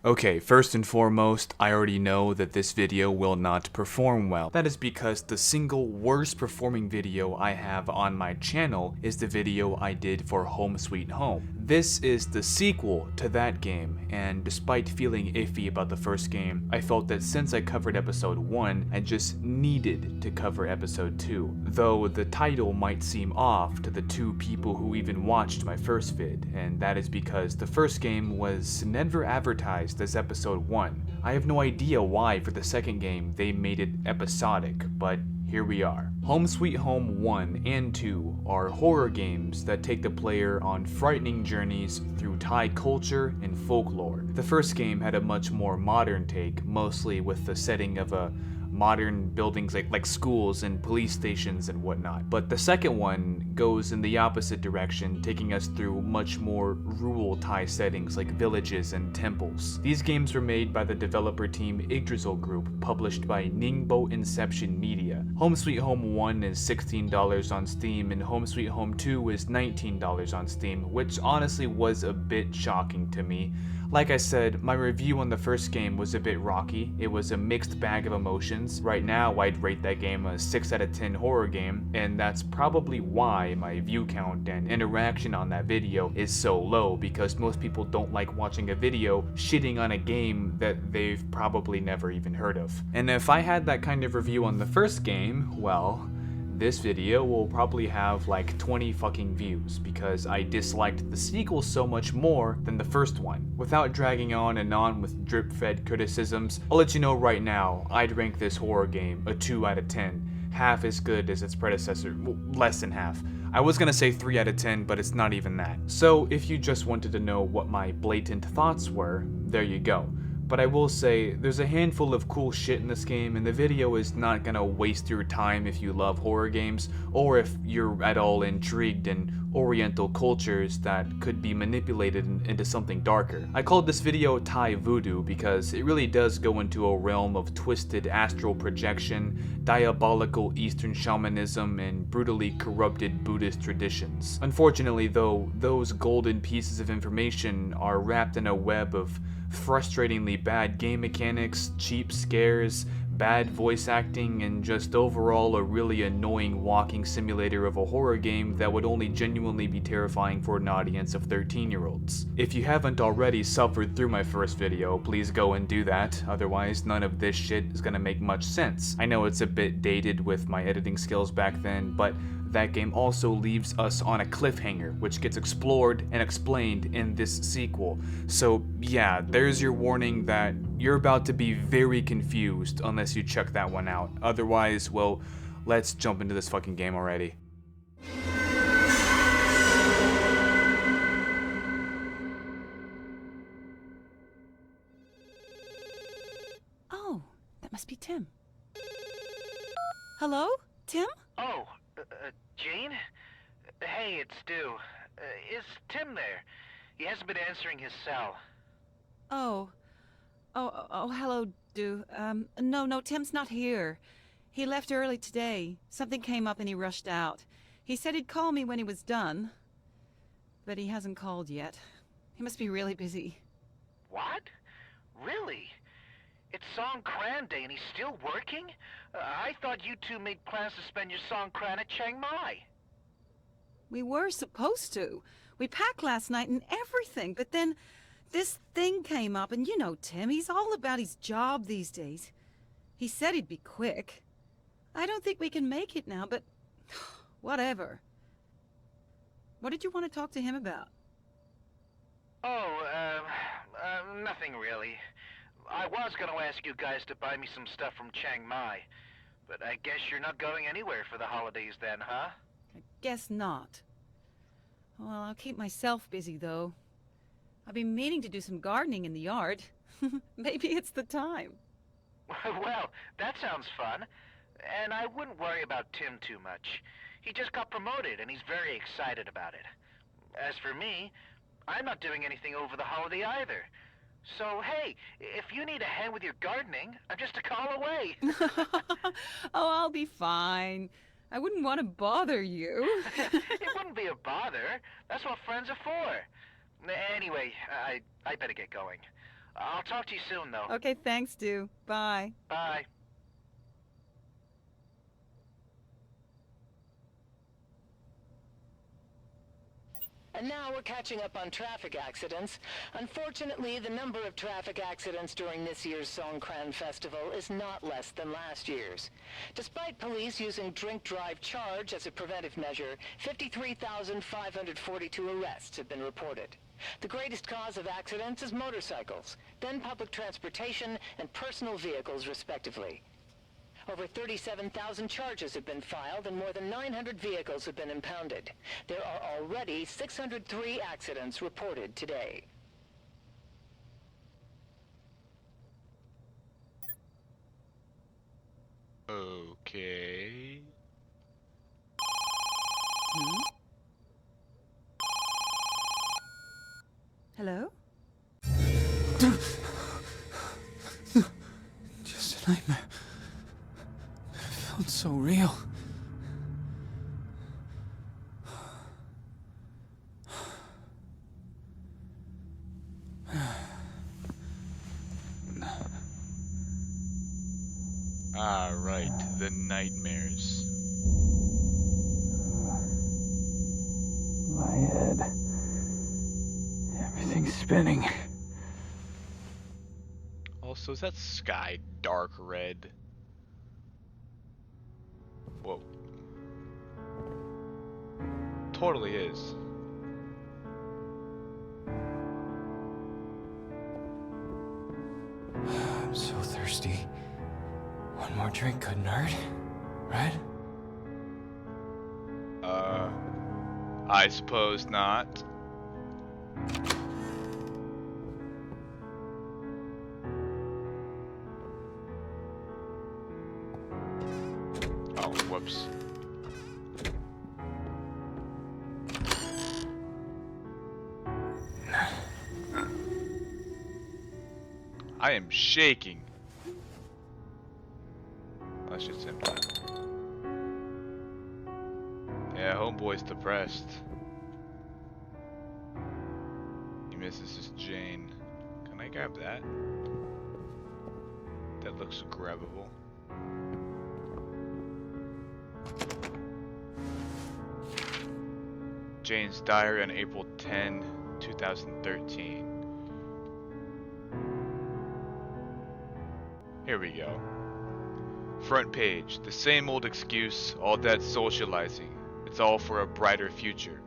Okay, first and foremost, I already know that this video will not perform well. That is because the single worst performing video I have on my channel is the video I did for Home Sweet Home. This is the sequel to that game, and despite feeling iffy about the first game, I felt that since I covered episode 1, I just needed to cover episode 2. Though the title might seem off to the two people who even watched my first vid, and that is because the first game was never advertised as episode 1. I have no idea why for the second game they made it episodic, but here we are. Home Sweet Home 1 and 2 are horror games that take the player on frightening journeys through Thai culture and folklore. The first game had a much more modern take, mostly with the setting of a modern buildings like schools and police stations and whatnot. But the second one goes in the opposite direction, taking us through much more rural Thai settings like villages and temples. These games were made by the developer team Yggdrasil Group, published by Ningbo Inception Media. Home Sweet Home 1 is $16 on Steam and Home Sweet Home 2 is $19 on Steam, which honestly was a bit shocking to me. Like I said, my review on the first game was a bit rocky. It was a mixed bag of emotions. Right now, I'd rate that game a 6 out of 10 horror game, and that's probably why my view count and interaction on that video is so low, because most people don't like watching a video shitting on a game that they've probably never even heard of. And if I had that kind of review on the first game, well, this video will probably have like 20 fucking views because I disliked the sequel so much more than the first one. Without dragging on and on with drip-fed criticisms, I'll let you know right now, I'd rank this horror game a 2 out of 10, half as good as its predecessor, well, less than half. I was gonna say 3 out of 10, but it's not even that. So if you just wanted to know what my blatant thoughts were, there you go. But I will say, there's a handful of cool shit in this game, and the video is not gonna waste your time if you love horror games, or if you're at all intrigued in oriental cultures that could be manipulated into something darker. I called this video Thai Voodoo because it really does go into a realm of twisted astral projection, diabolical Eastern shamanism, and brutally corrupted Buddhist traditions. Unfortunately though, those golden pieces of information are wrapped in a web of frustratingly bad game mechanics, cheap scares, bad voice acting, and just overall a really annoying walking simulator of a horror game that would only genuinely be terrifying for an audience of 13-year-olds. If you haven't already suffered through my first video, please go and do that, otherwise none of this shit is gonna make much sense. I know it's a bit dated with my editing skills back then, but that game also leaves us on a cliffhanger, which gets explored and explained in this sequel. So yeah, there's your warning that you're about to be very confused unless you check that one out. Otherwise, well, let's jump into this fucking game already. Oh, that must be Tim. Hello? Tim? Oh, Jane? Hey, it's Stu. Is Tim there? He hasn't been answering his cell. Oh, hello, Stu. No, Tim's not here. He left early today. Something came up and he rushed out. He said he'd call me when he was done, but he hasn't called yet. He must be really busy. What? Really? It's Songkran Day and he's still working? I thought you two made plans to spend your Songkran at Chiang Mai. We were supposed to. We packed last night and everything, but then this thing came up, and you know Tim, he's all about his job these days. He said he'd be quick. I don't think we can make it now, but whatever. What did you want to talk to him about? Oh, nothing really. I was gonna ask you guys to buy me some stuff from Chiang Mai, but I guess you're not going anywhere for the holidays then, huh? I guess not. Well, I'll keep myself busy, though. I've been meaning to do some gardening in the yard. Maybe it's the time. Well, that sounds fun. And I wouldn't worry about Tim too much. He just got promoted, and he's very excited about it. As for me, I'm not doing anything over the holiday either. So, hey, if you need a hand with your gardening, I'm just a call away. Oh, I'll be fine. I wouldn't want to bother you. It wouldn't be a bother. That's what friends are for. Anyway, I better get going. I'll talk to you soon, though. Okay, thanks, Stu. Bye. Bye. And now we're catching up on traffic accidents. Unfortunately, the number of traffic accidents during this year's Songkran Festival is not less than last year's. Despite police using drink-drive-charge as a preventive measure, 53,542 arrests have been reported. The greatest cause of accidents is motorcycles, then public transportation and personal vehicles, respectively. Over 37,000 charges have been filed and more than 900 vehicles have been impounded. There are already 603 accidents reported today. Okay. Hello? Just a nightmare. It felt so real. Ah, right, the nightmares. My head. Everything's spinning. Also, is that sky dark red? Whoa. Totally is. I'm so thirsty. One more drink couldn't hurt, right? I suppose not. Oh, whoops. I am shaking. That's just empty. Yeah, homeboy's depressed. He misses his Jane. Can I grab that? That looks grabbable. Jane's diary on April 10, 2013. Here we go. Front page. The same old excuse, all that socializing. It's all for a brighter future.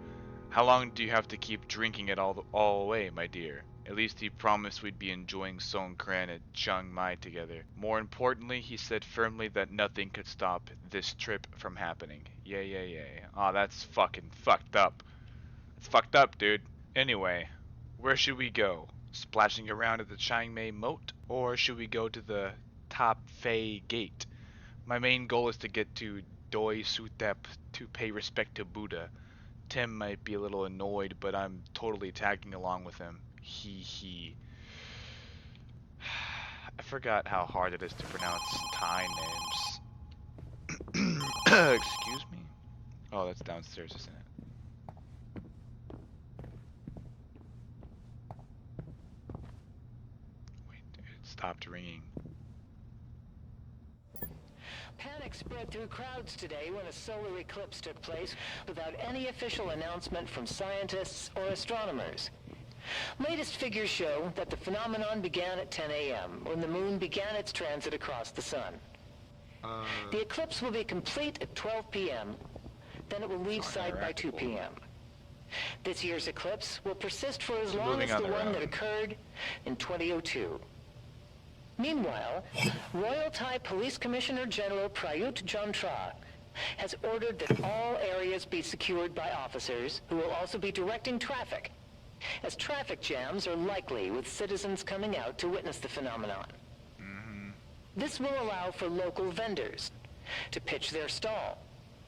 How long do you have to keep drinking it all away, my dear? At least he promised we'd be enjoying Songkran at Chiang Mai together. More importantly, he said firmly that nothing could stop this trip from happening. Yay. Aw, that's fucking fucked up. It's fucked up, dude. Anyway, where should we go? Splashing around at the Chiang Mai moat? Or should we go to the Top Fei Gate? My main goal is to get to Doi Sutep to pay respect to Buddha. Tim might be a little annoyed, but I'm totally tagging along with him. He. I forgot how hard it is to pronounce Thai names. Excuse me? Oh, that's downstairs, isn't it? Wait, it stopped ringing. Panic spread through crowds today when a solar eclipse took place without any official announcement from scientists or astronomers. Latest figures show that the phenomenon began at 10 a.m. when the moon began its transit across the sun. The eclipse will be complete at 12 p.m. Then it will leave sight by 2 p.m. This year's eclipse will persist for as long as the one that occurred in 2002. Meanwhile, Royal Thai Police Commissioner General Prayut Jantra has ordered that all areas be secured by officers who will also be directing traffic, as traffic jams are likely with citizens coming out to witness the phenomenon. This will allow for local vendors to pitch their stall.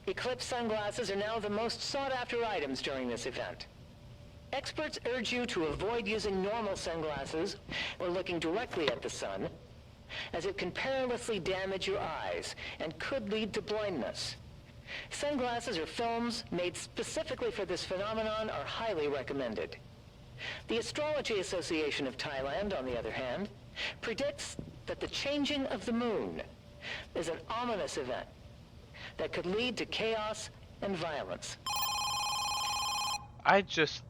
Eclipse sunglasses are now the most sought-after items during this event. Experts urge you to avoid using normal sunglasses or looking directly at the sun, as it can perilously damage your eyes and could lead to blindness. Sunglasses or films made specifically for this phenomenon are highly recommended. The Astrology Association of Thailand, on the other hand, predicts that the changing of the moon is an ominous event that could lead to chaos and violence. I just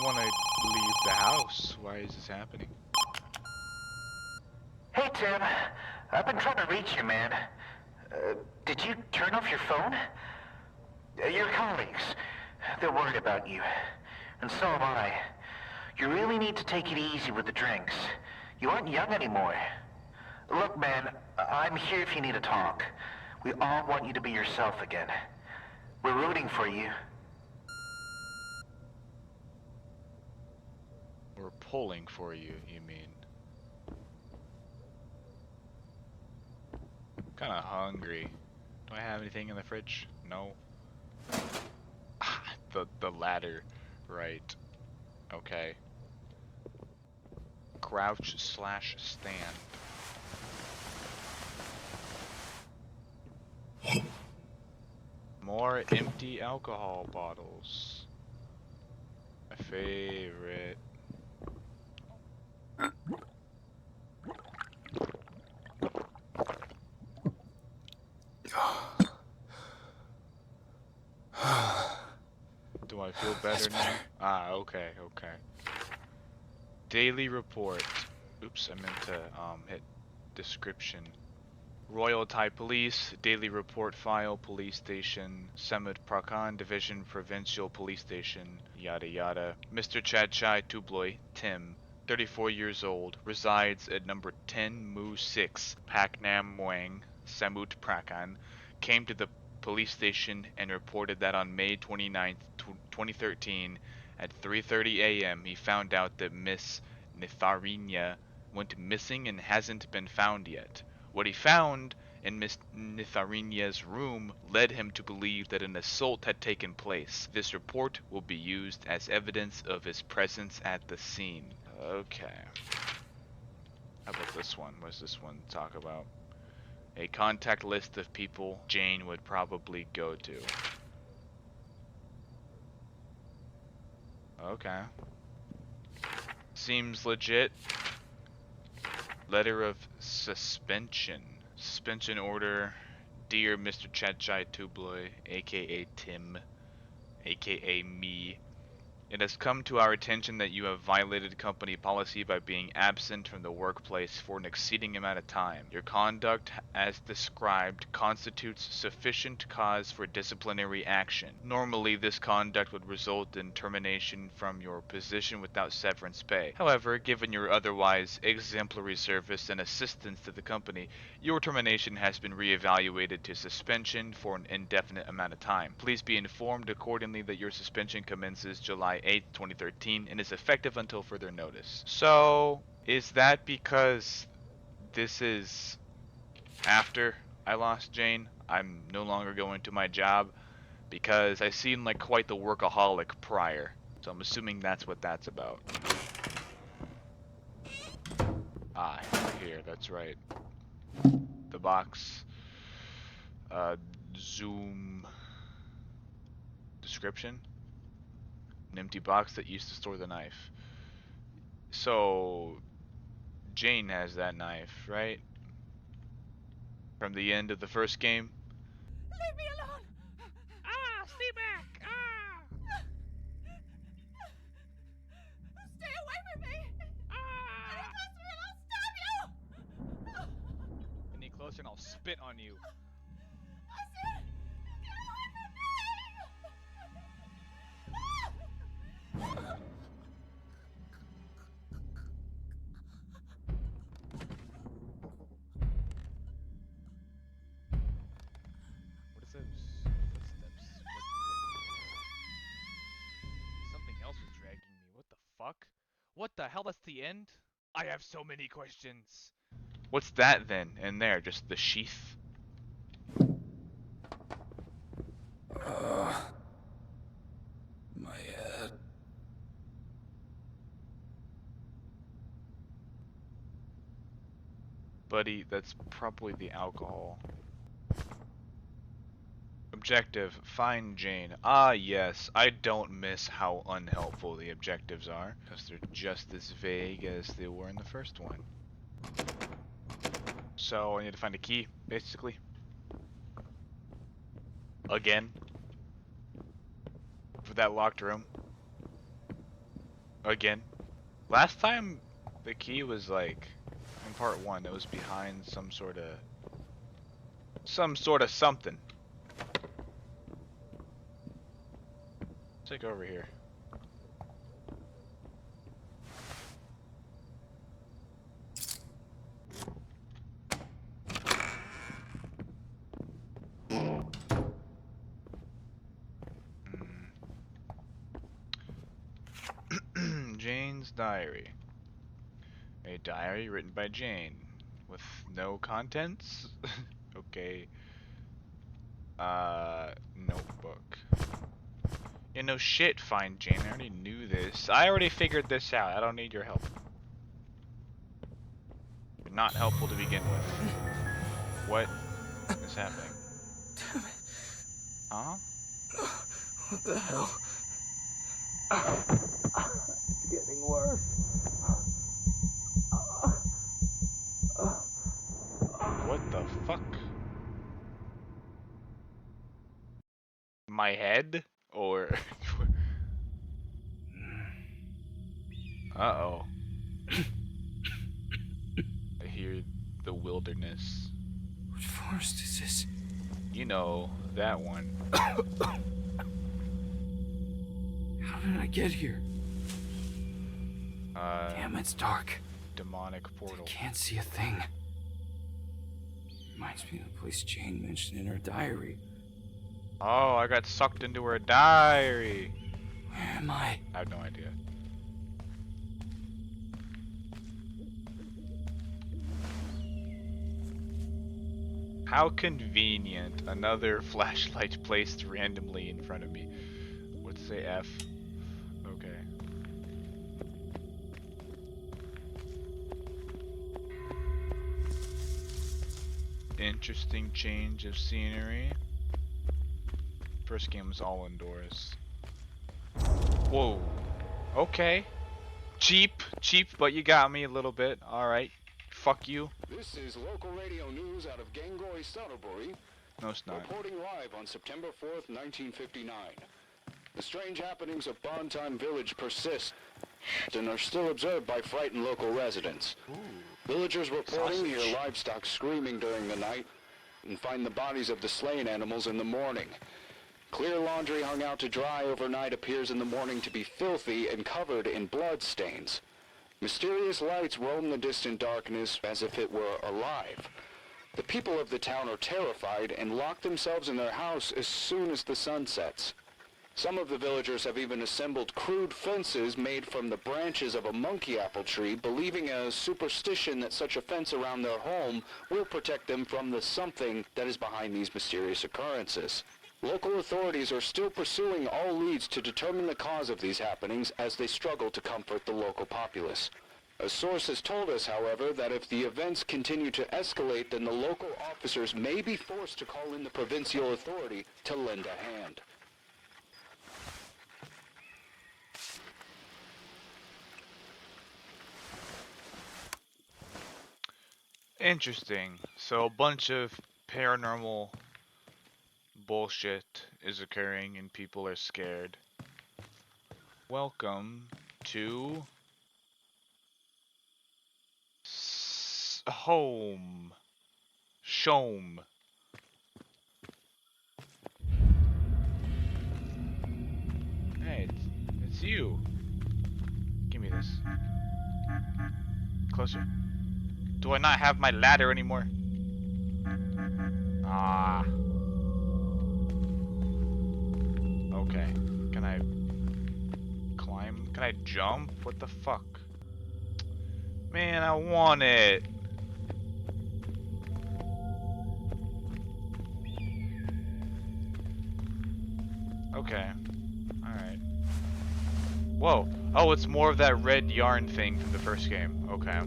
want to leave the house. Why is this happening? Hey, Tim. I've been trying to reach you, man. Did you turn off your phone? Your colleagues, they're worried about you. And so am I. You really need to take it easy with the drinks. You aren't young anymore. Look, man, I'm here if you need to talk. We all want you to be yourself again. We're rooting for you. We're pulling for you, you mean? I'm kinda hungry. Do I have anything in the fridge? No. The ladder. Right. Okay. Crouch / stand. More empty alcohol bottles. My favorite. Do I feel better now? Ah, okay, okay. Daily report. Oops, I meant to hit description. Royal Thai Police, Daily Report File, Police Station, Samut Prakan Division, Provincial Police Station, yada yada. Mr. Chadchai Tubloy, Tim, 34 years old, resides at number 10 Mu 6, Paknam Muang, Samut Prakan, came to the police station and reported that on May 29th, 2013, at 3:30 a.m. he found out that Miss Nitharinya went missing and hasn't been found yet. What he found in Miss Nitharinya's room led him to believe that an assault had taken place. This report will be used as evidence of his presence at the scene. Okay. How about this one? What does this one talk about? A contact list of people Jane would probably go to. Okay. Seems legit. Letter of suspension. Suspension order. Dear Mr. Chadchai Tubloy, aka Tim, aka me. It has come to our attention that you have violated company policy by being absent from the workplace for an exceeding amount of time. Your conduct, as described, constitutes sufficient cause for disciplinary action. Normally, this conduct would result in termination from your position without severance pay. However, given your otherwise exemplary service and assistance to the company, your termination has been reevaluated to suspension for an indefinite amount of time. Please be informed accordingly that your suspension commences July 8th, 2013 and is effective until further notice. So, is that because this is after I lost Jane? I'm no longer going to my job because I seemed like quite the workaholic prior. So I'm assuming that's what that's about. Ah, here, that's right. The box. Zoom. Description. An empty box that used to store the knife. So, Jane has that knife, right? From the end of the first game? Leave me alone! Ah, stay back! Ah! Stay away from me! Ah! Any closer and I'll stab you! Any closer and I'll spit on you. I said, get away from me! What is those footsteps? Something else was dragging me. What the fuck? What the hell? That's the end? I have so many questions. What's that then? In there? Just the sheath? My head. Buddy, that's probably the alcohol. I'm Objective, find Jane. Ah yes, I don't miss how unhelpful the objectives are, because they're just as vague as they were in the first one. So I need to find a key, basically. Again. For that locked room. Again. Last time the key was like, in part 1, it was behind some sort of something. Let's take over here. Jane's diary. A diary written by Jane with no contents. Okay. Notebook. Yeah, no shit, find Jane. I already knew this. I already figured this out. I don't need your help. You're not helpful to begin with. What is happening? Damn it. Huh? What the hell? It's getting worse. What the fuck? My head? Or... Uh-oh. I hear the wilderness. Which forest is this? You know, that one. How did I get here? Damn, it's dark. Demonic portal. I can't see a thing. Reminds me of the place Jane mentioned in her diary. Oh, I got sucked into her diary. Where am I? I have no idea. How convenient. Another flashlight placed randomly in front of me. Let's say F. Okay. Interesting change of scenery. First game was all indoors. Whoa. Okay. Cheap, but you got me a little bit. Alright. Fuck you. This is local radio news out of Gangoy, Sutterbury. No, it's not. Reporting live on September 4th, 1959. The strange happenings of Bondtime Village persist and are still observed by frightened local residents. Ooh. Villagers reporting Sausage. hear livestock screaming during the night and find the bodies of the slain animals in the morning. Clear laundry hung out to dry overnight appears in the morning to be filthy and covered in blood stains. Mysterious lights roam the distant darkness as if it were alive. The people of the town are terrified and lock themselves in their house as soon as the sun sets. Some of the villagers have even assembled crude fences made from the branches of a monkey apple tree, believing a superstition that such a fence around their home will protect them from the something that is behind these mysterious occurrences. Local authorities are still pursuing all leads to determine the cause of these happenings as they struggle to comfort the local populace. A source has told us, however, that if the events continue to escalate, then the local officers may be forced to call in the provincial authority to lend a hand. Interesting. So a bunch of paranormal bullshit is occurring and people are scared. Welcome to home. Shome. Hey, it's you. Give me this. Closer. Do I not have my ladder anymore? Ah. Okay. Can I climb? Can I jump? What the fuck? Man, I want it. Okay. Alright. Whoa. Oh, it's more of that red yarn thing from the first game. Okay.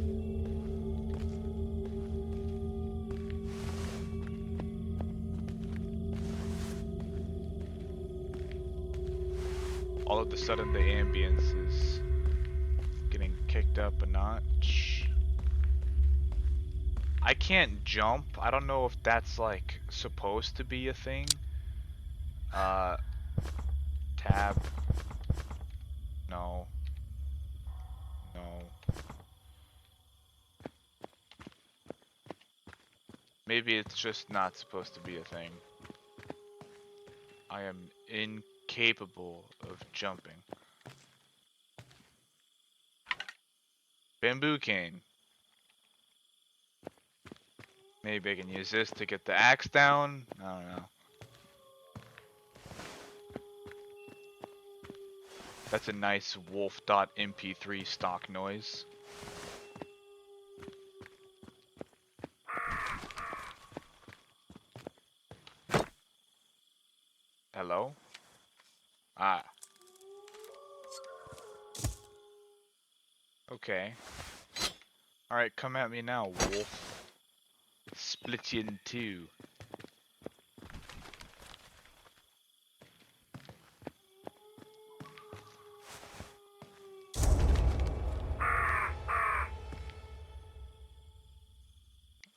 all of a sudden the ambience is getting kicked up a notch. I can't jump. I don't know if that's like supposed to be a thing. Tab. No. No. Maybe it's just not supposed to be a thing. I am incapable of jumping. Bamboo cane. Maybe I can use this to get the axe down. I don't know. That's a nice wolf.mp3 stock noise. Hello? Ah. Okay. Alright, come at me now, wolf. Split you in two.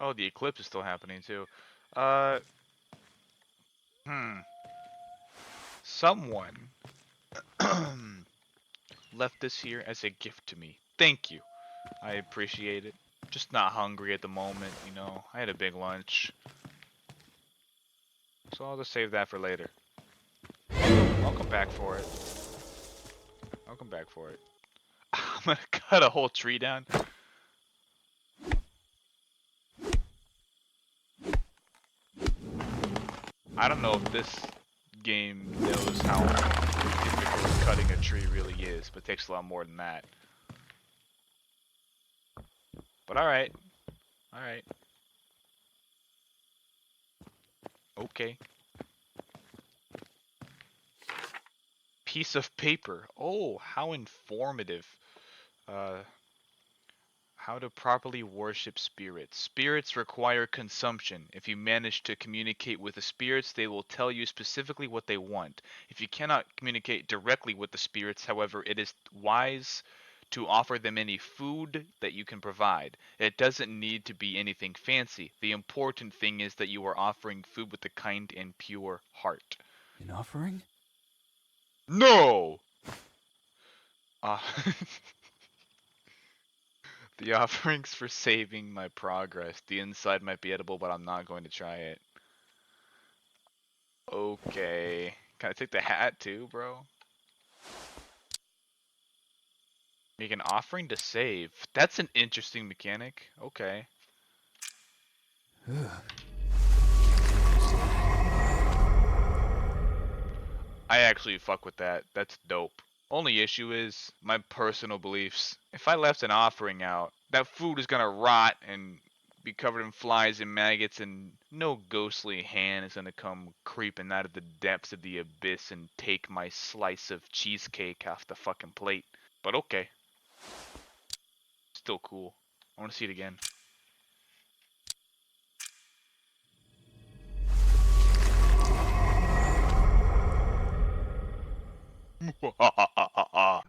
Oh, the eclipse is still happening too. Someone left this here as a gift to me. Thank you. I appreciate it. Just not hungry at the moment, you know. I had a big lunch. So I'll just save that for later. I'll come back for it. I'll come back for it. I'm gonna cut a whole tree down. I don't know if this game knows how difficult cutting a tree really is, but it takes a lot more than that. But alright. Alright. Okay. Piece of paper. Oh, how informative. How to properly worship spirits. Spirits require consumption. If you manage to communicate with the spirits, they will tell you specifically what they want. If you cannot communicate directly with the spirits, however, it is wise to offer them any food that you can provide. It doesn't need to be anything fancy. The important thing is that you are offering food with a kind and pure heart. An offering? No! The offerings for saving my progress. The inside might be edible, but I'm not going to try it. Okay. Can I take the hat too, bro? Make an offering to save. That's an interesting mechanic. Okay. I actually fuck with that. That's dope. Only issue is my personal beliefs. If I left an offering out, that food is gonna rot and be covered in flies and maggots, and no ghostly hand is gonna come creeping out of the depths of the abyss and take my slice of cheesecake off the fucking plate. But okay. Still cool. I wanna see it again.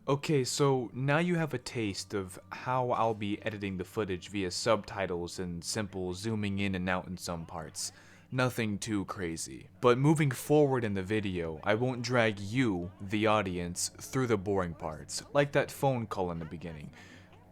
Okay, so now you have a taste of how I'll be editing the footage via subtitles and simple zooming in and out in some parts. Nothing too crazy. But moving forward in the video, I won't drag you, the audience, through the boring parts, like that phone call in the beginning.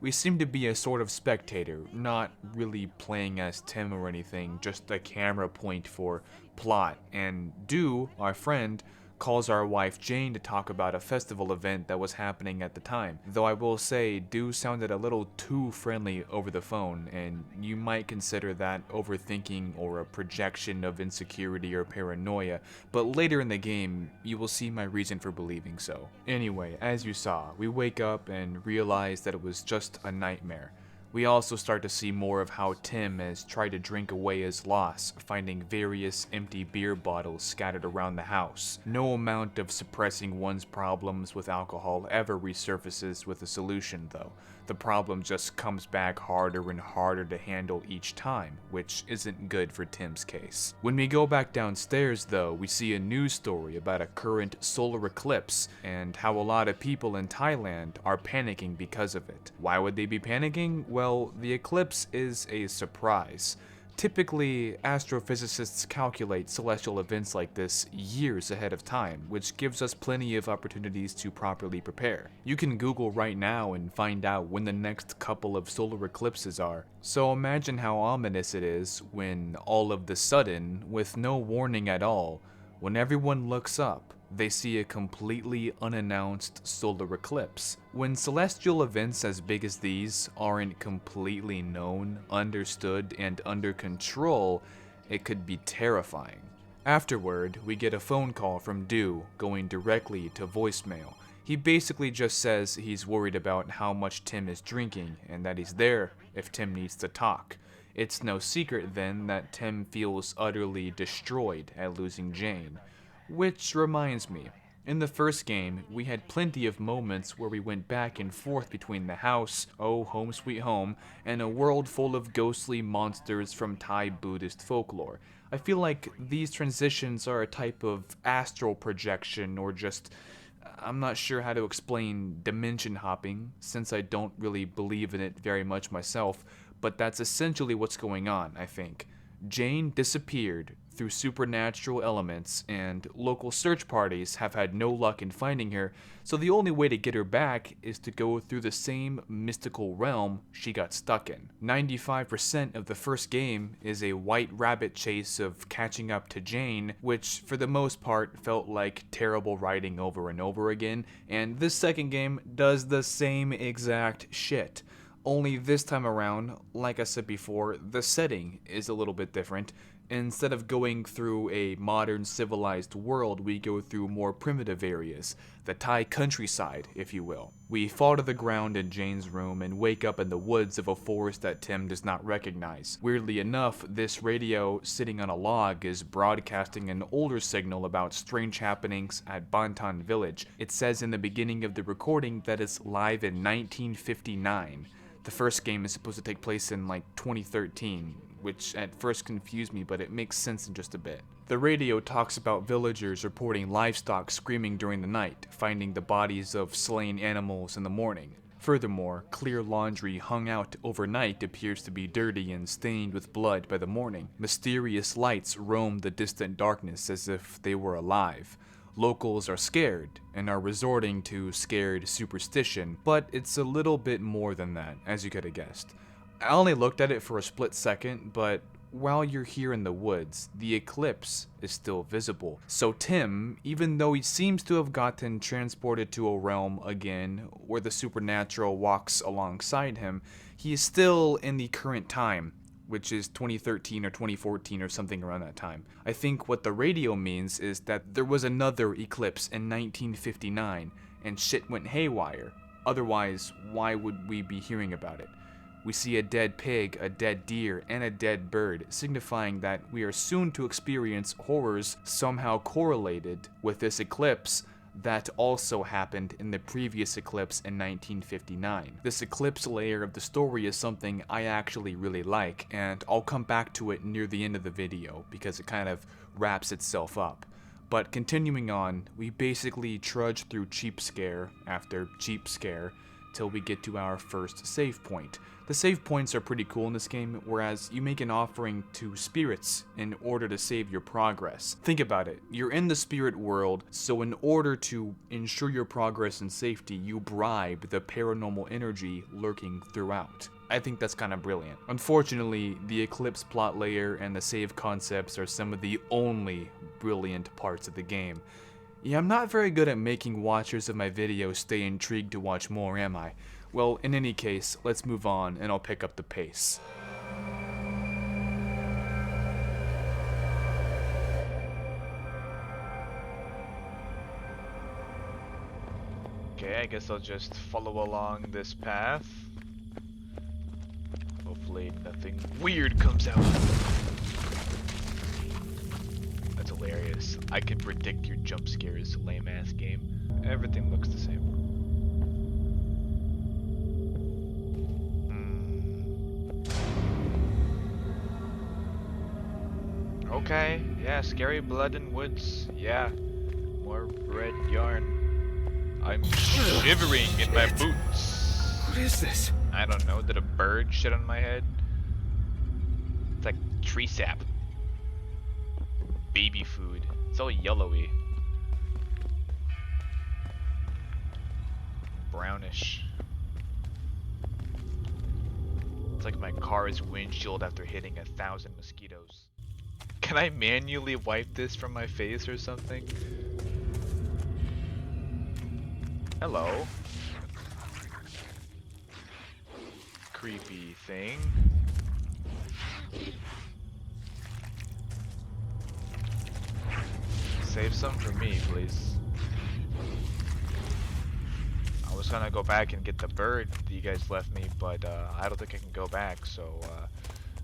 We seem to be a sort of spectator, not really playing as Tim or anything, just a camera point for plot, and Do, our friend, calls our wife Jane to talk about a festival event that was happening at the time. Though I will say, Do sounded a little too friendly over the phone, and you might consider that overthinking or a projection of insecurity or paranoia, but later in the game, you will see my reason for believing so. Anyway, as you saw, we wake up and realize that it was just a nightmare. We also start to see more of how Tim has tried to drink away his loss, finding various empty beer bottles scattered around the house. No amount of suppressing one's problems with alcohol ever resurfaces with a solution though. The problem just comes back harder and harder to handle each time, which isn't good for Tim's case. When we go back downstairs though, we see a news story about a current solar eclipse and how a lot of people in Thailand are panicking because of it. Why would they be panicking? Well, the eclipse is a surprise. Typically, astrophysicists calculate celestial events like this years ahead of time, which gives us plenty of opportunities to properly prepare. You can Google right now and find out when the next couple of solar eclipses are. So imagine how ominous it is when all of the sudden, with no warning at all, when everyone looks up, they see a completely unannounced solar eclipse. When celestial events as big as these aren't completely known, understood, and under control, it could be terrifying. Afterward, we get a phone call from Dew going directly to voicemail. He basically just says he's worried about how much Tim is drinking and that he's there if Tim needs to talk. It's no secret then that Tim feels utterly destroyed at losing Jane. Which reminds me, in the first game, we had plenty of moments where we went back and forth between the house, oh home sweet home, and a world full of ghostly monsters from Thai Buddhist folklore. I feel like these transitions are a type of astral projection or just, I'm not sure how to explain dimension hopping, since I don't really believe in it very much myself, but that's essentially what's going on, I think. Jane disappeared through supernatural elements, and local search parties have had no luck in finding her, so the only way to get her back is to go through the same mystical realm she got stuck in. 95% of the first game is a white rabbit chase of catching up to Jane, which for the most part felt like terrible writing over and over again, and this second game does the same exact shit. Only this time around, like I said before, the setting is a little bit different. Instead of going through a modern civilized world, we go through more primitive areas, the Thai countryside, if you will. We fall to the ground in Jane's room and wake up in the woods of a forest that Tim does not recognize. Weirdly enough, this radio sitting on a log is broadcasting an older signal about strange happenings at Bantan village. It says in the beginning of the recording that it's live in 1959. The first game is supposed to take place in like 2013, which at first confused me, but it makes sense in just a bit. The radio talks about villagers reporting livestock screaming during the night, finding the bodies of slain animals in the morning. Furthermore, clear laundry hung out overnight appears to be dirty and stained with blood by the morning. Mysterious lights roam the distant darkness as if they were alive. Locals are scared and are resorting to scared superstition, but it's a little bit more than that, as you could have guessed. I only looked at it for a split second, but while you're here in the woods, the eclipse is still visible. So Tim, even though he seems to have gotten transported to a realm again where the supernatural walks alongside him, he is still in the current time, which is 2013 or 2014 or something around that time. I think what the radio means is that there was another eclipse in 1959 and shit went haywire. Otherwise, why would we be hearing about it? We see a dead pig, a dead deer, and a dead bird, signifying that we are soon to experience horrors somehow correlated with this eclipse that also happened in the previous eclipse in 1959. This eclipse layer of the story is something I actually really like, and I'll come back to it near the end of the video because it kind of wraps itself up. But continuing on, we basically trudge through cheap scare after cheap scare till we get to our first save point. The save points are pretty cool in this game, whereas you make an offering to spirits in order to save your progress. Think about it, you're in the spirit world, so in order to ensure your progress and safety, you bribe the paranormal energy lurking throughout. I think that's kind of brilliant. Unfortunately, the Eclipse plot layer and the save concepts are some of the only brilliant parts of the game. Yeah, I'm not very good at making watchers of my videos stay intrigued to watch more, am I? Well, in any case, let's move on and I'll pick up the pace. Okay, I guess I'll just follow along this path. Hopefully nothing weird comes out. That's hilarious. I can predict your jump scares, lame ass game. Everything looks the same. Okay, yeah, scary blood in woods. Yeah, more red yarn. I'm shivering in my boots. What is this? I don't know, did a bird shit on my head? It's like tree sap. Baby food. It's all yellowy. Brownish. It's like my car's windshield after hitting 1,000 mosquitoes. Can I manually wipe this from my face or something? Hello. Creepy thing. Save some for me, please. I was gonna go back and get the bird that you guys left me, but I don't think I can go back, so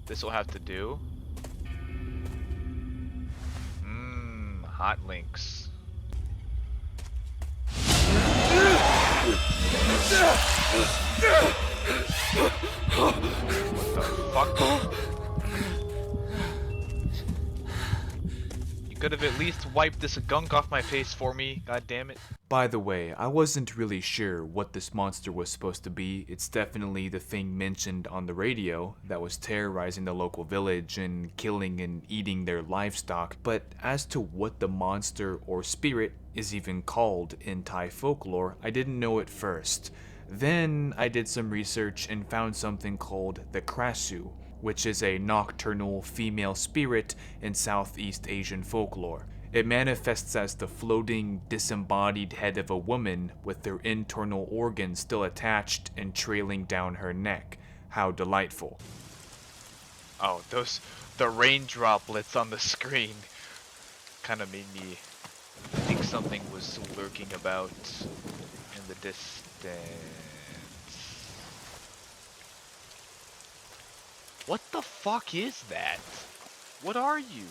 this will have to do. Hot links. What the fuck? You could have at least wiped this gunk off my face for me, god damn it. By the way, I wasn't really sure what this monster was supposed to be. It's definitely the thing mentioned on the radio that was terrorizing the local village and killing and eating their livestock, but as to what the monster or spirit is even called in Thai folklore, I didn't know at first. Then I did some research and found something called the Krasu, which is a nocturnal female spirit in Southeast Asian folklore. It manifests as the floating, disembodied head of a woman with their internal organs still attached and trailing down her neck. How delightful. Oh, the rain droplets on the screen kind of made me think something was lurking about in the distance. What the fuck is that? What are you?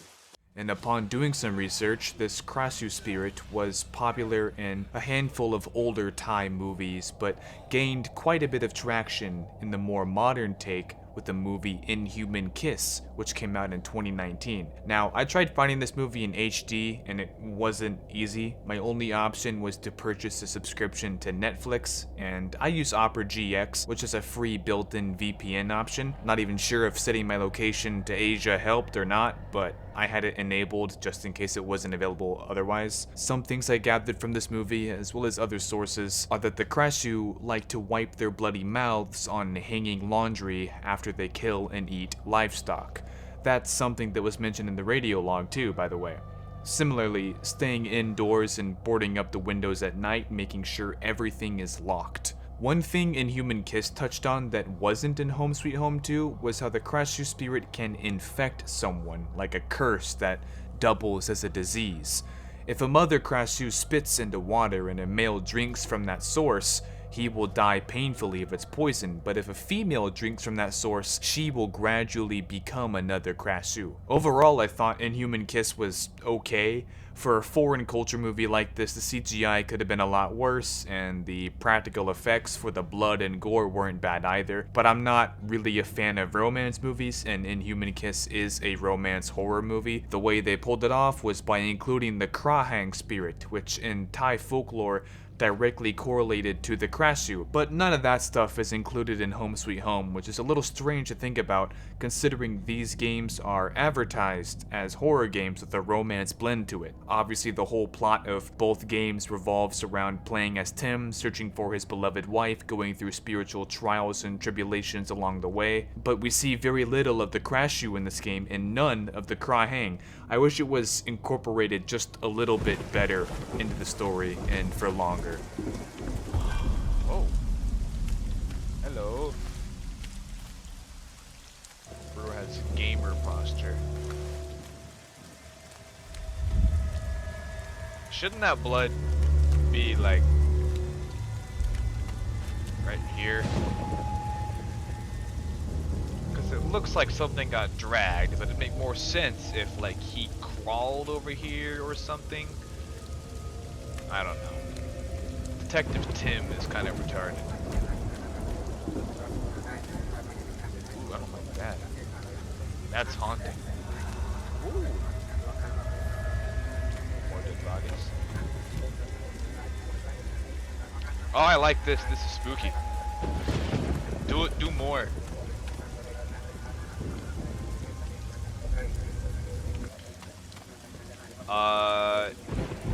And upon doing some research, this Krasu spirit was popular in a handful of older Thai movies, but gained quite a bit of traction in the more modern take with the movie Inhuman Kiss, which came out in 2019. Now, I tried finding this movie in HD and it wasn't easy. My only option was to purchase a subscription to Netflix, and I use Opera GX, which is a free built-in VPN option. Not even sure if setting my location to Asia helped or not, but I had it enabled just in case it wasn't available otherwise. Some things I gathered from this movie, as well as other sources, are that the Krasu like to wipe their bloody mouths on hanging laundry after they kill and eat livestock. That's something that was mentioned in the radio log too, by the way. Similarly, staying indoors and boarding up the windows at night, making sure everything is locked. One thing Inhuman Kiss touched on that wasn't in Home Sweet Home 2 was how the Krasu spirit can infect someone, like a curse that doubles as a disease. If a mother Krasu spits into water and a male drinks from that source, he will die painfully if it's poisoned, but if a female drinks from that source, she will gradually become another Krasu. Overall, I thought Inhuman Kiss was okay. For a foreign culture movie like this, the CGI could have been a lot worse, and the practical effects for the blood and gore weren't bad either. But I'm not really a fan of romance movies, and Inhuman Kiss is a romance horror movie. The way they pulled it off was by including the Krahang spirit, which in Thai folklore directly correlated to the Krasu, but none of that stuff is included in Home Sweet Home, which is a little strange to think about considering these games are advertised as horror games with a romance blend to it. Obviously, the whole plot of both games revolves around playing as Tim, searching for his beloved wife, going through spiritual trials and tribulations along the way, but we see very little of the Krasu in this game and none of the Krahang. I wish it was incorporated just a little bit better into the story and for longer. Oh. Hello. Bro has gamer posture. Shouldn't that blood be like right here? Because it looks like something got dragged, but it'd make more sense if like he crawled over here or something. I don't know. Detective Tim is kind of retarded. Ooh, I don't like that. That's haunting. More dead bodies. Oh, I like this. This is spooky. Do more.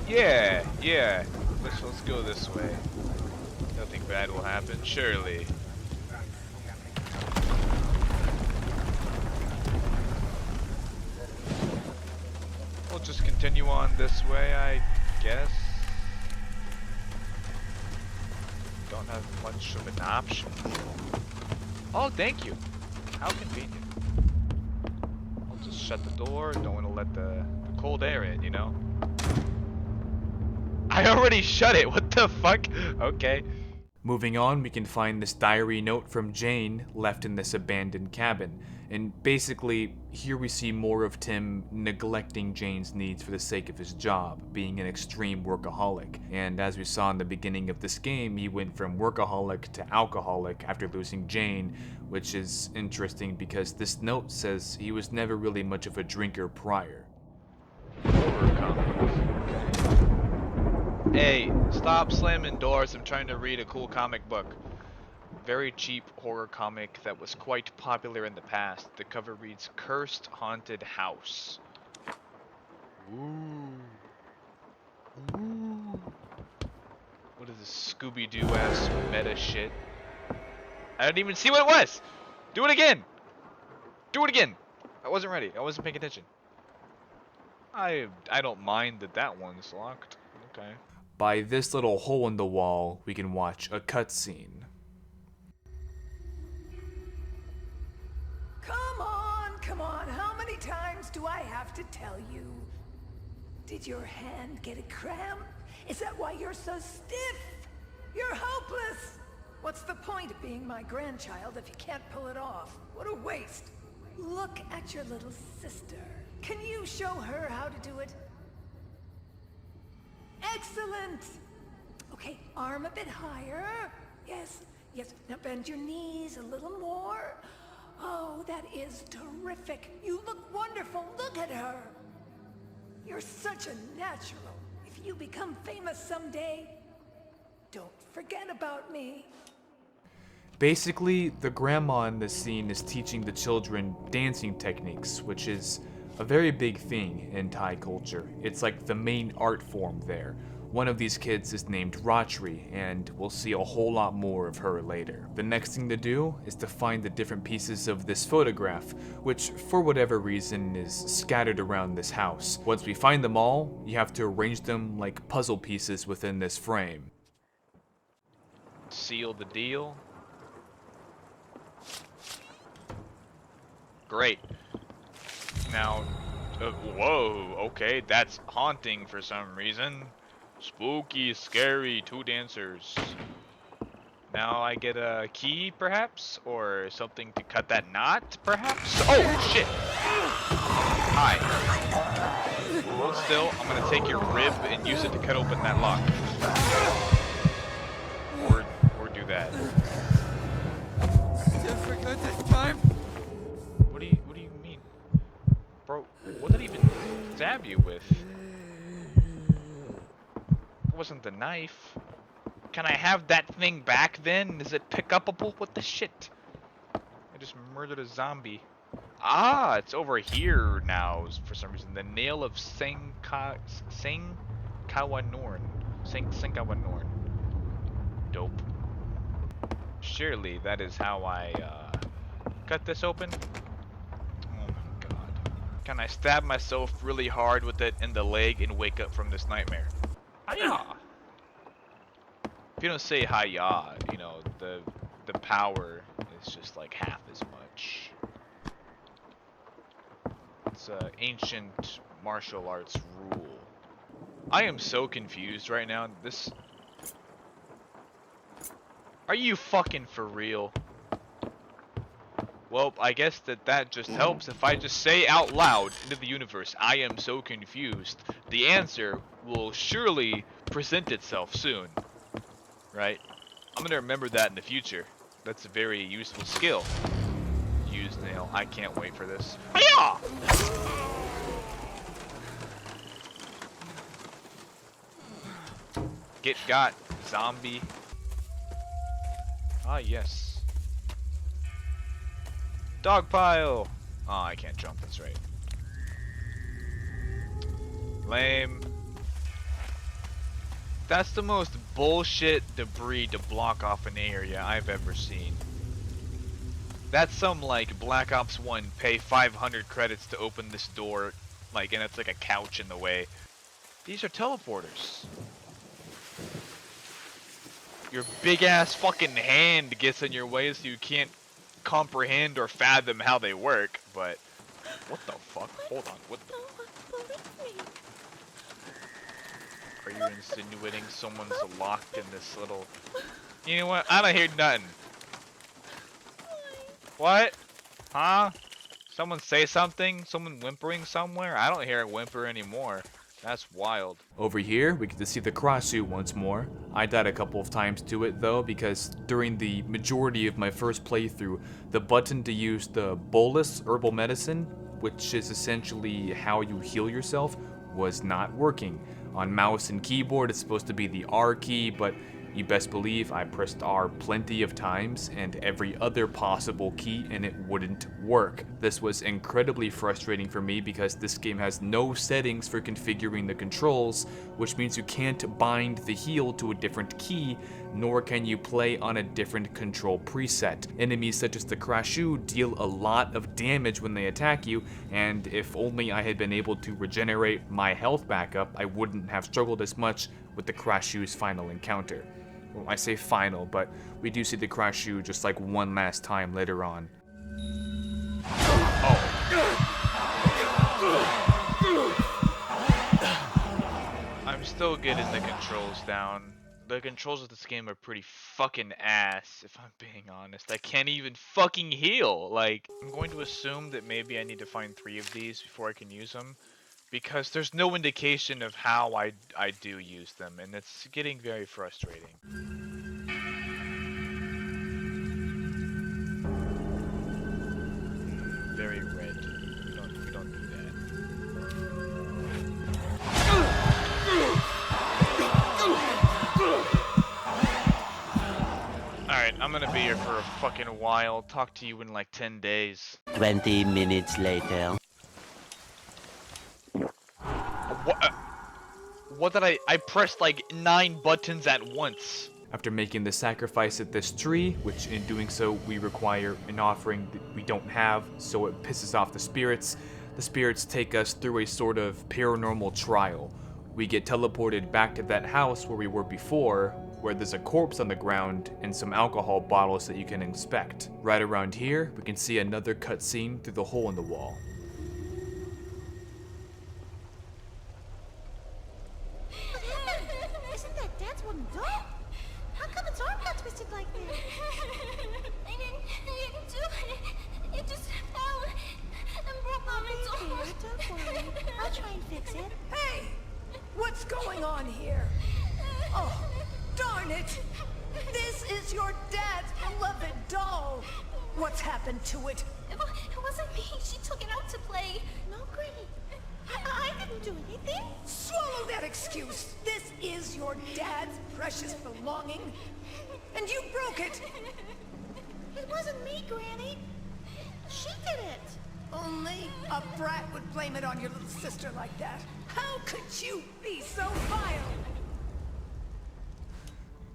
Yeah. Let's go this way. Nothing bad will happen, surely. We'll just continue on this way, I guess. Don't have much of an option. Oh, thank you. How convenient. I'll just shut the door. Don't want to let the cold air in, you know? I already shut it. What the fuck? Okay. Moving on, we can find this diary note from Jane left in this abandoned cabin. And basically, here we see more of Tim neglecting Jane's needs for the sake of his job, being an extreme workaholic. And as we saw in the beginning of this game, he went from workaholic to alcoholic after losing Jane, which is interesting because this note says he was never really much of a drinker prior. Horror comics. Hey, stop slamming doors. I'm trying to read a cool comic book. Very cheap horror comic that was quite popular in the past. The cover reads Cursed Haunted House. Ooh. What is this Scooby-Doo ass meta shit? I didn't even see what it was! Do it again! Do it again! I wasn't ready. I wasn't paying attention. I don't mind that one's locked. Okay. By this little hole in the wall, we can watch a cutscene. Come on, how many times do I have to tell you? Did your hand get a cramp? Is that why you're so stiff? You're hopeless! What's the point of being my grandchild if you can't pull it off? What a waste! Look at your little sister. Can you show her how to do it? Excellent! Okay, arm a bit higher. Yes. Now bend your knees a little more. Oh, that is terrific. You look wonderful. Look at her. You're such a natural. If you become famous someday, don't forget about me. Basically, the grandma in this scene is teaching the children dancing techniques, which is a very big thing in Thai culture. It's like the main art form there. One of these kids is named Ratri, and we'll see a whole lot more of her later. The next thing to do is to find the different pieces of this photograph, which for whatever reason is scattered around this house. Once we find them all, you have to arrange them like puzzle pieces within this frame. Seal the deal. Great. Now, whoa, okay, that's haunting for some reason. Spooky, scary, 2 dancers. Now I get a key, perhaps? Or something to cut that knot, perhaps? Oh, shit! Hi. Hold still, I'm gonna take your rib and use it to cut open that lock. Or do that. Difficult this time. What do you mean? Bro, what did it even stab you with? It wasn't the knife. Can I have that thing back then? Is it pick-upable? What the shit? I just murdered a zombie. Ah, it's over here now for some reason. The nail of Sengkawanorn. Sengkawanorn. Dope. Surely that is how I cut this open. Oh my god. Can I stab myself really hard with it in the leg and wake up from this nightmare? Hiya! If you don't say hiya, you know, the power is just like half as much. It's an ancient martial arts rule. I am so confused right now. This... Are you fucking for real? Well, I guess that just helps if I just say out loud into the universe, I am so confused. The answer will surely present itself soon. Right? I'm gonna remember that in the future. That's a very useful skill. Use nail. I can't wait for this. Hiya! Get got, zombie. Ah, yes. Dog pile! Oh, I can't jump, that's right. Lame. That's the most bullshit debris to block off an area I've ever seen. That's some like Black Ops 1 pay 500 credits to open this door, like, and it's like a couch in the way. These are teleporters. Your big ass fucking hand gets in your way so you can't comprehend or fathom how they work, but what the fuck? Hold on, what the? Are you insinuating someone's locked in this little... You know what? I don't hear nothing. What? Huh? Someone say something? Someone whimpering somewhere? I don't hear a whimper anymore. That's wild. Over here, we get to see the cross suit once more. I died a couple of times to it though, because during the majority of my first playthrough, the button to use the bolus herbal medicine, which is essentially how you heal yourself, was not working. On mouse and keyboard, it's supposed to be the R key, but you best believe I pressed R plenty of times and every other possible key and it wouldn't work. This was incredibly frustrating for me because this game has no settings for configuring the controls, which means you can't bind the heal to a different key, nor can you play on a different control preset. Enemies such as the Crashu deal a lot of damage when they attack you, and if only I had been able to regenerate my health back up, I wouldn't have struggled as much with the Crashu's final encounter. Well, I say final, but we do see the Crashu just like one last time later on. Oh. I'm still getting the controls down. The controls of this game are pretty fucking ass, if I'm being honest. I can't even fucking heal. Like, I'm going to assume that maybe I need to find 3 of these before I can use them, because there's no indication of how I do use them, and it's getting very frustrating. Very red. We don't do that. Alright, I'm gonna be here for a fucking while. Talk to you in like 10 days. 20 minutes later. What did I pressed like 9 buttons at once. After making the sacrifice at this tree, which in doing so we require an offering that we don't have, so it pisses off the spirits take us through a sort of paranormal trial. We get teleported back to that house where we were before, where there's a corpse on the ground and some alcohol bottles that you can inspect. Right around here, we can see another cutscene through the hole in the wall. Isn't that Dad's wooden door? How come its arm got twisted like that? I didn't do it. It just fell and broke on its own. Don't worry. I'll try and fix it. Hey! What's going on here? Oh, darn it! This is your dad's beloved doll! What's happened to it? It wasn't me. She took it out to play. No, Granny. I didn't do anything. Swallow that excuse! This is your dad's precious belonging, and you broke it! It wasn't me, Granny. She did it. Only a brat would blame it on your little sister like that. How could you be so vile?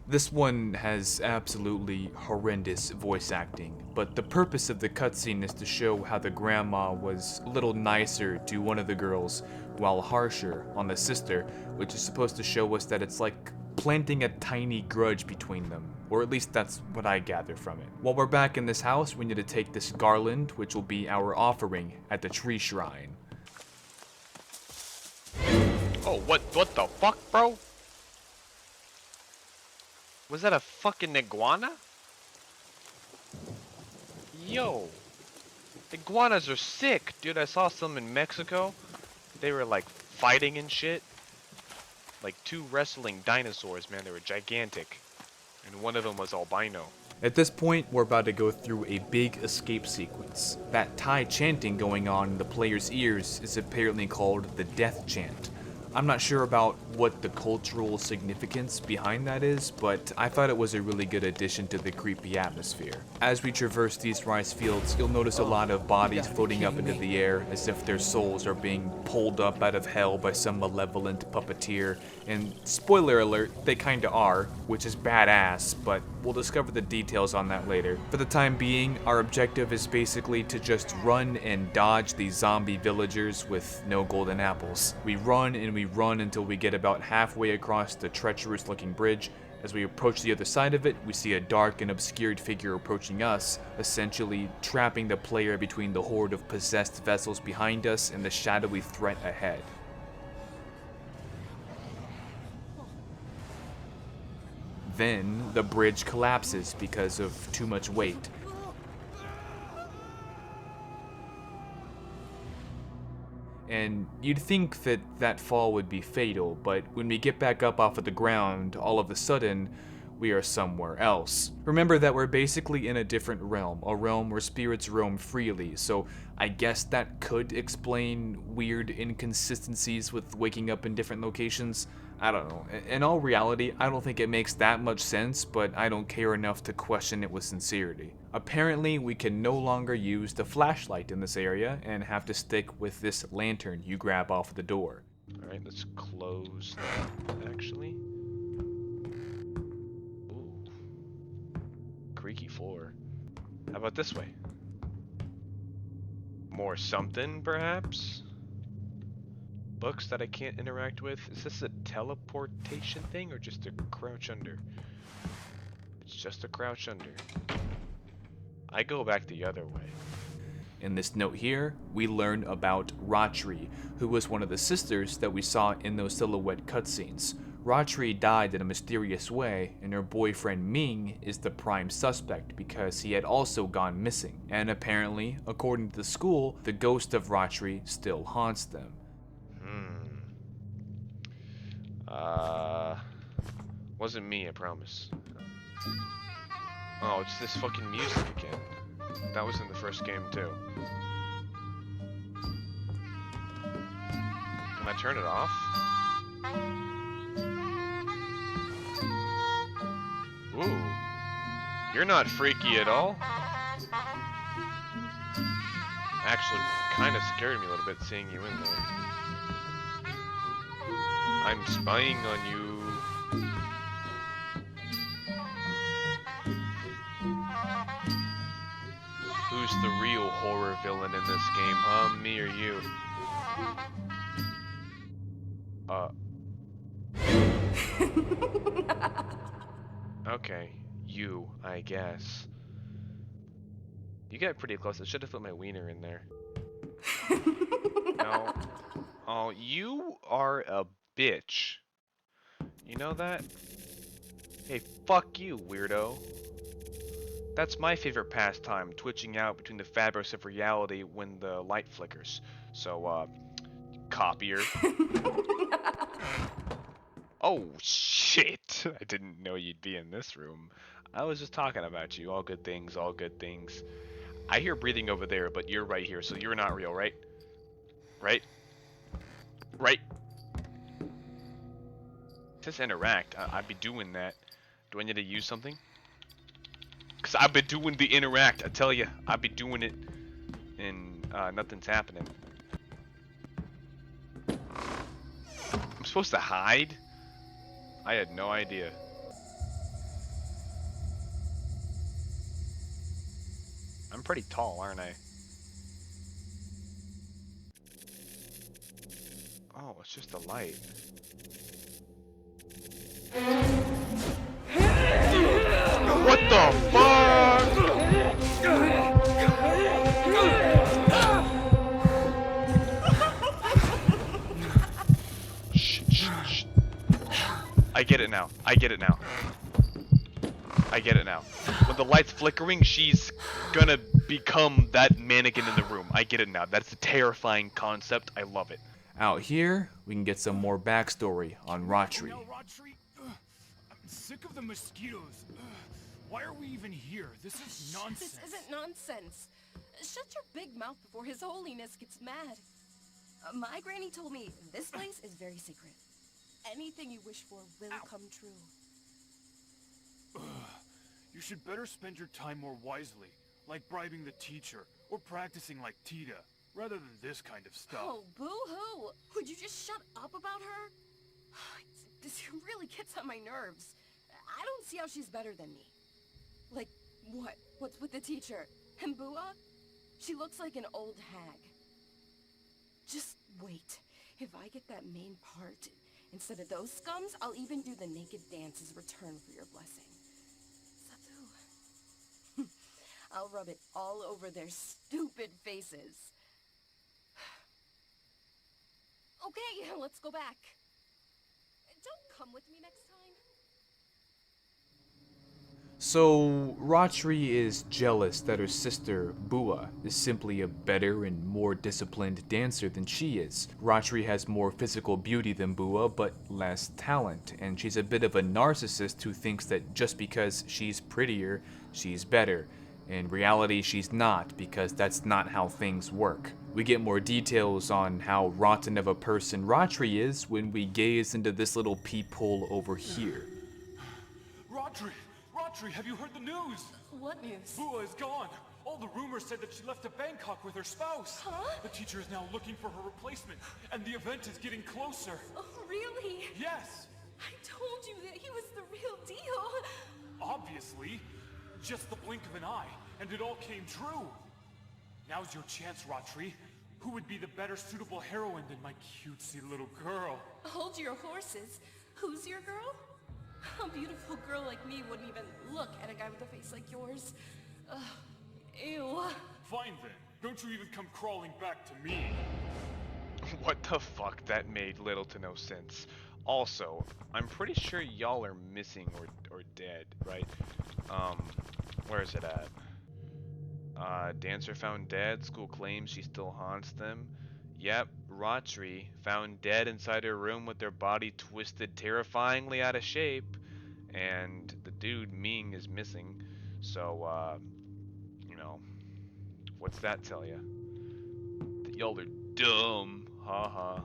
This one has absolutely horrendous voice acting, but the purpose of the cutscene is to show how the grandma was a little nicer to one of the girls, while harsher on the sister, which is supposed to show us that it's like planting a tiny grudge between them, or at least that's what I gather from it. While we're back in this house, we need to take this garland, which will be our offering at the tree shrine. Oh, what the fuck, bro? Was that a fucking iguana? Yo. Iguanas are sick, dude. I saw some in Mexico. They were like fighting and shit. Like 2 wrestling dinosaurs, man. They were gigantic. And one of them was albino. At this point, we're about to go through a big escape sequence. That Thai chanting going on in the player's ears is apparently called the death chant. I'm not sure about what the cultural significance behind that is, but I thought it was a really good addition to the creepy atmosphere. As we traverse these rice fields, you'll notice a lot of bodies floating up into the air as if their souls are being pulled up out of hell by some malevolent puppeteer, and spoiler alert, they kinda are, which is badass, but we'll discover the details on that later. For the time being, our objective is basically to just run and dodge these zombie villagers with no golden apples. We run and we run until we get about halfway across the treacherous looking bridge. As we approach the other side of it, we see a dark and obscured figure approaching us, essentially trapping the player between the horde of possessed vessels behind us and the shadowy threat ahead. Then, the bridge collapses because of too much weight. And you'd think that that fall would be fatal, but when we get back up off of the ground, all of a sudden, we are somewhere else. Remember that we're basically in a different realm, a realm where spirits roam freely, so I guess that could explain weird inconsistencies with waking up in different locations. I don't know. In all reality, I don't think it makes that much sense, but I don't care enough to question it with sincerity. Apparently, we can no longer use the flashlight in this area and have to stick with this lantern you grab off the door. Alright, let's close that, actually. Ooh. Creaky floor. How about this way? More something, perhaps? Books that I can't interact with. Is this a teleportation thing or just a crouch under? It's just a crouch under. I go back the other way. In this note here, we learn about Ratri, who was one of the sisters that we saw in those silhouette cutscenes. Ratri died in a mysterious way, and her boyfriend Ming is the prime suspect because he had also gone missing. And apparently, according to the school, the ghost of Ratri still haunts them. Wasn't me, I promise. Oh, it's this fucking music again. That was in the first game too. Can I turn it off? Ooh. You're not freaky at all. Actually, kind of scared me a little bit seeing you in there. I'm spying on you. Who's the real horror villain in this game, huh? Me or you? Okay, you, I guess. You got pretty close. I should have put my wiener in there. No. Oh, you are a bitch. You know that? Hey, fuck you, weirdo. That's my favorite pastime, twitching out between the fabrics of reality when the light flickers. So, copier. Oh, shit! I didn't know you'd be in this room. I was just talking about you. All good things, all good things. I hear breathing over there, but you're right here, so you're not real, right? Right? Right? Just interact. I'd be doing that. Do I need to use something? Cause I've been doing the interact, I tell you, I've been doing it, and nothing's happening. I'm supposed to hide? I had no idea. I'm pretty tall, aren't I? Oh, it's just a light. What the fuck? Shh, shh, shh. I get it now. I get it now. I get it now. When the light's flickering, she's gonna become that mannequin in the room. I get it now. That's a terrifying concept. I love it. Out here, we can get some more backstory on Ratri. I'm sick of the mosquitoes. Why are we even here? This is nonsense. This isn't nonsense. Shut your big mouth before His Holiness gets mad. My granny told me this place is very sacred. Anything you wish for will come true. You should better spend your time more wisely, like bribing the teacher, or practicing like Tita, rather than this kind of stuff. Oh, boo-hoo! Would you just shut up about her? This really gets on my nerves. I don't see how she's better than me. Like, what? What's with the teacher? And Bua? She looks like an old hag. Just wait. If I get that main part, instead of those scums, I'll even do the naked dance as return for your blessing. Satu. I'll rub it all over their stupid faces. Okay, let's go back. Don't come with me next time. So, Ratri is jealous that her sister, Bua, is simply a better and more disciplined dancer than she is. Ratri has more physical beauty than Bua, but less talent, and she's a bit of a narcissist who thinks that just because she's prettier, she's better. In reality, she's not, because that's not how things work. We get more details on how rotten of a person Ratri is when we gaze into this little peephole over here. Ratri, have you heard the news? What news? Bua is gone. All the rumors said that she left to Bangkok with her spouse. Huh? The teacher is now looking for her replacement, and the event is getting closer. Oh, really? Yes. I told you that he was the real deal. Obviously. Just the blink of an eye, and it all came true. Now's your chance, Ratri. Who would be the better suitable heroine than my cutesy little girl? Hold your horses. Who's your girl? A beautiful girl like me wouldn't even look at a guy with a face like yours. Ew. Fine then. Don't you even come crawling back to me. What the fuck? That made little to no sense. Also, I'm pretty sure y'all are missing or dead, right? Where is it at? Dancer found dead. School claims she still haunts them. Yep, Ratri found dead inside her room with their body twisted terrifyingly out of shape. And the dude Ming is missing. So, you know, what's that tell you? That y'all are dumb. Haha.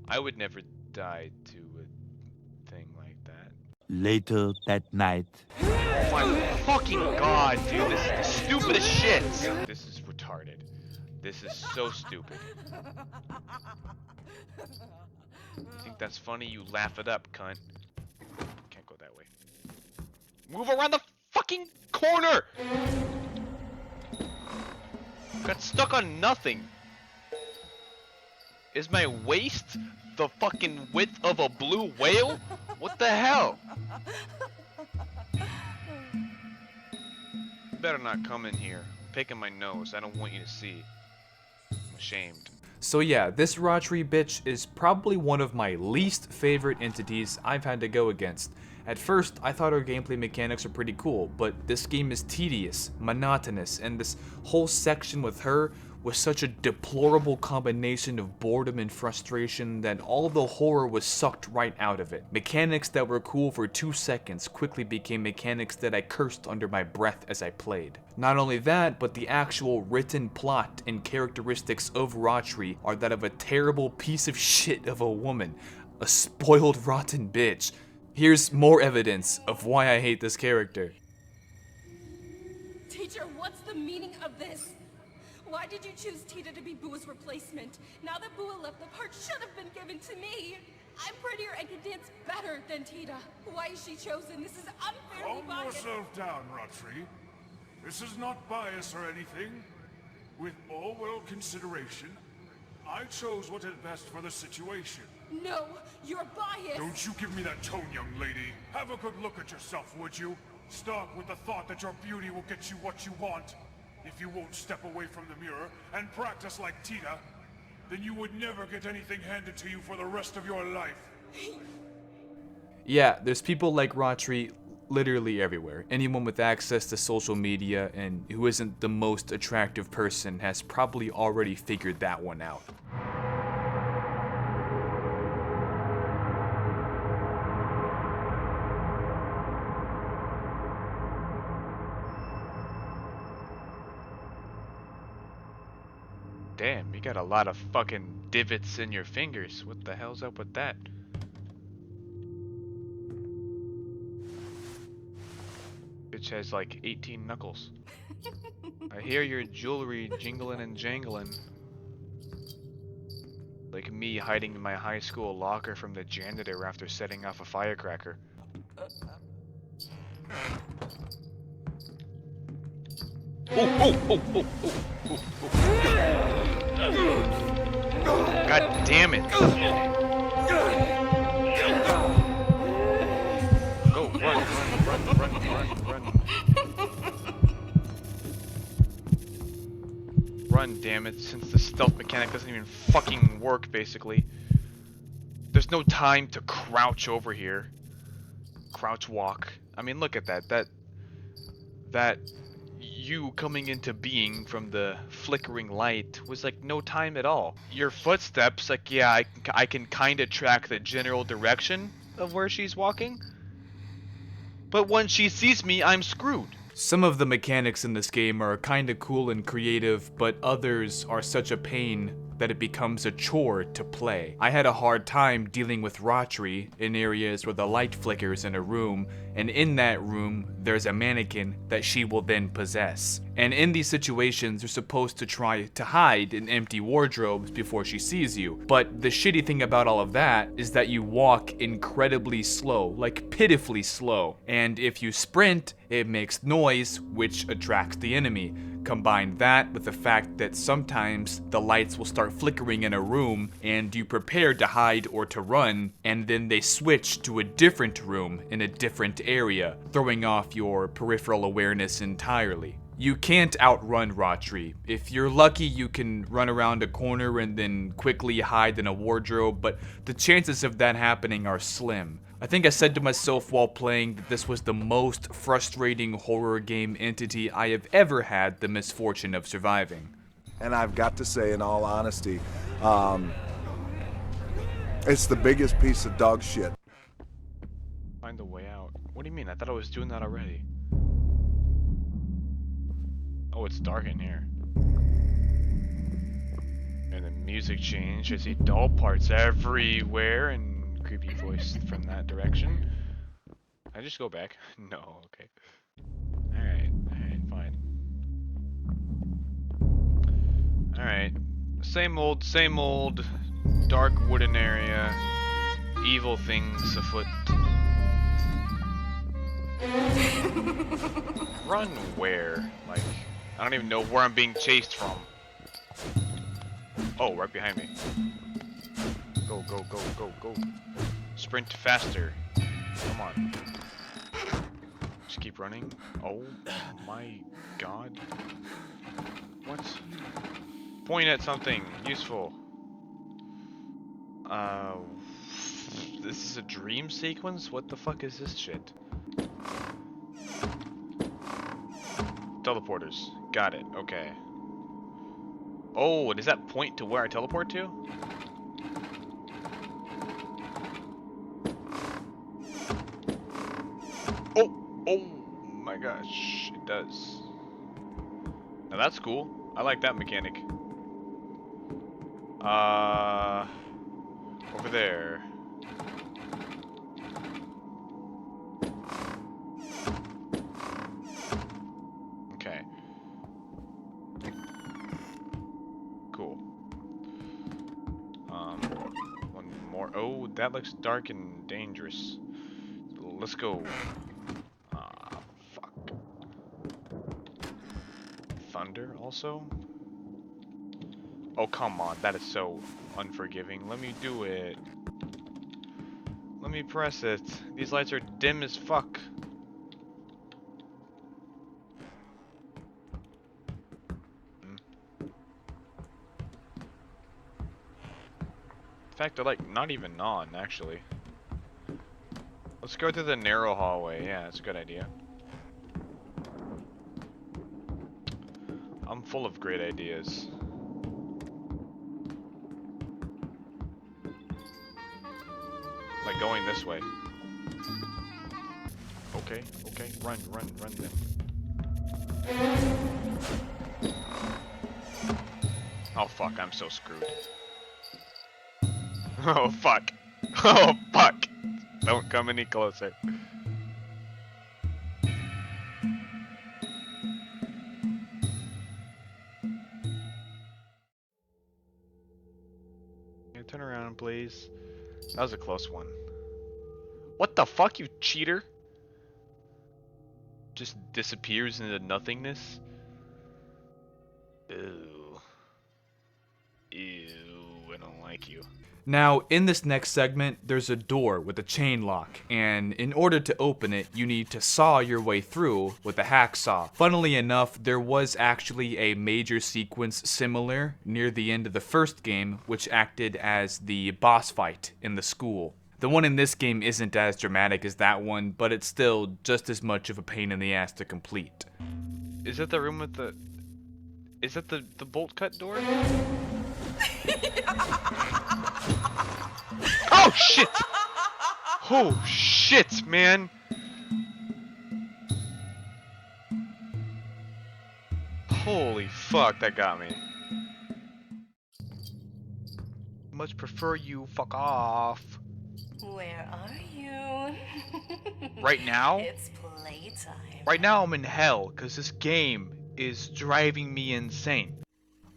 I would never die to a thing like that. Later that night. Oh my fucking god, dude, this is the stupidest shit! This is retarded. This is so stupid. Think that's funny? You laugh it up, cunt. Can't go that way. Move around the fucking corner! Got stuck on nothing. Is my waist the fucking width of a blue whale? What the hell? You better not come in here. I'm picking my nose. I don't want you to see. I'm ashamed. So yeah, this Ratri bitch is probably one of my least favorite entities I've had to go against. At first, I thought her gameplay mechanics were pretty cool, but this game is tedious, monotonous, and this whole section with her was such a deplorable combination of boredom and frustration that all of the horror was sucked right out of it. Mechanics that were cool for 2 seconds quickly became mechanics that I cursed under my breath as I played. Not only that, but the actual written plot and characteristics of Ratri are that of a terrible piece of shit of a woman. A spoiled, rotten bitch. Here's more evidence of why I hate this character. Teacher, what's the meaning of this? Why did you choose Tita to be Bua's replacement? Now that Bua left, the part should have been given to me. I'm prettier and can dance better than Tita. Why is she chosen? This is unfairly biased. Calm yourself down, Ratri. This is not bias or anything. With all well consideration, I chose what is best for the situation. No, you're biased. Don't you give me that tone, young lady. Have a good look at yourself, would you? Start with the thought that your beauty will get you what you want. If you won't step away from the mirror and practice like Tita, then you would never get anything handed to you for the rest of your life. Yeah, there's people like Ratri literally everywhere. Anyone with access to social media and who isn't the most attractive person has probably already figured that one out. Damn, you got a lot of fucking divots in your fingers. What the hell's up with that? Bitch has like 18 knuckles. I hear your jewelry jingling and jangling. Like me hiding in my high school locker from the janitor after setting off a firecracker. God damn it! Go, run. Run, damn it, since the stealth mechanic doesn't even fucking work, basically. There's no time to crouch over here. Crouch walk. I mean, look at that. That you coming into being from the flickering light was like no time at all. Your footsteps, like, yeah, I can kind of track the general direction of where she's walking. But when she sees me, I'm screwed. Some of the mechanics in this game are kinda cool and creative, but others are such a pain that it becomes a chore to play. I had a hard time dealing with Rotary in areas where the light flickers in a room, and in that room, there's a mannequin that she will then possess. And in these situations, you're supposed to try to hide in empty wardrobes before she sees you. But the shitty thing about all of that is that you walk incredibly slow, like pitifully slow. And if you sprint, it makes noise, which attracts the enemy. Combine that with the fact that sometimes the lights will start flickering in a room and you prepare to hide or to run, and then they switch to a different room in a different area, throwing off your peripheral awareness entirely. You can't outrun Rotary. If you're lucky, you can run around a corner and then quickly hide in a wardrobe, but the chances of that happening are slim. I think I said to myself while playing that this was the most frustrating horror game entity I have ever had the misfortune of surviving. And I've got to say, in all honesty, it's the biggest piece of dog shit. Find a way out. What do you mean? I thought I was doing that already. Oh, it's dark in here. And the music changed. I see doll parts everywhere and creepy voice from that direction. I just go back? No, okay. Alright, fine. Alright. Same old dark wooden area. Evil things afoot. Run where? Like, I don't even know where I'm being chased from. Oh, right behind me. Go, go, go, go, go. Sprint faster. Come on. Just keep running. Oh my god. What? Point at something useful. This is a dream sequence? What the fuck is this shit? Teleporters. Got it. Okay. Oh, does that point to where I teleport to? Oh my gosh, it does. Now that's cool. I like that mechanic. Over there. Okay. Cool. One more. Oh, that looks dark and dangerous. Let's go. Fuck. Thunder also? Oh, come on. That is so unforgiving. Let me do it. Let me press it. These lights are dim as fuck. In fact, they're like not even on, actually. Let's go through the narrow hallway. Yeah, that's a good idea. I'm full of great ideas. Like going this way. Okay, okay, run then. Oh fuck, I'm so screwed. Oh fuck. Oh fuck. Don't come any closer. Yeah, turn around, please. That was a close one. What the fuck, you cheater? Just disappears into nothingness? Ew. Ew, I don't like you. Now, in this next segment, there's a door with a chain lock, and in order to open it, you need to saw your way through with a hacksaw. Funnily enough, there was actually a major sequence similar near the end of the first game, which acted as the boss fight in the school. The one in this game isn't as dramatic as that one, but it's still just as much of a pain in the ass to complete. Is that the room with the... Is that the bolt cut door? Oh shit! Oh shit, man! Holy fuck, that got me. Much prefer you fuck off. Where are you? Right now? It's playtime. Right now I'm in hell, because this game is driving me insane.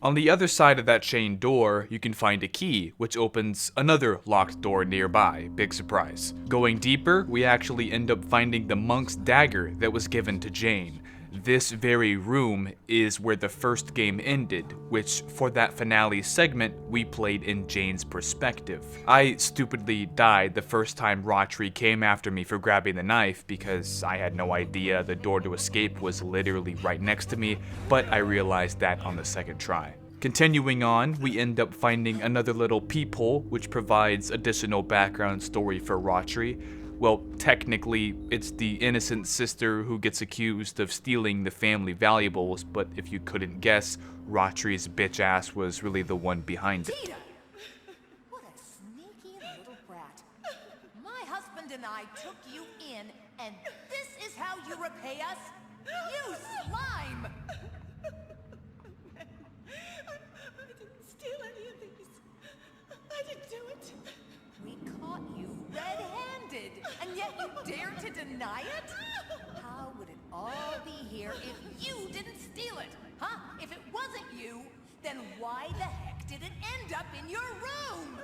On the other side of that chain door, you can find a key, which opens another locked door nearby. Big surprise. Going deeper, we actually end up finding the monk's dagger that was given to Jane. This very room is where the first game ended, which for that finale segment, we played in Jane's perspective. I stupidly died the first time Rotary came after me for grabbing the knife because I had no idea the door to escape was literally right next to me, but I realized that on the second try. Continuing on, we end up finding another little peephole, which provides additional background story for Rotary. Well, technically, it's the innocent sister who gets accused of stealing the family valuables, but if you couldn't guess, Rotary's bitch ass was really the one behind it. Vida! What a sneaky little brat. My husband and I took you in, and this is how you repay us? You slime! I didn't steal any of these. I didn't do it. We caught you red-handed, and yet you dare to deny it? How would it all be here if you didn't steal it? Huh? If it wasn't you, then why the heck did it end up in your room?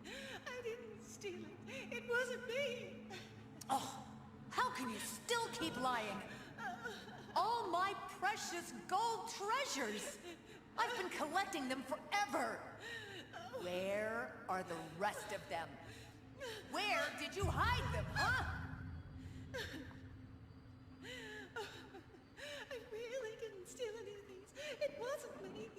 I didn't steal it. It wasn't me. Oh, how can you still keep lying? All my precious gold treasures! I've been collecting them forever. Where are the rest of them? Where did you hide them, huh? I really didn't steal any of these. It wasn't me.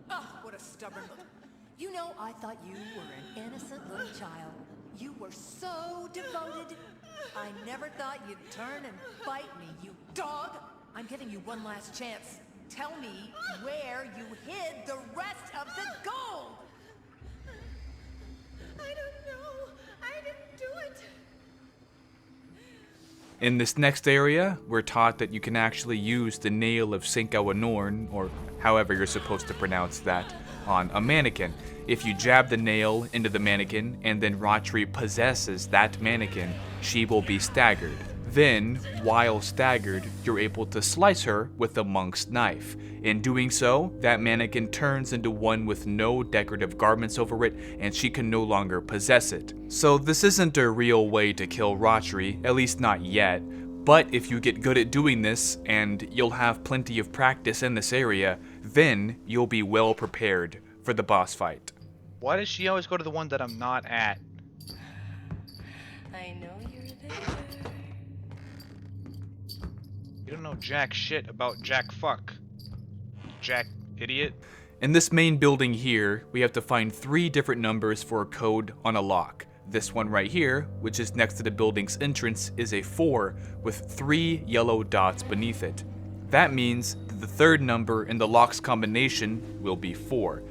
Oh, what a stubborn little... You know, I thought you were an innocent little child. You were so devoted. I never thought you'd turn and bite me, you dog! I'm giving you one last chance. Tell me where you hid the rest of the gold! I don't know. I didn't do it. In this next area, we're taught that you can actually use the nail of Sinkawanorn, or however you're supposed to pronounce that, on a mannequin. If you jab the nail into the mannequin and then Rotary possesses that mannequin, she will be staggered. Then, while staggered, you're able to slice her with the monk's knife. In doing so, that mannequin turns into one with no decorative garments over it, and she can no longer possess it. So this isn't a real way to kill Rotary, at least not yet. But if you get good at doing this, and you'll have plenty of practice in this area, then you'll be well prepared for the boss fight. Why does she always go to the one that I'm not at? I know you're there. You don't know jack shit about Jack fuck. Jack idiot. In this main building here, we have to find 3 different numbers for a code on a lock. This one right here, which is next to the building's entrance, is a 4 with 3 yellow dots beneath it. That means that the 3rd number in the lock's combination will be 4.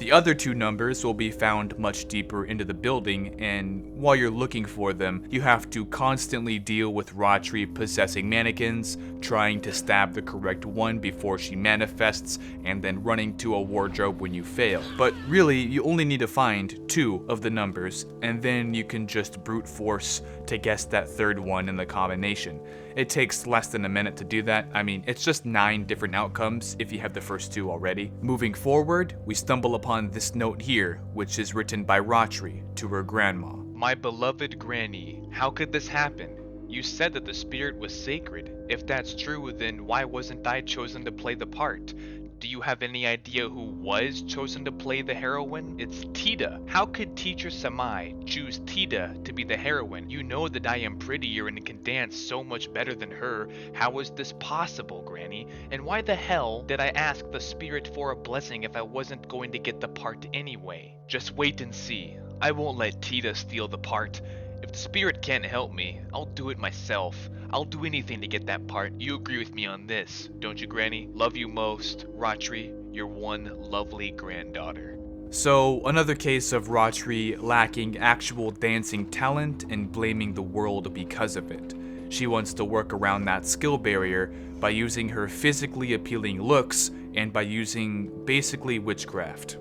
The other two numbers will be found much deeper into the building, and while you're looking for them, you have to constantly deal with Ratri possessing mannequins, trying to stab the correct one before she manifests, and then running to a wardrobe when you fail. But really, you only need to find 2 of the numbers, and then you can just brute force to guess that third one in the combination. It takes less than a minute to do that. I mean, it's just 9 different outcomes if you have the first 2 already. Moving forward, we stumble upon this note here, which is written by Ratri to her grandma. My beloved Granny, how could this happen? You said that the spirit was sacred. If that's true, then why wasn't I chosen to play the part? Do you have any idea who was chosen to play the heroine? It's Tita. How could Teacher Samai choose Tita to be the heroine? You know that I am prettier and can dance so much better than her. How is this possible, Granny? And why the hell did I ask the spirit for a blessing if I wasn't going to get the part anyway? Just wait and see. I won't let Tita steal the part. If the spirit can't help me, I'll do it myself. I'll do anything to get that part. You agree with me on this, don't you, Granny? Love you most, Ratri, your one lovely granddaughter. So, another case of Ratri lacking actual dancing talent and blaming the world because of it. She wants to work around that skill barrier by using her physically appealing looks and by using basically witchcraft.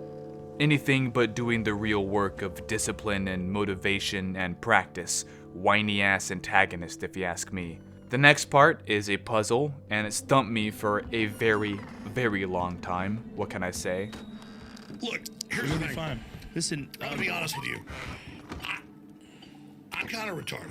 Anything but doing the real work of discipline and motivation and practice. Whiny ass antagonist, if you ask me. The next part is a puzzle, and it stumped me for a very, very long time. What can I say? Look, here's the thing. Fine. Listen, I'm gonna be honest with you. I'm kind of retarded.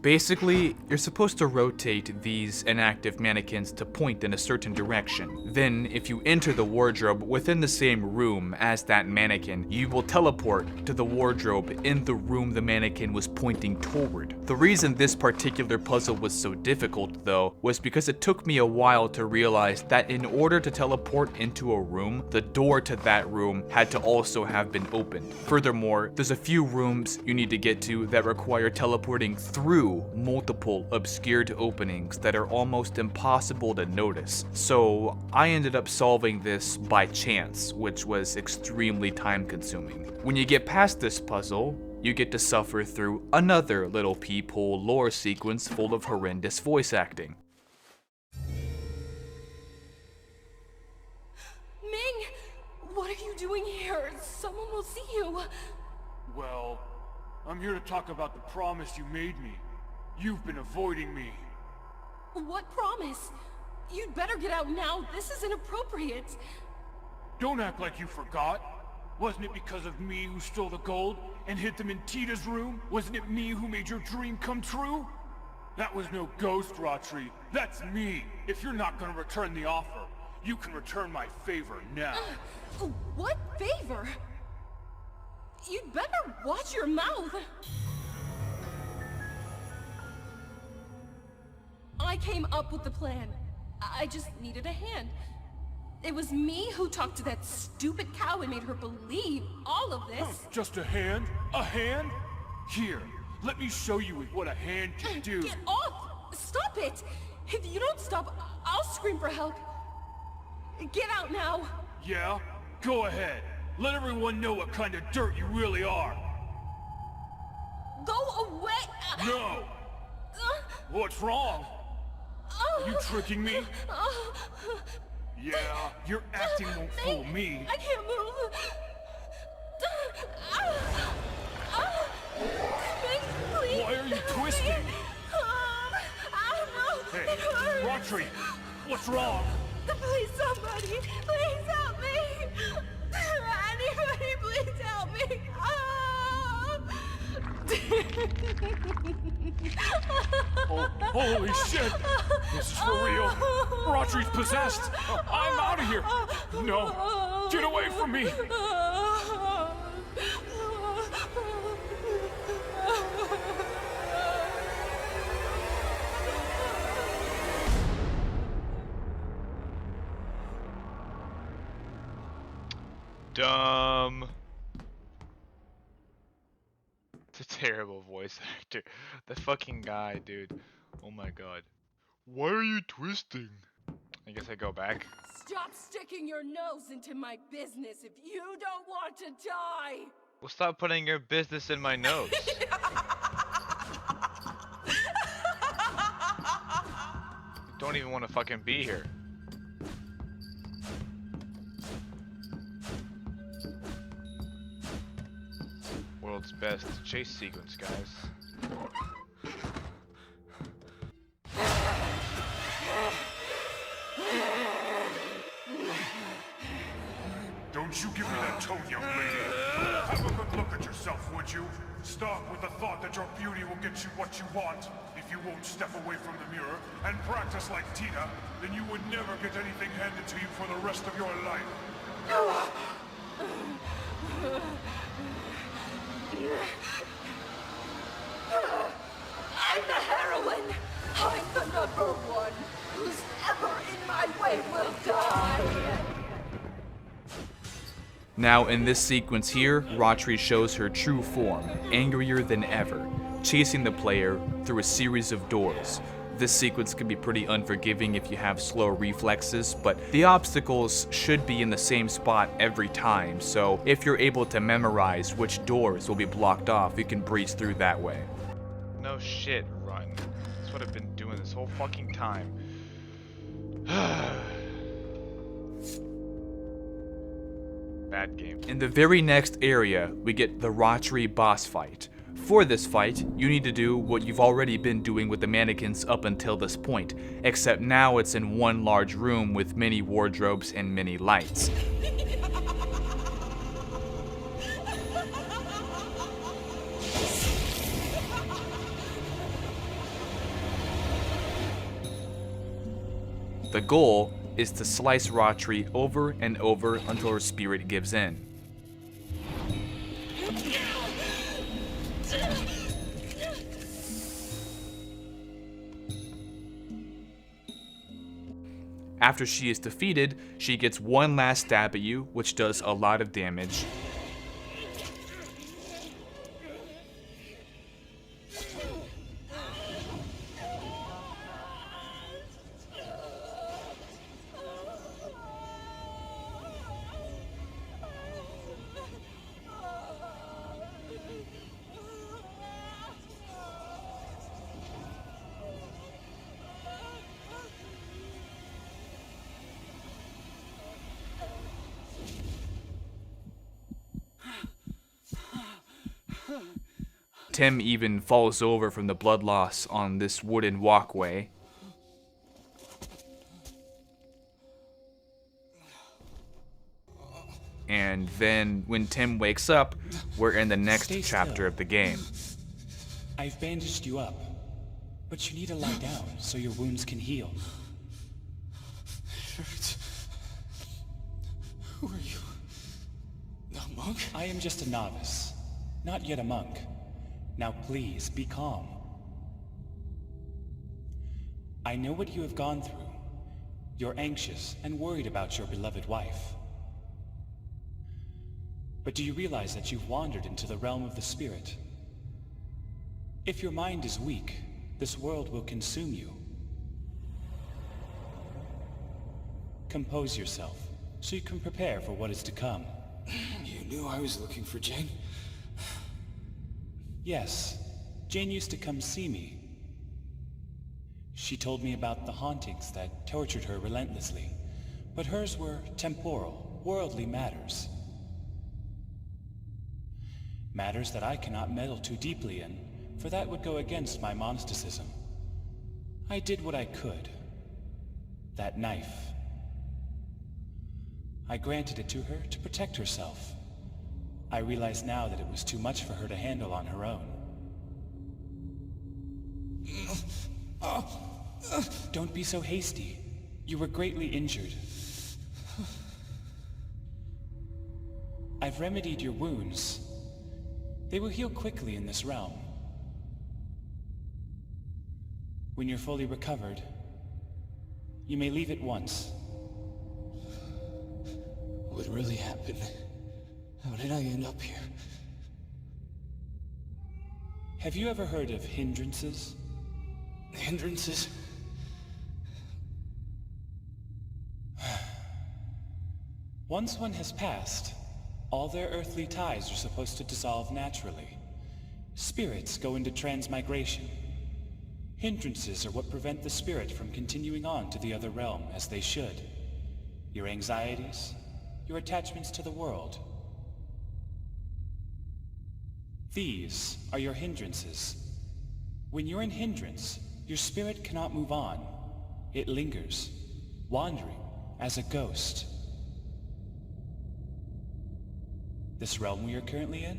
Basically, you're supposed to rotate these inactive mannequins to point in a certain direction. Then, if you enter the wardrobe within the same room as that mannequin, you will teleport to the wardrobe in the room the mannequin was pointing toward. The reason this particular puzzle was so difficult, though, was because it took me a while to realize that in order to teleport into a room, the door to that room had to also have been opened. Furthermore, there's a few rooms you need to get to that require teleporting through multiple obscured openings that are almost impossible to notice. So I ended up solving this by chance, which was extremely time consuming. When you get past this puzzle, you get to suffer through another little peephole lore sequence full of horrendous voice acting. Ming! What are you doing here? Someone will see you. Well, I'm here to talk about the promise you made me. You've been avoiding me. What promise? You'd better get out now. This is inappropriate. Don't act like you forgot. Wasn't it because of me who stole the gold and hid them in Tita's room? Wasn't it me who made your dream come true? That was no ghost, Ratri. That's me. If you're not gonna return the offer, you can return my favor now. What favor? You'd better watch your mouth. I came up with the plan. I just needed a hand. It was me who talked to that stupid cow and made her believe all of this. Just a hand? A hand? Here, let me show you what a hand can do. Get off! Stop it! If you don't stop, I'll scream for help. Get out now. Yeah? Go ahead. Let everyone know what kind of dirt you really are. Go away! No! What's wrong? Are you tricking me? Yeah, your acting won't fool me. I can't move. Please. Why are you twisting? I don't know. Hey, Ratri, what's wrong? Please, somebody. Please help me. Anybody, please help me. Oh, holy shit! This is for real. Ratri's possessed. I'm out of here. No, get away from me. Dumb. It's a terrible voice actor. That fucking guy, dude. Oh my god. Why are you twisting? I guess I go back. Stop sticking your nose into my business if you don't want to die! Well, stop putting your business in my nose. Don't even want to fucking be here. World's best chase sequence, guys. Don't you give me that tone, young lady. Have a good look at yourself, would you? Start with the thought that your beauty will get you what you want. If you won't step away from the mirror and practice like Tina, then you would never get anything handed to you for the rest of your life. I'm the heroine. I'm the number one. Who's ever in my way will die. Now in this sequence here, Ratri shows her true form, angrier than ever, chasing the player through a series of doors. This sequence can be pretty unforgiving if you have slow reflexes, but the obstacles should be in the same spot every time, so if you're able to memorize which doors will be blocked off, you can breeze through that way. No shit, run. That's what I've been doing this whole fucking time. Bad game. In the very next area, we get the Ratri boss fight. For this fight, you need to do what you've already been doing with the mannequins up until this point, except now it's in one large room with many wardrobes and many lights. The goal is to slice Ratri over and over until her spirit gives in. After she is defeated, she gets one last stab at you, which does a lot of damage. Tim even falls over from the blood loss on this wooden walkway. And then when Tim wakes up, we're in the next chapter of the game. I've bandaged you up, but you need to lie down so your wounds can heal. Who are you? A monk? I am just a novice, not yet a monk. Now please, be calm. I know what you have gone through. You're anxious and worried about your beloved wife. But do you realize that you've wandered into the realm of the spirit? If your mind is weak, this world will consume you. Compose yourself, so you can prepare for what is to come. You knew I was looking for Jane? Yes, Jane used to come see me. She told me about the hauntings that tortured her relentlessly, but hers were temporal, worldly matters. Matters that I cannot meddle too deeply in, for that would go against my monasticism. I did what I could. That knife. I granted it to her to protect herself. I realize now that it was too much for her to handle on her own. Don't be so hasty. You were greatly injured. I've remedied your wounds. They will heal quickly in this realm. When you're fully recovered, you may leave at once. What really happened? How did I end up here? Have you ever heard of hindrances? Hindrances? Once one has passed, all their earthly ties are supposed to dissolve naturally. Spirits go into transmigration. Hindrances are what prevent the spirit from continuing on to the other realm as they should. Your anxieties, your attachments to the world. These are your hindrances. When you're in hindrance, your spirit cannot move on. It lingers, wandering as a ghost. This realm we are currently in?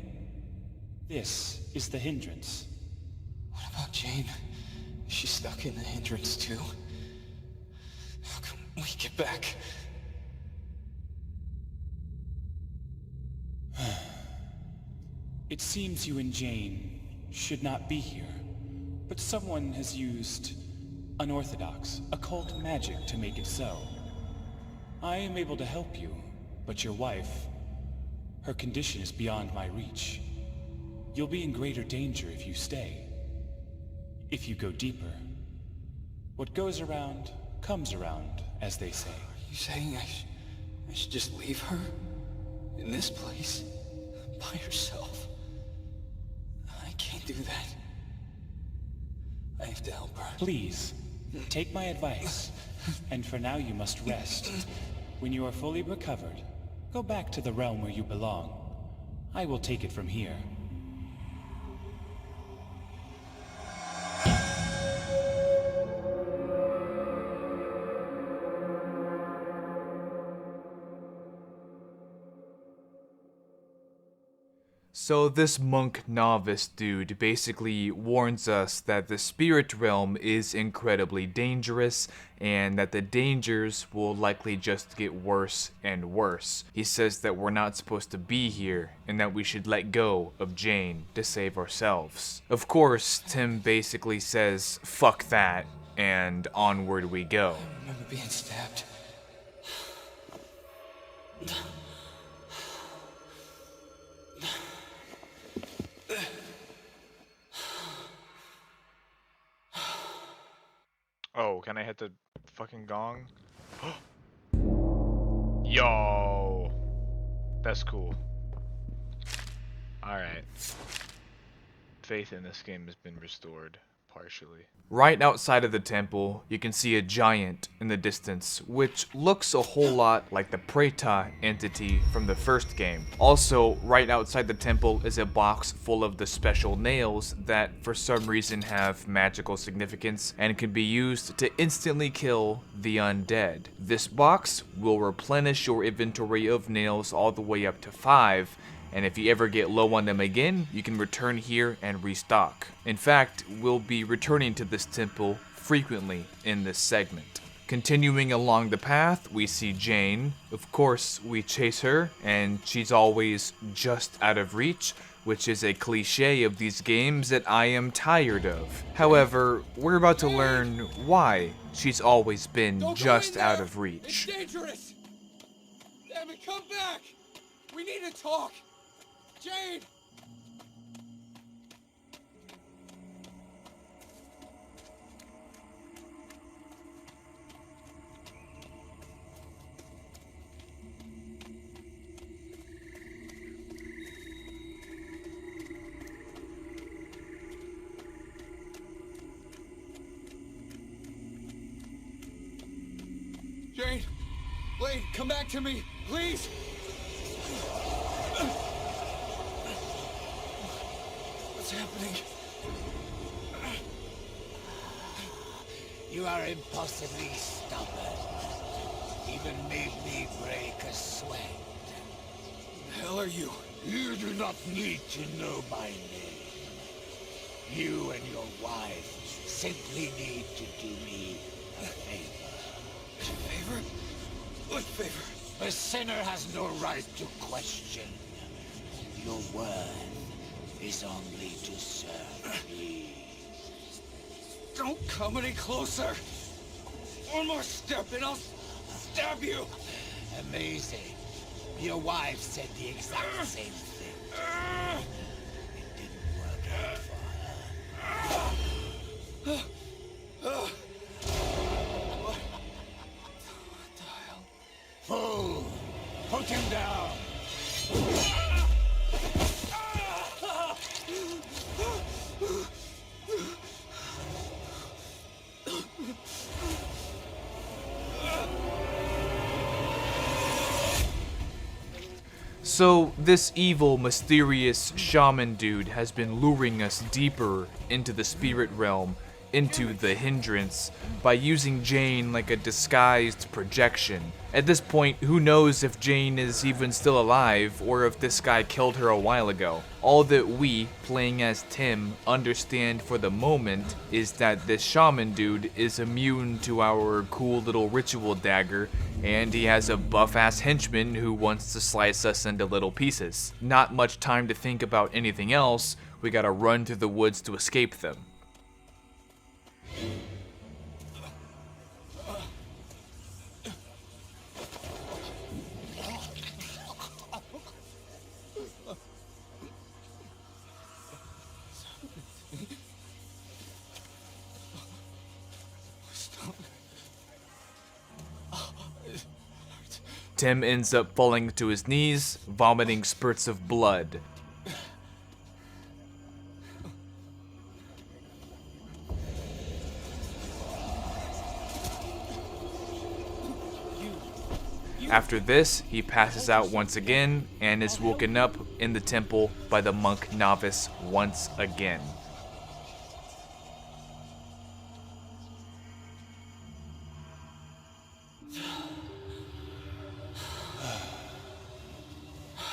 This is the hindrance. What about Jane? Is she stuck in the hindrance too? How can we get back? It seems you and Jane should not be here, but someone has used unorthodox, occult magic to make it so. I am able to help you, but your wife, her condition is beyond my reach. You'll be in greater danger if you stay. If you go deeper. What goes around, comes around, as they say. Are you saying I should just leave her? In this place? By herself? I can't do that. I have to help her. Please, take my advice. And for now you must rest. When you are fully recovered, go back to the realm where you belong. I will take it from here. So this monk novice dude basically warns us that the spirit realm is incredibly dangerous and that the dangers will likely just get worse and worse. He says that we're not supposed to be here and that we should let go of Jane to save ourselves. Of course, Tim basically says, fuck that, and onward we go. I remember being stabbed. Oh, can I hit the fucking gong? Yo! That's cool. Alright. Faith in this game has been restored, partially. Right outside of the temple, you can see a giant in the distance, which looks a whole lot like the Preta entity from the first game. Also, right outside the temple is a box full of the special nails that for some reason have magical significance and can be used to instantly kill the undead. This box will replenish your inventory of nails all the way up to 5, and if you ever get low on them again, you can return here and restock. In fact, we'll be returning to this temple frequently in this segment. Continuing along the path, we see Jane. Of course, we chase her, and she's always just out of reach, which is a cliche of these games that I am tired of. However, we're about to learn why she's always been just out of reach. It's dangerous! Damn it, come back! We need to talk! Jane! Jane! Blade, come back to me, please! What's happening? You are impossibly stubborn. Even made me break a sweat. Who the hell are you? You do not need to know my name. You and your wife simply need to do me a favor. A favor? What favor? A sinner has no right to question. Your worth is only to serve me. Don't come any closer! One more step and I'll stab you! Amazing. Your wife said the exact same thing. It didn't work out for her. What the hell? Fool! Put him down! So, this evil, mysterious shaman dude has been luring us deeper into the spirit realm, into the Hindrance, by using Jane like a disguised projection. At this point, who knows if Jane is even still alive, or if this guy killed her a while ago. All that we, playing as Tim, understand for the moment is that this shaman dude is immune to our cool little ritual dagger, and he has a buff-ass henchman who wants to slice us into little pieces. Not much time to think about anything else, we gotta run through the woods to escape them. Tim ends up falling to his knees, vomiting spurts of blood. After this, he passes out once again and is woken up in the temple by the monk novice once again.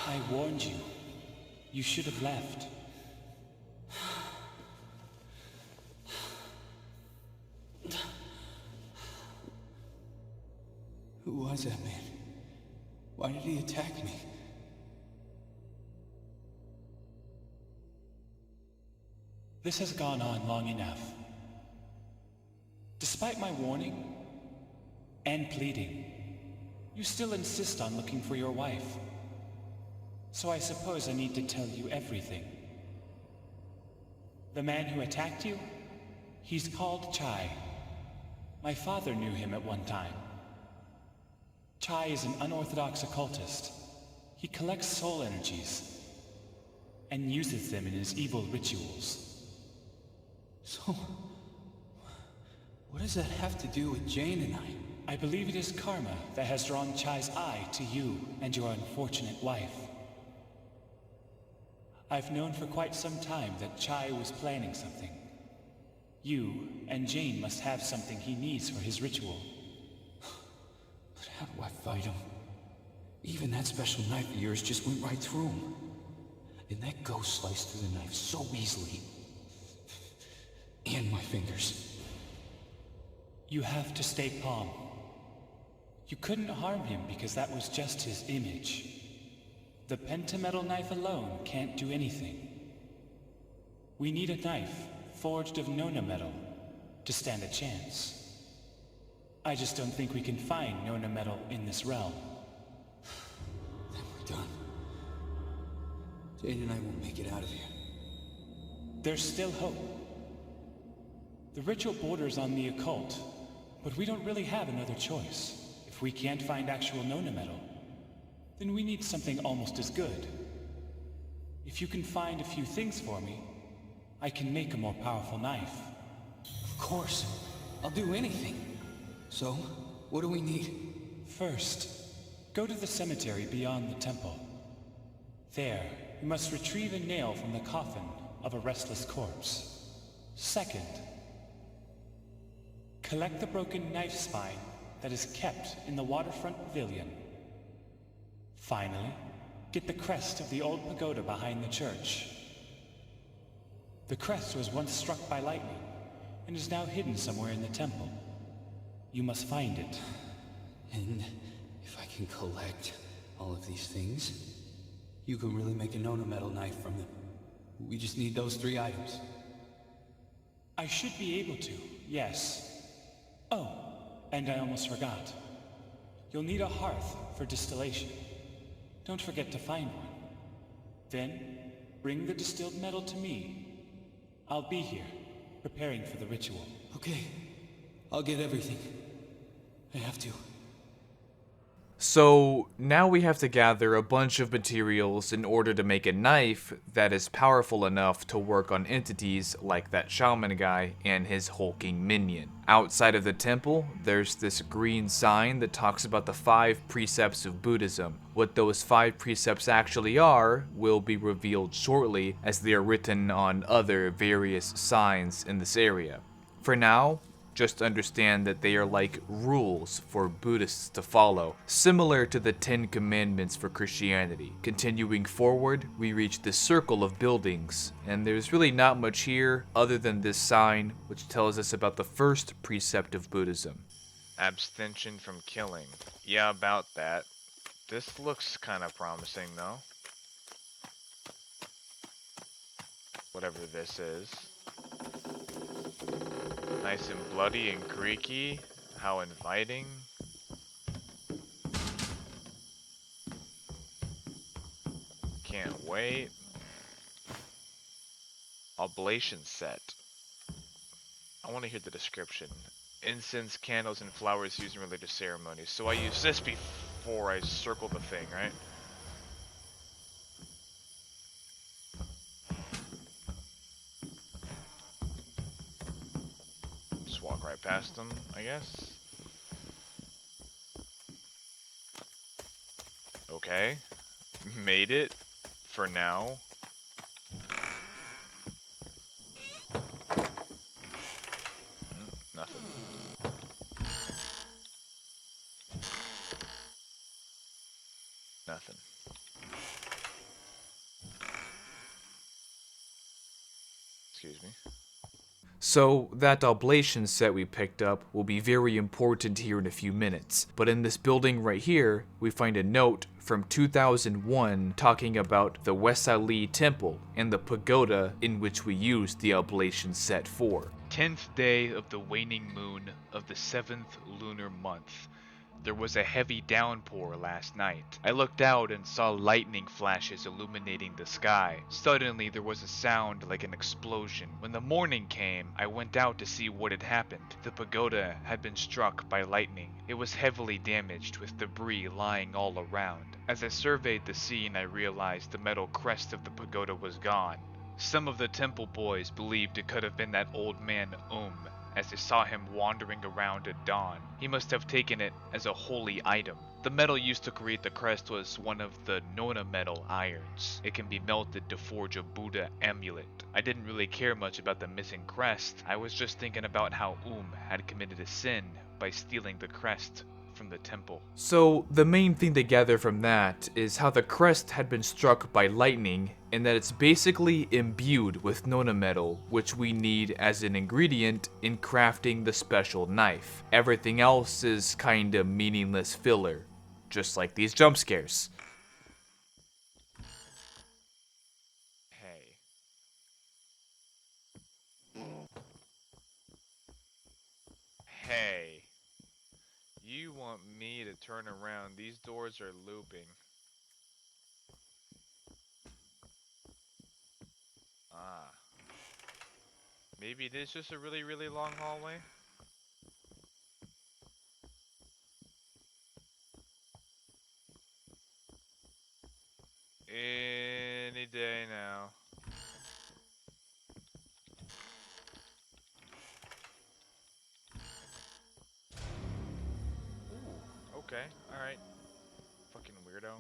I warned you. You should have left. Who was that man? Why did he attack me? This has gone on long enough. Despite my warning and pleading, you still insist on looking for your wife. So I suppose I need to tell you everything. The man who attacked you? He's called Chai. My father knew him at one time. Chai is an unorthodox occultist. He collects soul energies and uses them in his evil rituals. So, what does that have to do with Jane and I? I believe it is karma that has drawn Chai's eye to you and your unfortunate wife. I've known for quite some time that Chai was planning something. You and Jane must have something he needs for his ritual. But how do I fight him? Even that special knife of yours just went right through him. And that ghost sliced through the knife so easily. And my fingers. You have to stay calm. You couldn't harm him because that was just his image. The pentametal knife alone can't do anything. We need a knife forged of Nona metal to stand a chance. I just don't think we can find Nona metal in this realm. Then we're done. Jane and I won't make it out of here. There's still hope. The ritual borders on the occult, but we don't really have another choice. If we can't find actual Nona metal, then we need something almost as good. If you can find a few things for me, I can make a more powerful knife. Of course. I'll do anything. So, what do we need? First, go to the cemetery beyond the temple. There, you must retrieve a nail from the coffin of a restless corpse. Second, collect the broken knife spine that is kept in the waterfront pavilion. Finally, get the crest of the old pagoda behind the church. The crest was once struck by lightning, and is now hidden somewhere in the temple. You must find it. And if I can collect all of these things, you can really make a Nona metal knife from them. We just need those 3 items. I should be able to, yes. Oh, and I almost forgot. You'll need a hearth for distillation. Don't forget to find one. Then, bring the distilled metal to me. I'll be here, preparing for the ritual. Okay. I'll get everything. I have to. So now we have to gather a bunch of materials in order to make a knife that is powerful enough to work on entities like that shaman guy and his hulking minion. Outside of the temple, there's this green sign that talks about the 5 precepts of Buddhism. What those 5 precepts actually are will be revealed shortly, as they are written on other various signs in this area. For now, just understand that they are like rules for Buddhists to follow, similar to the 10 Commandments for Christianity. Continuing forward, we reach this circle of buildings, and there's really not much here other than this sign, which tells us about the first precept of Buddhism. Abstention from killing. Yeah, about that. This looks kind of promising, though. Whatever this is. Nice and bloody and creaky. How inviting. Can't wait. Oblation set. I want to hear the description. Incense, candles, and flowers used in religious ceremonies. So I use this before I circle the thing, right? Just walk right past them, I guess. Okay. Made it. For now. Nothing. Nothing. Excuse me. So, that oblation set we picked up will be very important here in a few minutes, but in this building right here, we find a note from 2001 talking about the Wesaili Temple and the pagoda in which we used the oblation set for. 10th day of the waning moon of the 7th lunar month. There was a heavy downpour last night. I looked out and saw lightning flashes illuminating the sky. Suddenly there was a sound like an explosion. When the morning came, I went out to see what had happened. The pagoda had been struck by lightning. It was heavily damaged with debris lying all around. As I surveyed the scene, I realized the metal crest of the pagoda was gone. Some of the temple boys believed it could have been that old man as they saw him wandering around at dawn. He must have taken it as a holy item. The metal used to create the crest was one of the Nona metal irons. It can be melted to forge a Buddha amulet. I didn't really care much about the missing crest. I was just thinking about how had committed a sin by stealing the crest from the temple. So the main thing to gather from that is how the crest had been struck by lightning, and that it's basically imbued with Nona metal, which we need as an ingredient in crafting the special knife. Everything else is kinda meaningless filler, just like these jump scares. Hey. You want me to turn around? These doors are looping. Ah. Maybe it is just a really, really long hallway? Any day now. Okay, alright. Fucking weirdo.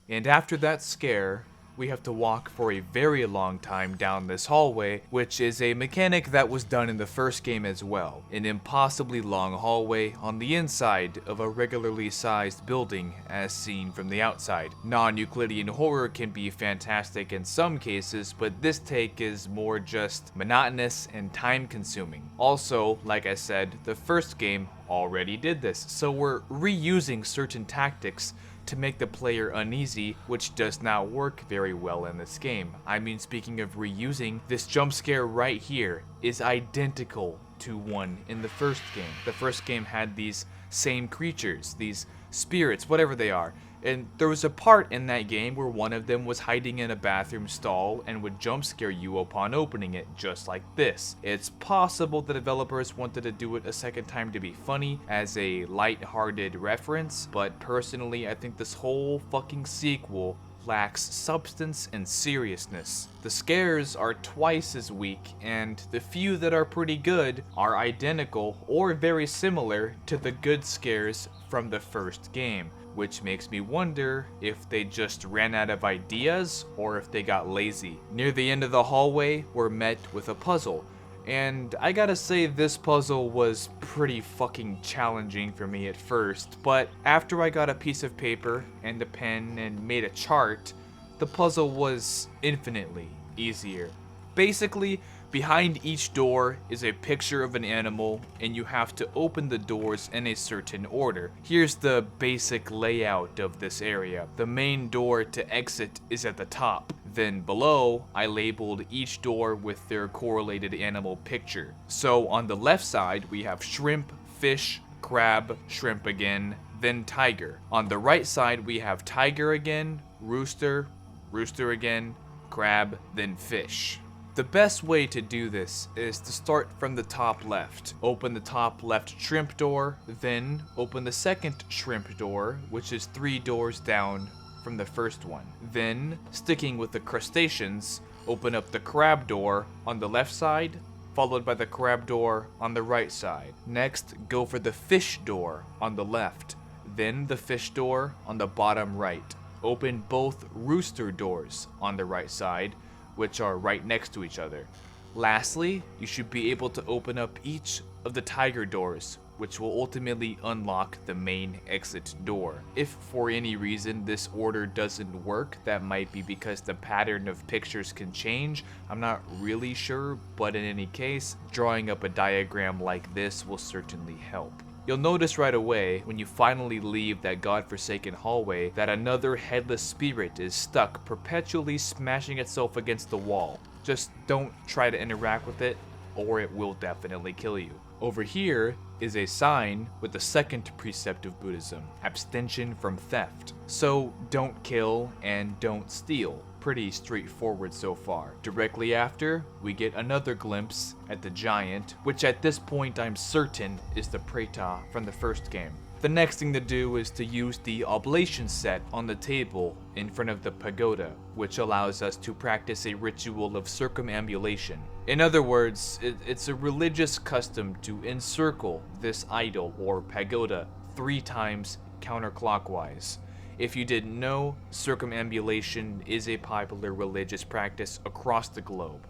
And after that scare, we have to walk for a very long time down this hallway, which is a mechanic that was done in the first game as well. An impossibly long hallway on the inside of a regularly sized building as seen from the outside. Non-Euclidean horror can be fantastic in some cases, but this take is more just monotonous and time consuming. Also, like I said, the first game already did this, so we're reusing certain tactics to make the player uneasy, which does not work very well in this game. I mean, speaking of reusing, this jump scare right here is identical to one in the first game. The first game had these same creatures, these spirits, whatever they are, And there was a part in that game where one of them was hiding in a bathroom stall and would jump scare you upon opening it, just like this. It's possible the developers wanted to do it a second time to be funny as a light-hearted reference, but personally I think this whole fucking sequel lacks substance and seriousness. The scares are twice as weak, and the few that are pretty good are identical or very similar to the good scares from the first game, which makes me wonder if they just ran out of ideas or if they got lazy. Near the end of the hallway, we're met with a puzzle. And I gotta say, this puzzle was pretty fucking challenging for me at first, but after I got a piece of paper and a pen and made a chart, the puzzle was infinitely easier. Basically, behind each door is a picture of an animal, and you have to open the doors in a certain order. Here's the basic layout of this area. The main door to exit is at the top. Then below, I labeled each door with their correlated animal picture. So on the left side, we have shrimp, fish, crab, shrimp again, then tiger. On the right side, we have tiger again, rooster, rooster again, crab, then fish. The best way to do this is to start from the top left. Open the top left shrimp door, then open the second shrimp door, which is 3 doors down from the first one. Then, sticking with the crustaceans, open up the crab door on the left side, followed by the crab door on the right side. Next, go for the fish door on the left, then the fish door on the bottom right. Open both rooster doors on the right side, which are right next to each other. Lastly, you should be able to open up each of the tiger doors, which will ultimately unlock the main exit door. If for any reason this order doesn't work, that might be because the pattern of pictures can change. I'm not really sure, but in any case, drawing up a diagram like this will certainly help. You'll notice right away, when you finally leave that godforsaken hallway, that another headless spirit is stuck, perpetually smashing itself against the wall. Just don't try to interact with it, or it will definitely kill you. Over here is a sign with the second precept of Buddhism, abstention from theft. So don't kill and don't steal. Pretty straightforward so far. Directly after, we get another glimpse at the giant, which at this point I'm certain is the Preta from the first game. The next thing to do is to use the oblation set on the table in front of the pagoda, which allows us to practice a ritual of circumambulation. In other words, it's a religious custom to encircle this idol or pagoda 3 times counterclockwise. If you didn't know, circumambulation is a popular religious practice across the globe.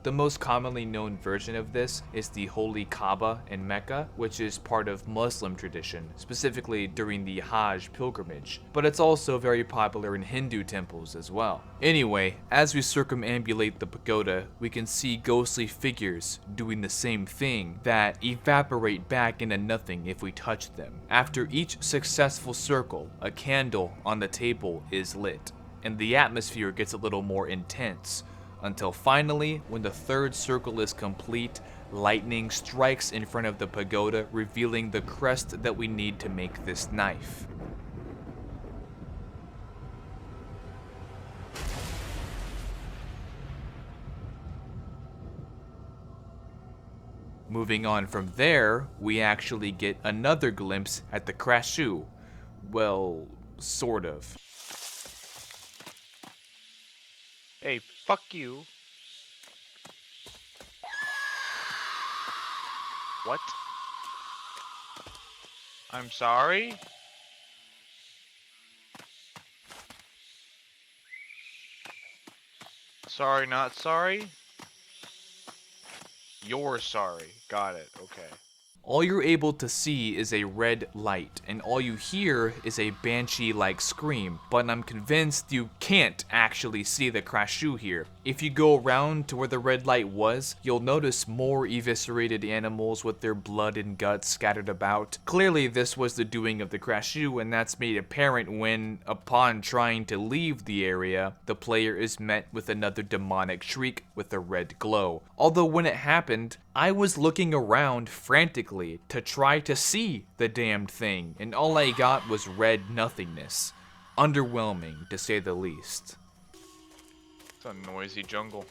The most commonly known version of this is the Holy Kaaba in Mecca, which is part of Muslim tradition, specifically during the Hajj pilgrimage, but it's also very popular in Hindu temples as well. Anyway, as we circumambulate the pagoda, we can see ghostly figures doing the same thing that evaporate back into nothing if we touch them. After each successful circle, a candle on the table is lit, and the atmosphere gets a little more intense. Until finally, when the 3rd circle is complete, lightning strikes in front of the pagoda, revealing the crest that we need to make this knife. Moving on from there, we actually get another glimpse at the Crashu. Well, sort of. Hey, fuck you. What? I'm sorry? Sorry, not sorry? You're sorry. Got it. Okay. All you're able to see is a red light, and all you hear is a banshee-like scream, but I'm convinced you can't actually see the Crashu here. If you go around to where the red light was, you'll notice more eviscerated animals with their blood and guts scattered about. Clearly this was the doing of the Crashu, and that's made apparent when, upon trying to leave the area, the player is met with another demonic shriek with a red glow. Although when it happened, I was looking around frantically to try to see the damned thing, and all I got was red nothingness. underwhelming to say the least. It's a noisy jungle.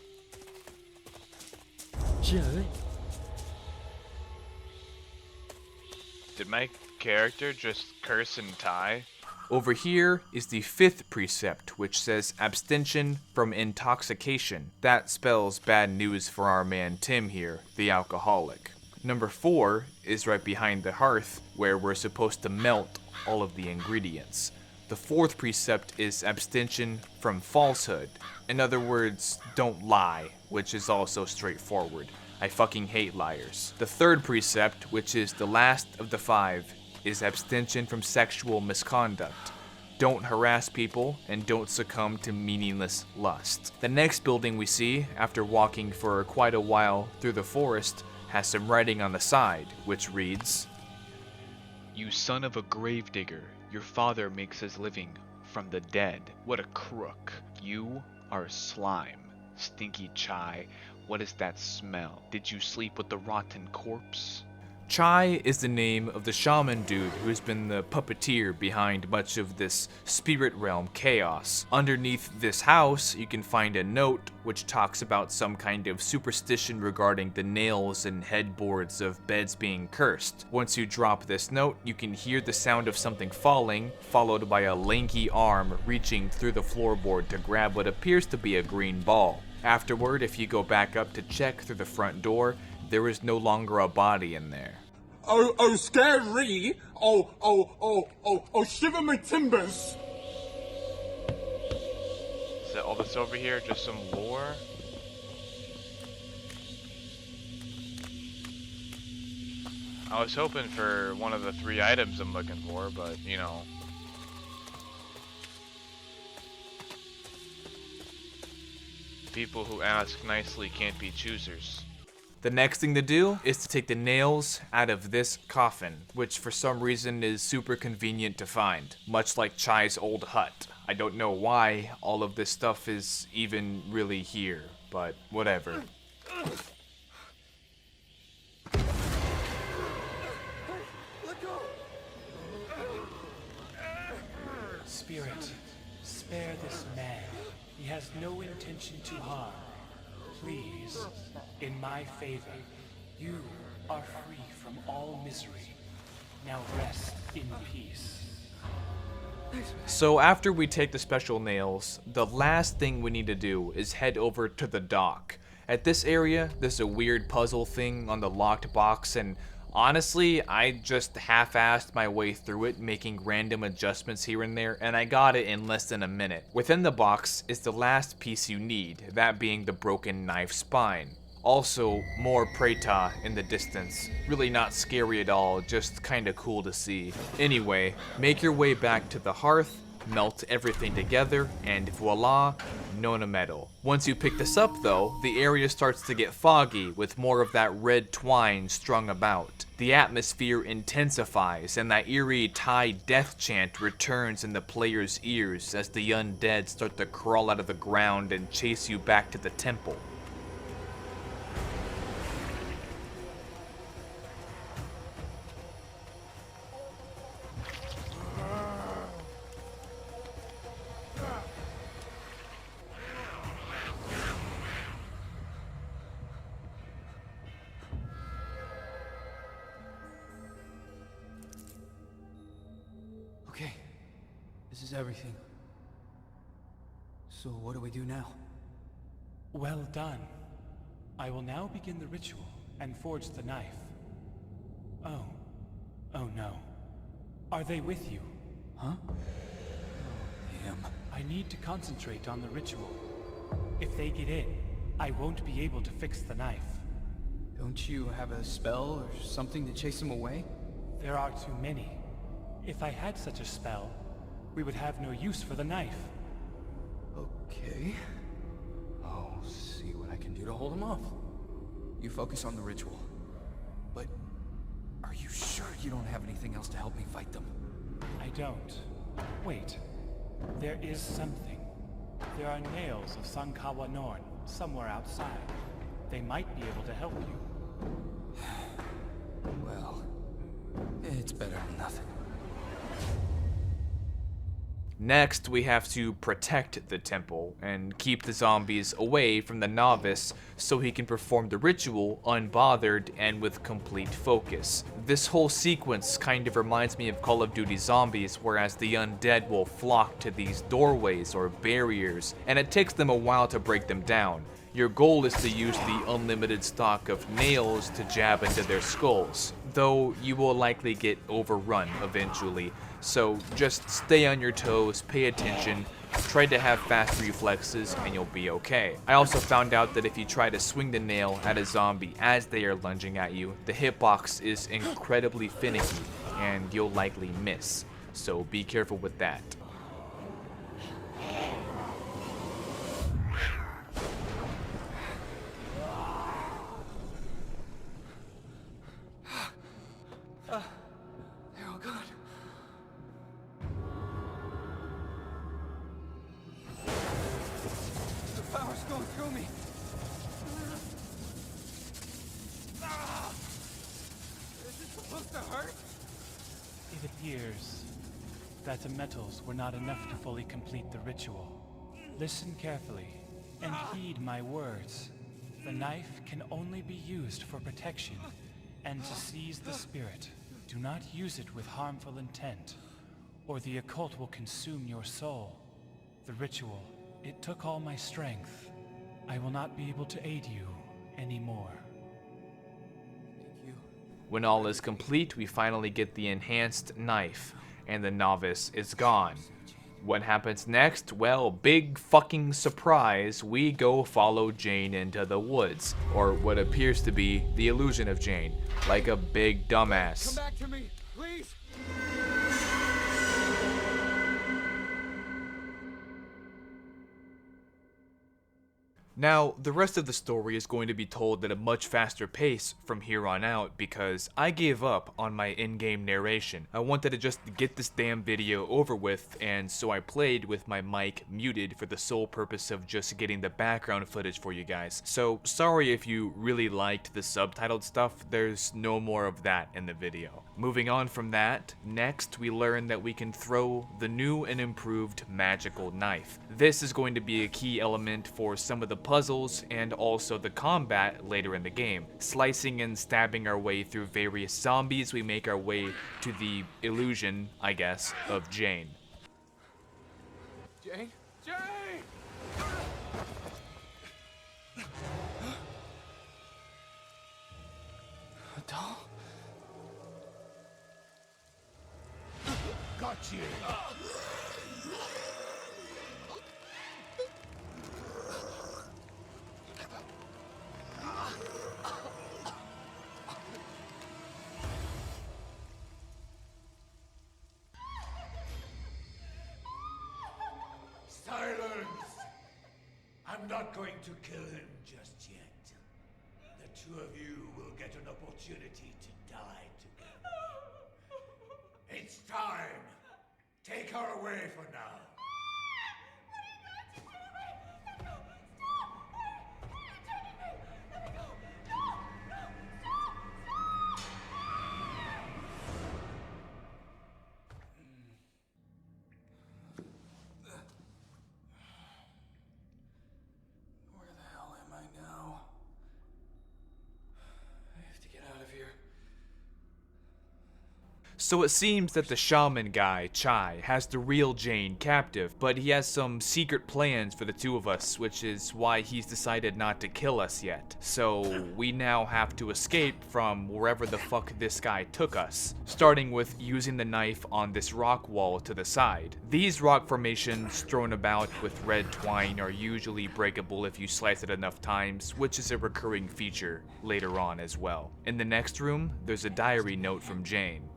Did my character just curse in Thai? Over here is the 5th precept, which says abstention from intoxication. That spells bad news for our man Tim here, the alcoholic. Number 4 is right behind the hearth, where we're supposed to melt all of the ingredients. The 4th precept is abstention from falsehood. In other words, don't lie, which is also straightforward. I fucking hate liars. The 3rd precept, which is the last of the 5, is abstention from sexual misconduct. Don't harass people and don't succumb to meaningless lust. The next building we see, after walking for quite a while through the forest, has some writing on the side, which reads, "You son of a gravedigger, your father makes his living from the dead. What a crook. You are slime. Stinky chai, what is that smell? Did you sleep with the rotten corpse?" Chai is the name of the shaman dude who has been the puppeteer behind much of this spirit realm chaos. Underneath this house, you can find a note which talks about some kind of superstition regarding the nails and headboards of beds being cursed. Once you drop this note, you can hear the sound of something falling, followed by a lanky arm reaching through the floorboard to grab what appears to be a green ball. Afterward, if you go back up to check through the front door, there is no longer a body in there. Oh, scary! Oh, shiver my timbers! Is that all that's over here? Just some lore? I was hoping for one of the 3 items I'm looking for, but, you know. People who ask nicely can't be choosers. The next thing to do is to take the nails out of this coffin, which for some reason is super convenient to find, much like Chai's old hut. I don't know why all of this stuff is even really here, but whatever. Spirit, spare this man. He has no intention to harm. Please, in my favor, you are free from all misery. Now rest in peace. So after we take the special nails, the last thing we need to do is head over to the dock. At this area, there's a weird puzzle thing on the locked box, and honestly, I just half-assed my way through it, making random adjustments here and there, and I got it in less than a minute. Within the box is the last piece you need, that being the broken knife spine. Also, more Preta in the distance. Really not scary at all, just kinda cool to see. Anyway, make your way back to the hearth, melt everything together, and voila, Nona metal. Once you pick this up though, the area starts to get foggy with more of that red twine strung about. The atmosphere intensifies and that eerie Thai death chant returns in the player's ears as the undead start to crawl out of the ground and chase you back to the temple. Okay, this is everything. So what do we do now? Well done. I will now begin the ritual and forge the knife. Oh no. Are they with you? Huh? Oh, damn. I need to concentrate on the ritual. If they get in, I won't be able to fix the knife. Don't you have a spell or something to chase them away? There are too many. If I had such a spell, we would have no use for the knife. Okay. I'll see what I can do to hold them off. You focus on the ritual. But are you sure you don't have anything else to help me fight them? I don't. Wait. There is something. There are nails of Sankawa Norn somewhere outside. They might be able to help you. Well, it's better than nothing. Next, we have to protect the temple and keep the zombies away from the novice so he can perform the ritual unbothered and with complete focus. This whole sequence kind of reminds me of Call of Duty Zombies, whereas the undead will flock to these doorways or barriers, and it takes them a while to break them down. Your goal is to use the unlimited stock of nails to jab into their skulls, though you will likely get overrun eventually. So just stay on your toes, pay attention, try to have fast reflexes, and you'll be okay. I also found out that if you try to swing the nail at a zombie as they are lunging at you, the hitbox is incredibly finicky, and you'll likely miss. So be careful with that. They're all gone. The power's going through me. Is it supposed to hurt? It appears that the metals were not enough to fully complete the ritual. Listen carefully and heed my words. The knife can only be used for protection and to seize the spirit. Do not use it with harmful intent, or the occult will consume your soul. The ritual, it took all my strength. I will not be able to aid you anymore. When all is complete, we finally get the enhanced knife, and the novice is gone. What happens next? Well, big fucking surprise, we go follow Jane into the woods, or what appears to be the illusion of Jane, like a big dumbass. Come back to me, please. Now, the rest of the story is going to be told at a much faster pace from here on out because I gave up on my in-game narration. I wanted to just get this damn video over with, and so I played with my mic muted for the sole purpose of just getting the background footage for you guys. So, sorry if you really liked the subtitled stuff, there's no more of that in the video. Moving on from that, next we learn that we can throw the new and improved magical knife. This is going to be a key element for some of the puzzles and also the combat later in the game. Slicing and stabbing our way through various zombies, we make our way to the illusion, I guess, of Jane. Jane? Jane! A doll? Got you. Silence! I'm not going to kill him just yet. The two of you will get an opportunity to die together. It's time. Take her away for now. Where the hell am I now? I have to get out of here. So it seems that the shaman guy, Chai, has the real Jane captive, but he has some secret plans for the two of us, which is why he's decided not to kill us yet. So we now have to escape from wherever the fuck this guy took us, starting with using the knife on this rock wall to the side. These rock formations thrown about with red twine are usually breakable if you slice it enough times, which is a recurring feature later on as well. In the next room, there's a diary note from Jane.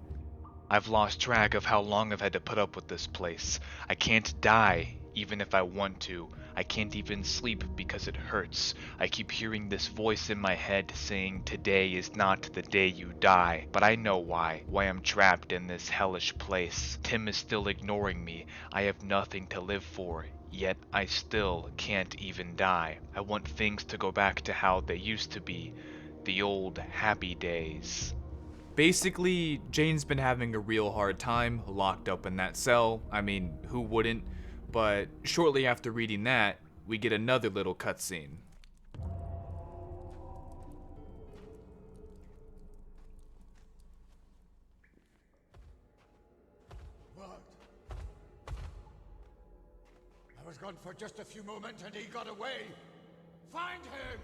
I've lost track of how long I've had to put up with this place. I can't die, even if I want to. I can't even sleep because it hurts. I keep hearing this voice in my head saying today is not the day you die. But I know why I'm trapped in this hellish place. Tim is still ignoring me. I have nothing to live for. Yet I still can't even die. I want things to go back to how they used to be. The old happy days. Basically, Jane's been having a real hard time locked up in that cell. I mean, who wouldn't? But shortly after reading that, we get another little cutscene. What? I was gone for just a few moments and he got away. Find him!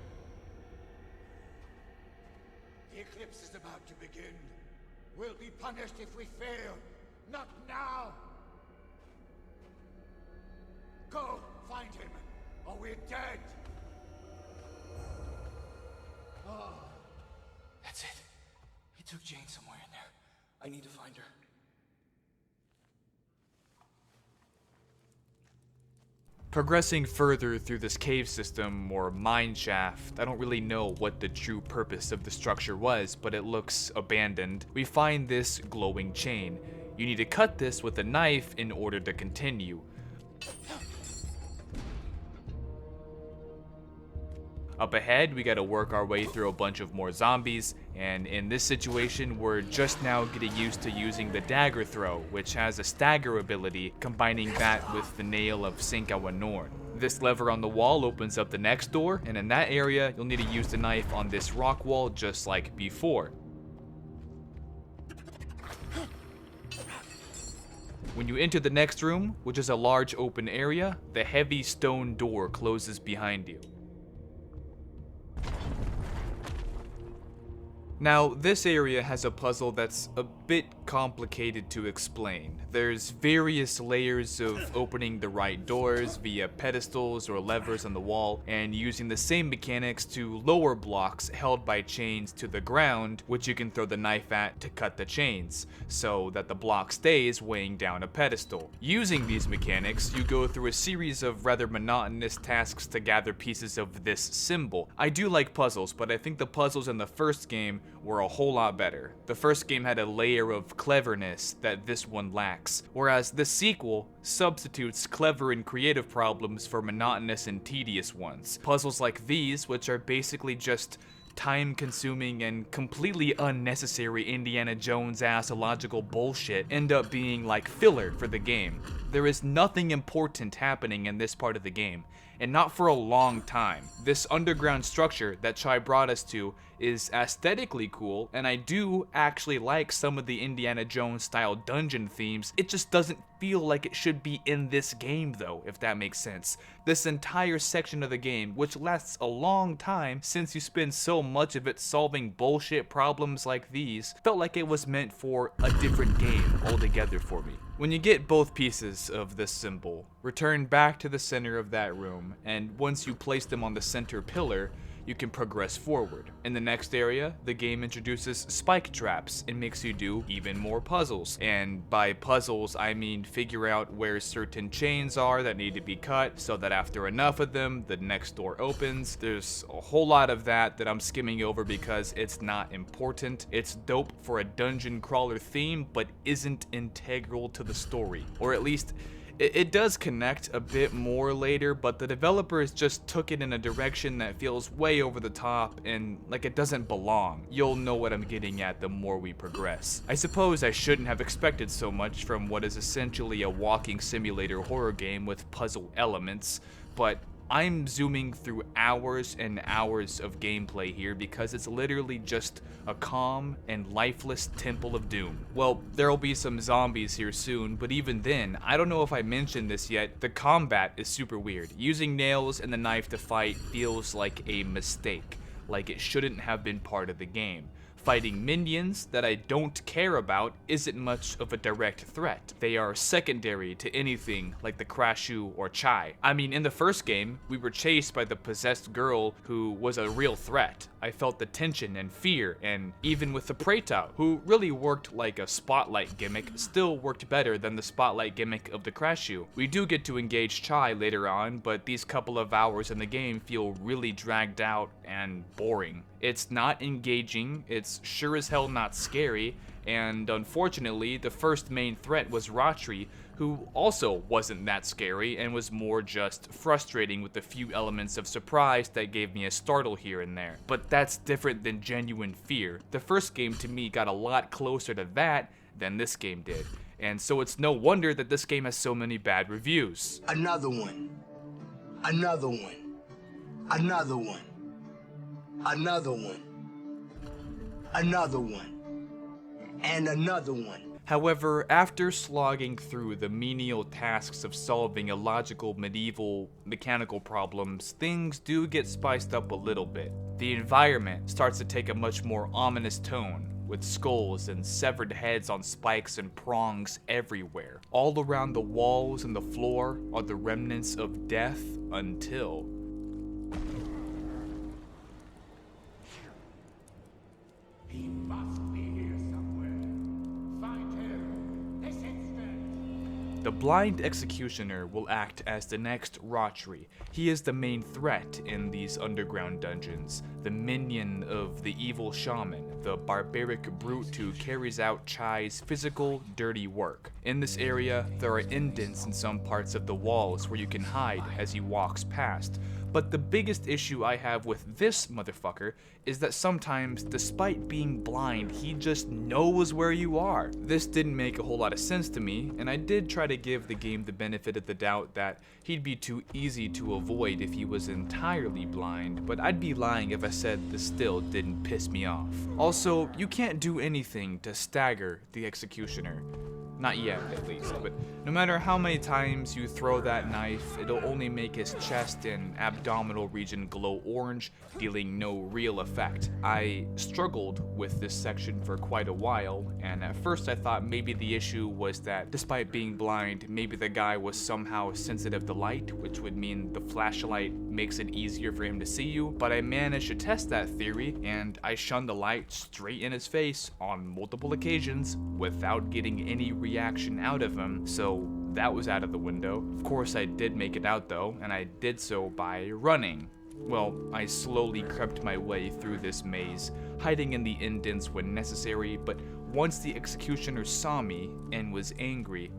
The eclipse is about to begin. We'll be punished if we fail. Not now! Go, find him, or we're dead! Oh. That's it. He took Jane somewhere in there. I need to find her. Progressing further through this cave system, or mine shaft, I don't really know what the true purpose of the structure was, but it looks abandoned. We find this glowing chain. You need to cut this with a knife in order to continue. Up ahead, we gotta work our way through a bunch of more zombies, and in this situation, we're just now getting used to using the dagger throw, which has a stagger ability, combining that with the nail of Sinkawa Norn. This lever on the wall opens up the next door, and in that area, you'll need to use the knife on this rock wall just like before. When you enter the next room, which is a large open area, the heavy stone door closes behind you. Now, this area has a puzzle that's a bit complicated to explain. There's various layers of opening the right doors via pedestals or levers on the wall, and using the same mechanics to lower blocks held by chains to the ground, which you can throw the knife at to cut the chains, so that the block stays weighing down a pedestal. Using these mechanics, you go through a series of rather monotonous tasks to gather pieces of this symbol. I do like puzzles, but I think the puzzles in the first game were a whole lot better. The first game had a layer of cleverness that this one lacks, whereas the sequel substitutes clever and creative problems for monotonous and tedious ones. Puzzles like these, which are basically just time-consuming and completely unnecessary Indiana Jones-ass illogical bullshit, end up being like filler for the game. There is nothing important happening in this part of the game, and not for a long time. This underground structure that Chai brought us to is aesthetically cool, and I do actually like some of the Indiana Jones style dungeon themes. It just doesn't feel like it should be in this game though, if that makes sense. This entire section of the game, which lasts a long time since you spend so much of it solving bullshit problems like these, felt like it was meant for a different game altogether for me. When you get both pieces of this symbol, return back to the center of that room, and once you place them on the center pillar, you can progress forward. In the next area, the game introduces spike traps and makes you do even more puzzles. And by puzzles, I mean figure out where certain chains are that need to be cut so that after enough of them, the next door opens. There's a whole lot of that I'm skimming over because it's not important. It's dope for a dungeon crawler theme, but isn't integral to the story. Or at least, it does connect a bit more later, but the developers just took it in a direction that feels way over the top and like it doesn't belong. You'll know what I'm getting at the more we progress. I suppose I shouldn't have expected so much from what is essentially a walking simulator horror game with puzzle elements, but I'm zooming through hours and hours of gameplay here because it's literally just a calm and lifeless Temple of Doom. Well, there'll be some zombies here soon, but even then, I don't know if I mentioned this yet, the combat is super weird. Using nails and the knife to fight feels like a mistake, like it shouldn't have been part of the game. Fighting minions that I don't care about isn't much of a direct threat. They are secondary to anything like the Crashu or Chai. I mean, in the first game, we were chased by the possessed girl who was a real threat. I felt the tension and fear, and even with the Preta, who really worked like a spotlight gimmick, still worked better than the spotlight gimmick of the Crashu. We do get to engage Chai later on, but these couple of hours in the game feel really dragged out and boring. It's not engaging, it's sure as hell not scary, and unfortunately, the first main threat was Ratri, who also wasn't that scary and was more just frustrating with a few elements of surprise that gave me a startle here and there. But that's different than genuine fear. The first game to me got a lot closer to that than this game did, and so it's no wonder that this game has so many bad reviews. Another one. Another one. Another one. Another one. Another one. And another one. However, after slogging through the menial tasks of solving illogical medieval mechanical problems, things do get spiced up a little bit. The environment starts to take a much more ominous tone, with skulls and severed heads on spikes and prongs everywhere. All around the walls and the floor are the remnants of death until... He must be here somewhere. Find him this instant. The blind executioner will act as the next Rotary. He is the main threat in these underground dungeons, the minion of the evil shaman, the barbaric brute who carries out Chai's physical, dirty work. In this area, there are indents in some parts of the walls where you can hide as he walks past. But the biggest issue I have with this motherfucker is that sometimes, despite being blind, he just knows where you are. This didn't make a whole lot of sense to me, and I did try to give the game the benefit of the doubt that he'd be too easy to avoid if he was entirely blind, but I'd be lying if I said this still didn't piss me off. Also, you can't do anything to stagger the executioner. Not yet, at least, but no matter how many times you throw that knife, it'll only make his chest and abdominal region glow orange, dealing no real effect. I struggled with this section for quite a while, and at first I thought maybe the issue was that despite being blind, maybe the guy was somehow sensitive to light, which would mean the flashlight makes it easier for him to see you, but I managed to test that theory, and I shunned the light straight in his face on multiple occasions without getting any reaction out of him, so that was out of the window. Of course I did make it out though, and I did so by running. Well, I slowly crept my way through this maze, hiding in the indents when necessary, but once the executioner saw me and was angry,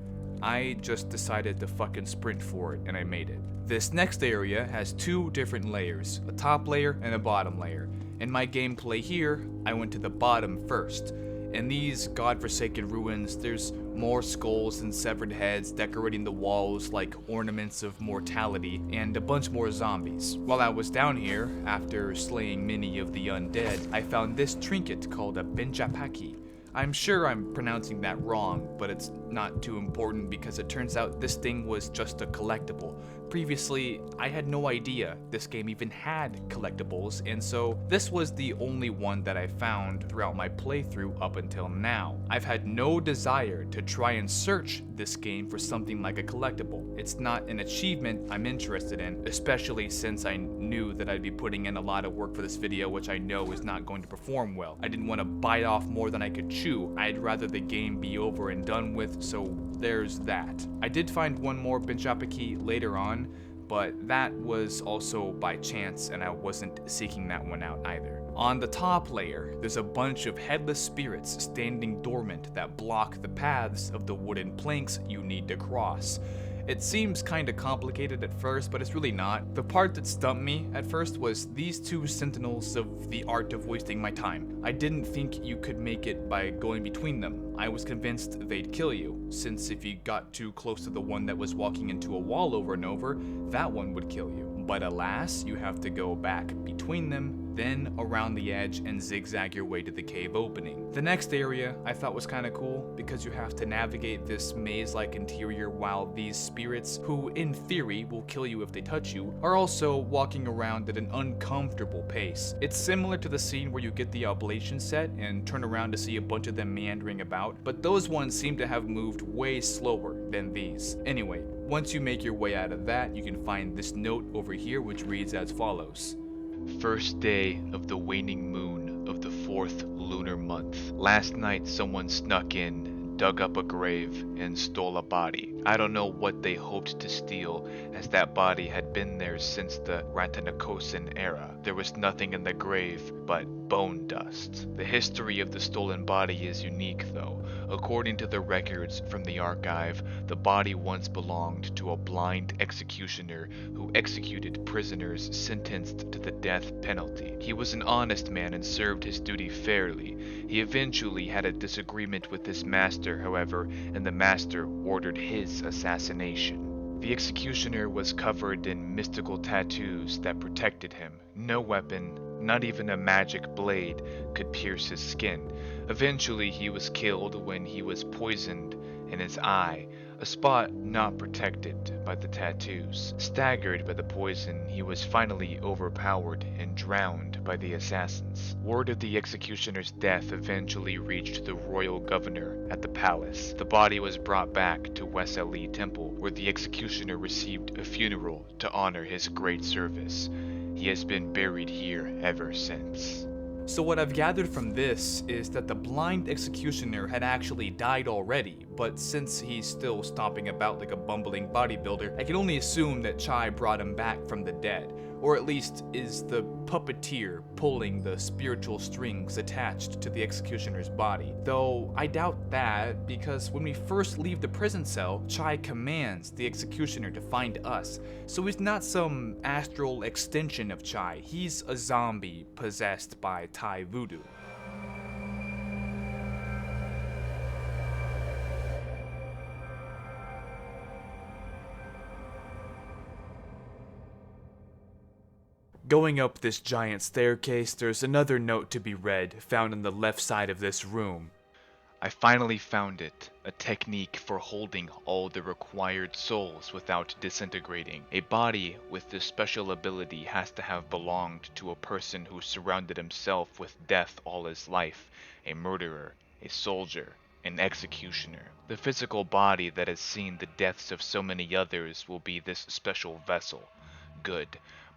I just decided to fucking sprint for it, and I made it. This next area has two different layers, a top layer and a bottom layer. In my gameplay here, I went to the bottom first. In these godforsaken ruins, there's more skulls and severed heads decorating the walls like ornaments of mortality, and a bunch more zombies. While I was down here, after slaying many of the undead, I found this trinket called a benjapaki. I'm sure I'm pronouncing that wrong, but it's not too important because it turns out this thing was just a collectible. Previously, I had no idea this game even had collectibles, and so this was the only one that I found throughout my playthrough up until now. I've had no desire to try and search this game for something like a collectible. It's not an achievement I'm interested in, especially since I knew that I'd be putting in a lot of work for this video, which I know is not going to perform well. I didn't want to bite off more than I could chew. I'd rather the game be over and done with, so there's that. I did find one more benjapaki later on, but that was also by chance, and I wasn't seeking that one out either. On the top layer, there's a bunch of headless spirits standing dormant that block the paths of the wooden planks you need to cross. It seems kinda complicated at first, but it's really not. The part that stumped me at first was these two sentinels of the art of wasting my time. I didn't think you could make it by going between them. I was convinced they'd kill you, since if you got too close to the one that was walking into a wall over and over, that one would kill you. But alas, you have to go back between them, then around the edge and zigzag your way to the cave opening. The next area I thought was kinda cool because you have to navigate this maze-like interior while these spirits, who in theory will kill you if they touch you, are also walking around at an uncomfortable pace. It's similar to the scene where you get the oblation set and turn around to see a bunch of them meandering about, but those ones seem to have moved way slower than these. Anyway, once you make your way out of that, you can find this note over here which reads as follows. First day of the waning moon of the 4th lunar month. Last night someone snuck in, dug up a grave, and stole a body. I don't know what they hoped to steal, as that body had been there since the Ratanakosin era. There was nothing in the grave but bone dust. The history of the stolen body is unique, though. According to the records from the archive, the body once belonged to a blind executioner who executed prisoners sentenced to the death penalty. He was an honest man and served his duty fairly. He eventually had a disagreement with his master, however, and the master ordered his assassination. The executioner was covered in mystical tattoos that protected him. No weapon, not even a magic blade, could pierce his skin. Eventually he was killed when he was poisoned in his eye, a spot not protected by the tattoos. Staggered by the poison, he was finally overpowered and drowned by the assassins. Word of the executioner's death eventually reached the royal governor at the palace. The body was brought back to Wesley Temple, where the executioner received a funeral to honor his great service. He has been buried here ever since. So what I've gathered from this is that the blind executioner had actually died already, but since he's still stomping about like a bumbling bodybuilder, I can only assume that Chai brought him back from the dead, or at least is the puppeteer pulling the spiritual strings attached to the executioner's body. Though I doubt that, because when we first leave the prison cell, Chai commands the executioner to find us, so he's not some astral extension of Chai, he's a zombie possessed by Thai voodoo. Going up this giant staircase, there's another note to be read, found on the left side of this room. I finally found it, a technique for holding all the required souls without disintegrating. A body with this special ability has to have belonged to a person who surrounded himself with death all his life, a murderer, a soldier, an executioner. The physical body that has seen the deaths of so many others will be this special vessel. Good.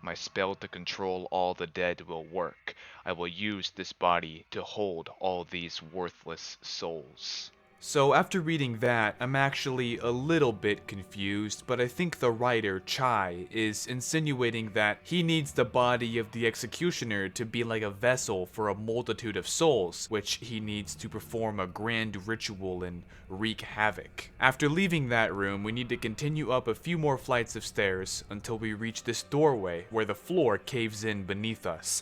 My spell to control all the dead will work. I will use this body to hold all these worthless souls. So after reading that, I'm actually a little bit confused, but I think the writer, Chai, is insinuating that he needs the body of the executioner to be like a vessel for a multitude of souls, which he needs to perform a grand ritual and wreak havoc. After leaving that room, we need to continue up a few more flights of stairs until we reach this doorway where the floor caves in beneath us.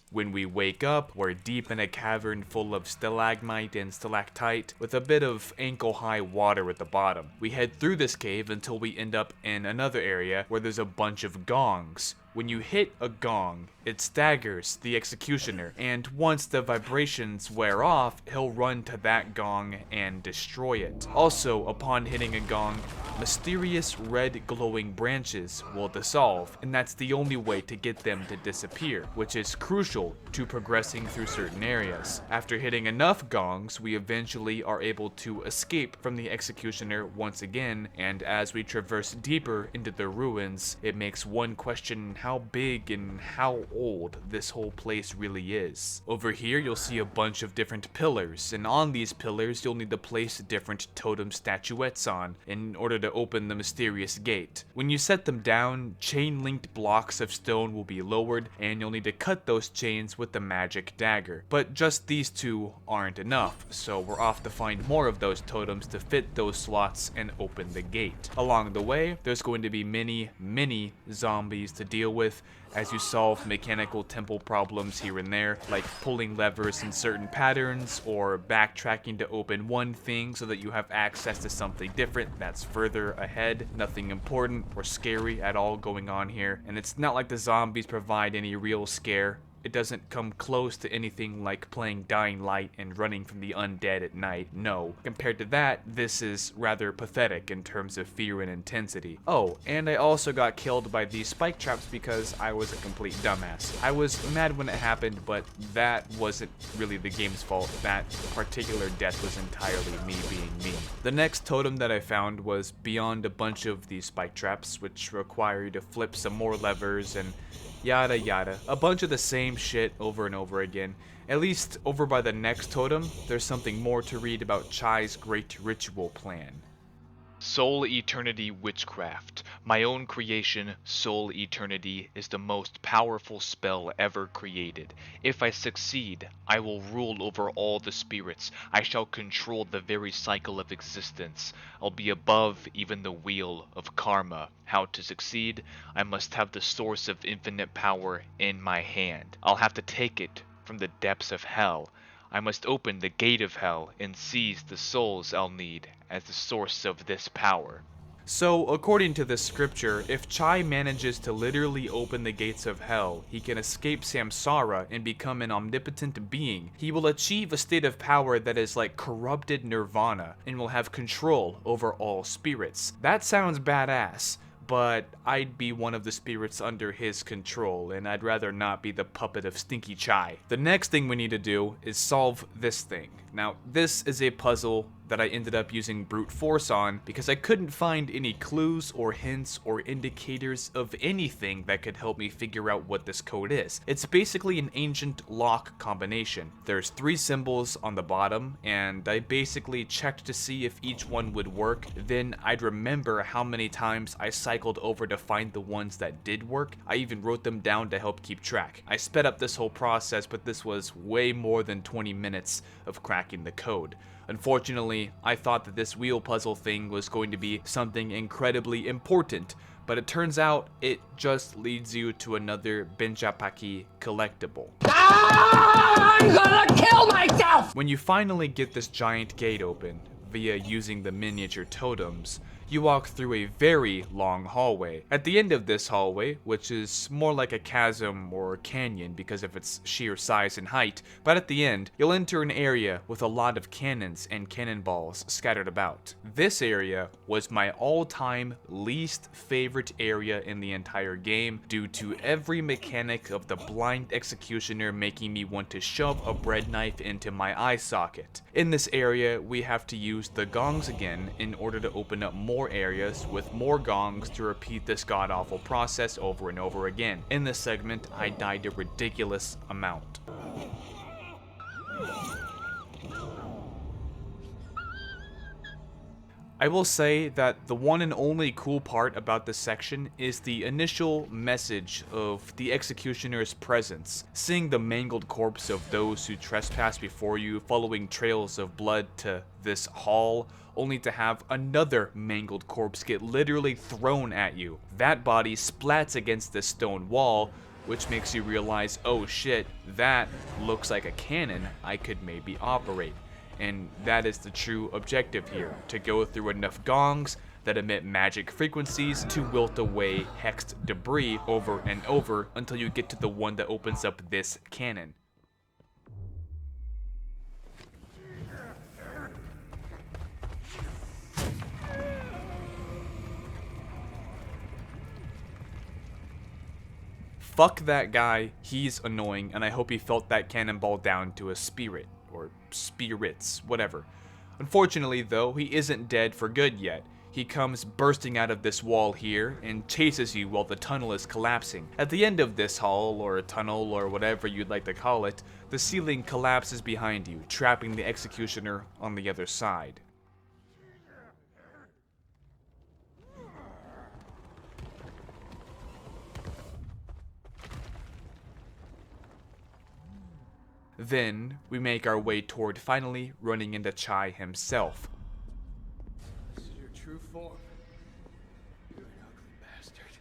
When we wake up, we're deep in a cavern full of stalagmite and stalactite with a bit of ankle-high water at the bottom. We head through this cave until we end up in another area where there's a bunch of gongs. When you hit a gong, it staggers the executioner, and once the vibrations wear off, he'll run to that gong and destroy it. Also, upon hitting a gong, mysterious red glowing branches will dissolve, and that's the only way to get them to disappear, which is crucial to progressing through certain areas. After hitting enough gongs, we eventually are able to escape from the executioner once again, and as we traverse deeper into the ruins, it makes one question how big and how old this whole place really is. Over here you'll see a bunch of different pillars, and on these pillars you'll need to place different totem statuettes on in order to open the mysterious gate. When you set them down, chain-linked blocks of stone will be lowered, and you'll need to cut those chains with the magic dagger. But just these two aren't enough, so we're off to find more of those totems to fit those slots and open the gate. Along the way, there's going to be many zombies to deal with as you solve mechanical temple problems here and there, like pulling levers in certain patterns or backtracking to open one thing so that you have access to something different that's further ahead. Nothing important or scary at all going on here, and it's not like the zombies provide any real scare. It doesn't come close to anything like playing Dying Light and running from the undead at night, no. Compared to that, this is rather pathetic in terms of fear and intensity. Oh, and I also got killed by these spike traps because I was a complete dumbass. I was mad when it happened, but that wasn't really the game's fault. That particular death was entirely me being me. The next totem that I found was beyond a bunch of these spike traps, which require you to flip some more levers and yada yada. A bunch of the same shit over and over again. At least over by the next totem, there's something more to read about Chai's great ritual plan. Soul Eternity Witchcraft. My own creation, Soul Eternity, is the most powerful spell ever created. If I succeed, I will rule over all the spirits. I shall control the very cycle of existence. I'll be above even the wheel of karma. How to succeed? I must have the source of infinite power in my hand. I'll have to take it from the depths of hell. I must open the gate of hell and seize the souls I'll need as the source of this power. So, according to this scripture, if Chai manages to literally open the gates of hell, he can escape samsara and become an omnipotent being. He will achieve a state of power that is like corrupted nirvana and will have control over all spirits. That sounds badass. But I'd be one of the spirits under his control, and I'd rather not be the puppet of Stinky Chai. The next thing we need to do is solve this thing. Now, this is a puzzle that I ended up using brute force on because I couldn't find any clues or hints or indicators of anything that could help me figure out what this code is. It's basically an ancient lock combination. There's 3 symbols on the bottom, and I basically checked to see if each one would work. Then I'd remember how many times I cycled over to find the ones that did work. I even wrote them down to help keep track. I sped up this whole process, but this was way more than 20 minutes of cracking the code. Unfortunately, I thought that this wheel puzzle thing was going to be something incredibly important, but it turns out it just leads you to another Benjapaki collectible. I'm gonna kill myself! When you finally get this giant gate open, via using the miniature totems, you walk through a very long hallway. At the end of this hallway, which is more like a chasm or canyon because of its sheer size and height, but at the end, you'll enter an area with a lot of cannons and cannonballs scattered about. This area was my all-time least favorite area in the entire game due to every mechanic of the blind executioner making me want to shove a bread knife into my eye socket. In this area, we have to use the gongs again in order to open up more areas with more gongs to repeat this god-awful process over and over again. In this segment, I died a ridiculous amount. I will say that the one and only cool part about this section is the initial message of the executioner's presence. Seeing the mangled corpse of those who trespass before you, following trails of blood to this hall, only to have another mangled corpse get literally thrown at you. That body splats against this stone wall, which makes you realize, oh shit, that looks like a cannon I could maybe operate. And that is the true objective here, to go through enough gongs that emit magic frequencies to wilt away hexed debris over and over until you get to the one that opens up this cannon. Fuck that guy, he's annoying, and I hope he felt that cannonball down to a spirit. Or spirits, whatever. Unfortunately though, he isn't dead for good yet. He comes bursting out of this wall here and chases you while the tunnel is collapsing. At the end of this hall, or tunnel, or whatever you'd like to call it, the ceiling collapses behind you, trapping the executioner on the other side. Then, we make our way toward finally running into Chai himself. This is your true form. You're an ugly bastard.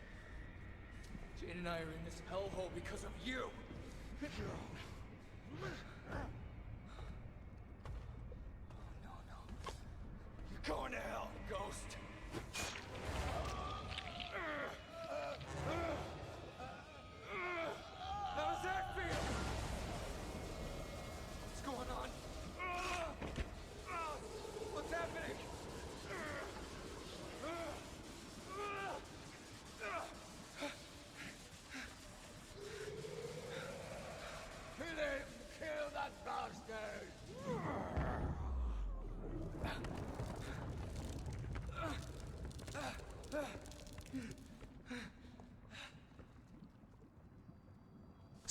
Jane and I are in this hellhole because of you. Oh, no. You're going to hell, ghost. How does that feel?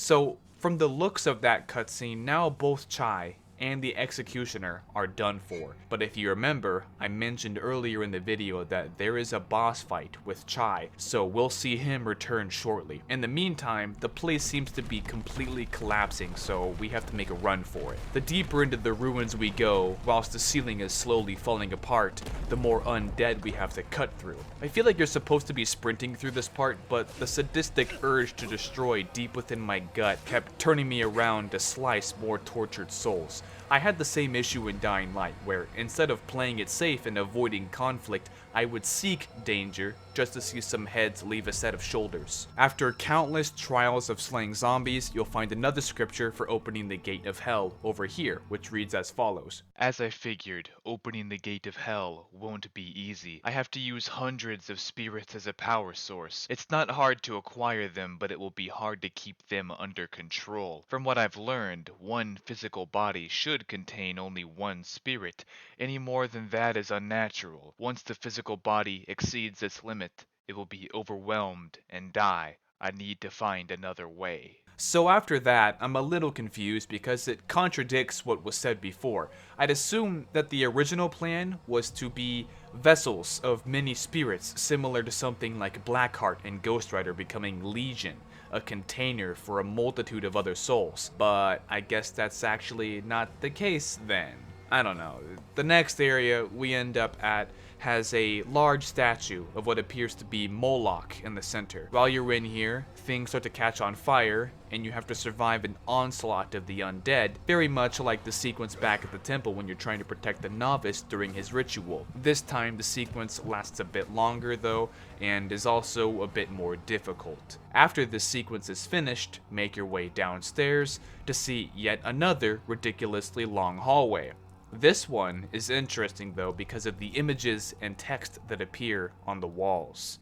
So, from the looks of that cutscene, now both Chai and the Executioner are done for. But if you remember, I mentioned earlier in the video that there is a boss fight with Chai, so we'll see him return shortly. In the meantime, the place seems to be completely collapsing, so we have to make a run for it. The deeper into the ruins we go, whilst the ceiling is slowly falling apart, the more undead we have to cut through. I feel like you're supposed to be sprinting through this part, but the sadistic urge to destroy deep within my gut kept turning me around to slice more tortured souls. I had the same issue in Dying Light, where instead of playing it safe and avoiding conflict, I would seek danger just to see some heads leave a set of shoulders. After countless trials of slaying zombies, you'll find another scripture for opening the gate of hell over here, which reads as follows. As I figured, opening the gate of hell won't be easy. I have to use hundreds of spirits as a power source. It's not hard to acquire them, but it will be hard to keep them under control. From what I've learned, one physical body should contain only one spirit. Any more than that is unnatural. Once the physical body exceeds its limit, it will be overwhelmed and die. I need to find another way. So after that, I'm a little confused because it contradicts what was said before. I'd assume that the original plan was to be vessels of many spirits, similar to something like Blackheart and Ghost Rider becoming Legion, a container for a multitude of other souls. But I guess that's actually not the case then. I don't know. The next area we end up at has a large statue of what appears to be Moloch in the center. While you're in here, things start to catch on fire, and you have to survive an onslaught of the undead, very much like the sequence back at the temple when you're trying to protect the novice during his ritual. This time the sequence lasts a bit longer though, and is also a bit more difficult. After this sequence is finished, make your way downstairs to see yet another ridiculously long hallway. This one is interesting though because of the images and text that appear on the walls.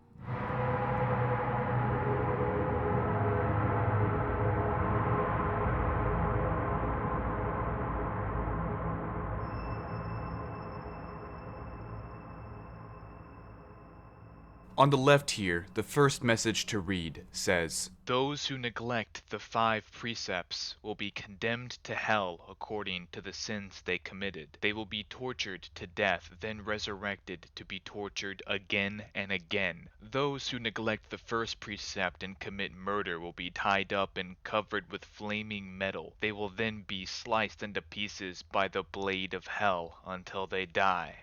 On the left here, the first message to read says, "Those who neglect the 5 precepts will be condemned to hell according to the sins they committed. They will be tortured to death, then resurrected to be tortured again and again. Those who neglect the first precept and commit murder will be tied up and covered with flaming metal. They will then be sliced into pieces by the blade of hell until they die."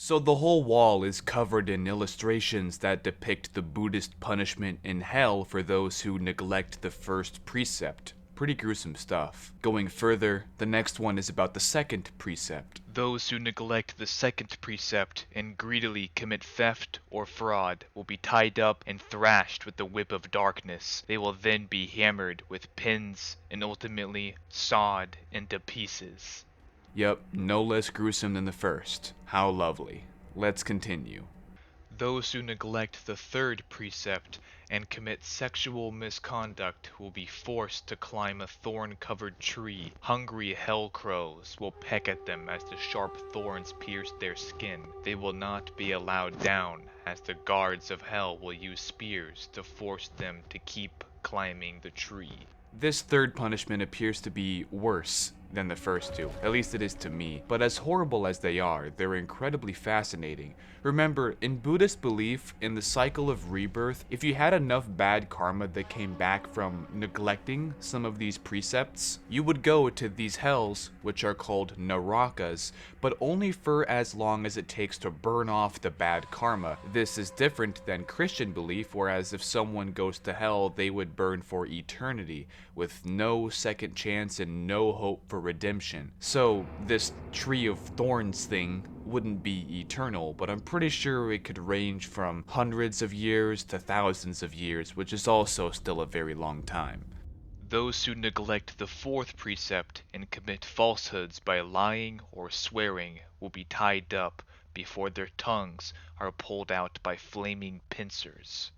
So the whole wall is covered in illustrations that depict the Buddhist punishment in hell for those who neglect the first precept. Pretty gruesome stuff. Going further, the next one is about the second precept. "Those who neglect the second precept and greedily commit theft or fraud will be tied up and thrashed with the whip of darkness. They will then be hammered with pins and ultimately sawed into pieces." Yep, no less gruesome than the first. How lovely. Let's continue. "Those who neglect the third precept and commit sexual misconduct will be forced to climb a thorn-covered tree. Hungry hell crows will peck at them as the sharp thorns pierce their skin. They will not be allowed down, as the guards of hell will use spears to force them to keep climbing the tree." This third punishment appears to be worse than the first two. At least it is to me. But as horrible as they are, they're incredibly fascinating. Remember, in Buddhist belief, in the cycle of rebirth, if you had enough bad karma that came back from neglecting some of these precepts, you would go to these hells, which are called narakas, but only for as long as it takes to burn off the bad karma. This is different than Christian belief, whereas if someone goes to hell, they would burn for eternity, with no second chance and no hope for redemption. So this tree of thorns thing wouldn't be eternal, but I'm pretty sure it could range from hundreds of years to thousands of years, which is also still a very long time. "Those who neglect the fourth precept and commit falsehoods by lying or swearing will be tied up before their tongues are pulled out by flaming pincers."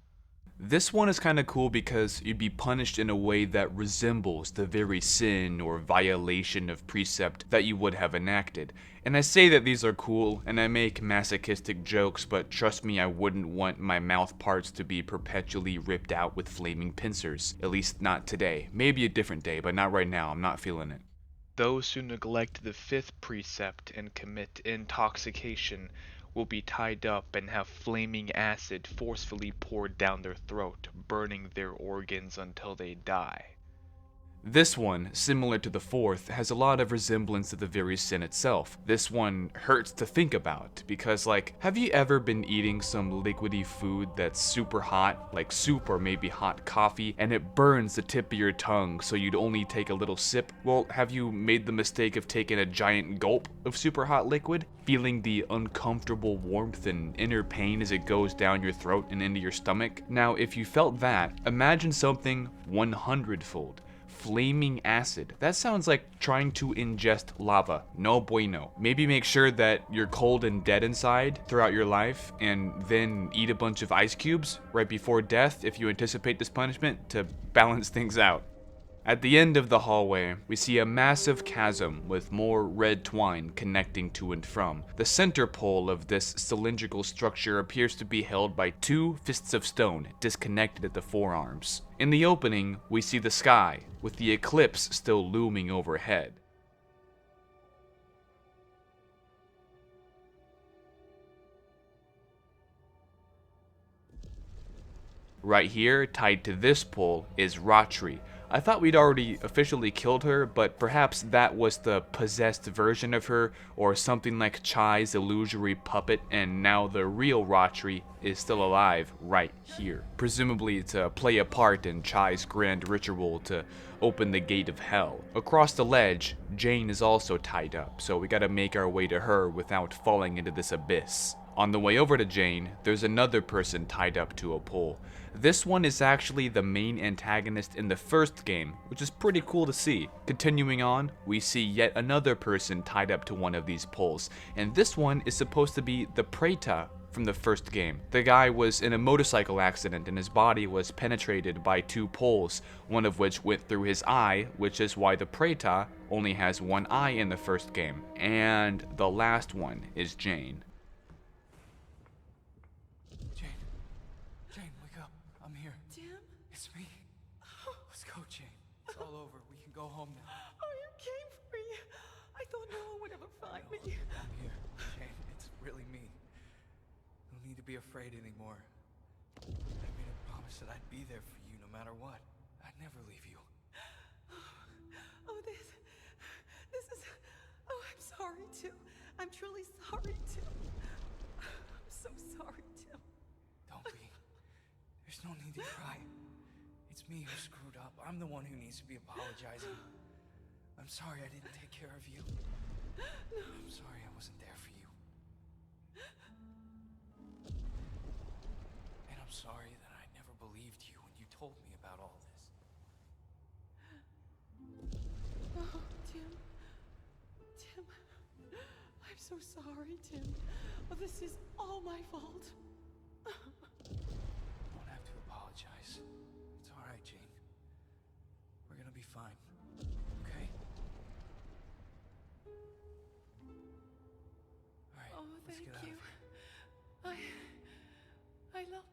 This one is kind of cool because you'd be punished in a way that resembles the very sin or violation of precept that you would have enacted. And I say that these are cool, and I make masochistic jokes, but trust me, I wouldn't want my mouth parts to be perpetually ripped out with flaming pincers. At least not today. Maybe a different day, but not right now. I'm not feeling it. Those who neglect the 5th precept and commit intoxication will be tied up and have flaming acid forcefully poured down their throat, burning their organs until they die. This one, similar to the 4th, has a lot of resemblance to the very sin itself. This one hurts to think about, because like, have you ever been eating some liquidy food that's super hot, like soup or maybe hot coffee, and it burns the tip of your tongue so you'd only take a little sip? Well, have you made the mistake of taking a giant gulp of super hot liquid? Feeling the uncomfortable warmth and inner pain as it goes down your throat and into your stomach? Now, if you felt that, imagine something 100-fold. Flaming acid. That sounds like trying to ingest lava. No bueno. Maybe make sure that you're cold and dead inside throughout your life, and then eat a bunch of ice cubes right before death if you anticipate this punishment to balance things out. At the end of the hallway, we see a massive chasm with more red twine connecting to and from. The center pole of this cylindrical structure appears to be held by 2 fists of stone disconnected at the forearms. In the opening, we see the sky, with the eclipse still looming overhead. Right here, tied to this pole, is Ratri. I thought we'd already officially killed her, but perhaps that was the possessed version of her, or something like Chai's illusory puppet, and now the real Ratri is still alive right here. Presumably to play a part in Chai's grand ritual to open the gate of hell. Across the ledge, Jane is also tied up, so we gotta make our way to her without falling into this abyss. On the way over to Jane, there's another person tied up to a pole. This one is actually the main antagonist in the first game, which is pretty cool to see. Continuing on, we see yet another person tied up to one of these poles, and this one is supposed to be the Preta from the first game. The guy was in a motorcycle accident and his body was penetrated by 2 poles, one of which went through his eye, which is why the Preta only has 1 eye in the first game. And the last one is Jane. Go home now. Oh, you came for me. I thought no one would ever find me. I'm here, Jane. It's really me. No need to be afraid anymore. I made a promise that I'd be there for you no matter what. I'd never leave you. Oh, this is... Oh, I'm sorry, Tim. I'm truly sorry, Tim. I'm so sorry, Tim. Don't be. There's no need to cry. It's me who screwed up. I'm the one who needs to be apologizing. I'm sorry I didn't take care of you. No. I'm sorry I wasn't there for you. And I'm sorry that I never believed you when you told me about all this. Oh, Tim. Tim. I'm so sorry, Tim. Oh, this is all my fault. You don't have to apologize. It's all right, Jane. We're gonna be fine. Okay? All right. Oh, let's thank get out you. of here. I love...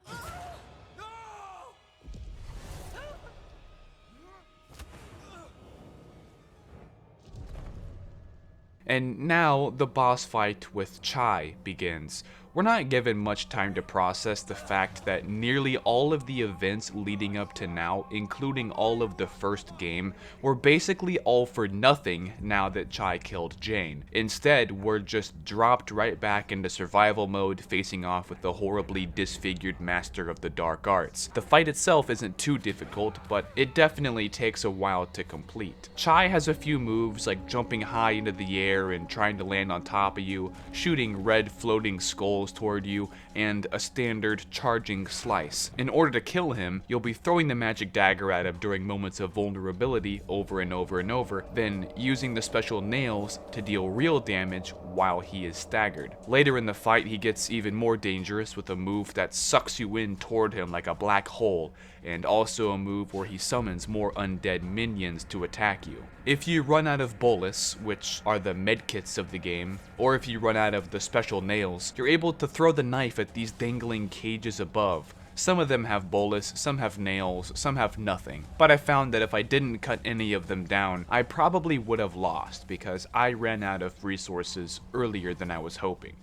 And now the boss fight with Chai begins. We're not given much time to process the fact that nearly all of the events leading up to now, including all of the first game, were basically all for nothing now that Chai killed Jane. Instead, we're just dropped right back into survival mode, facing off with the horribly disfigured master of the dark arts. The fight itself isn't too difficult, but it definitely takes a while to complete. Chai has a few moves like jumping high into the air and trying to land on top of you, shooting red floating skulls toward you, and a standard charging slice. In order to kill him, you'll be throwing the magic dagger at him during moments of vulnerability over and over and over, then using the special nails to deal real damage while he is staggered. Later in the fight, he gets even more dangerous with a move that sucks you in toward him like a black hole, and also a move where he summons more undead minions to attack you. If you run out of bolus, which are the medkits of the game, or if you run out of the special nails, you're able to throw the knife at these dangling cages above. Some of them have bolus, some have nails, some have nothing. But I found that if I didn't cut any of them down, I probably would have lost because I ran out of resources earlier than I was hoping.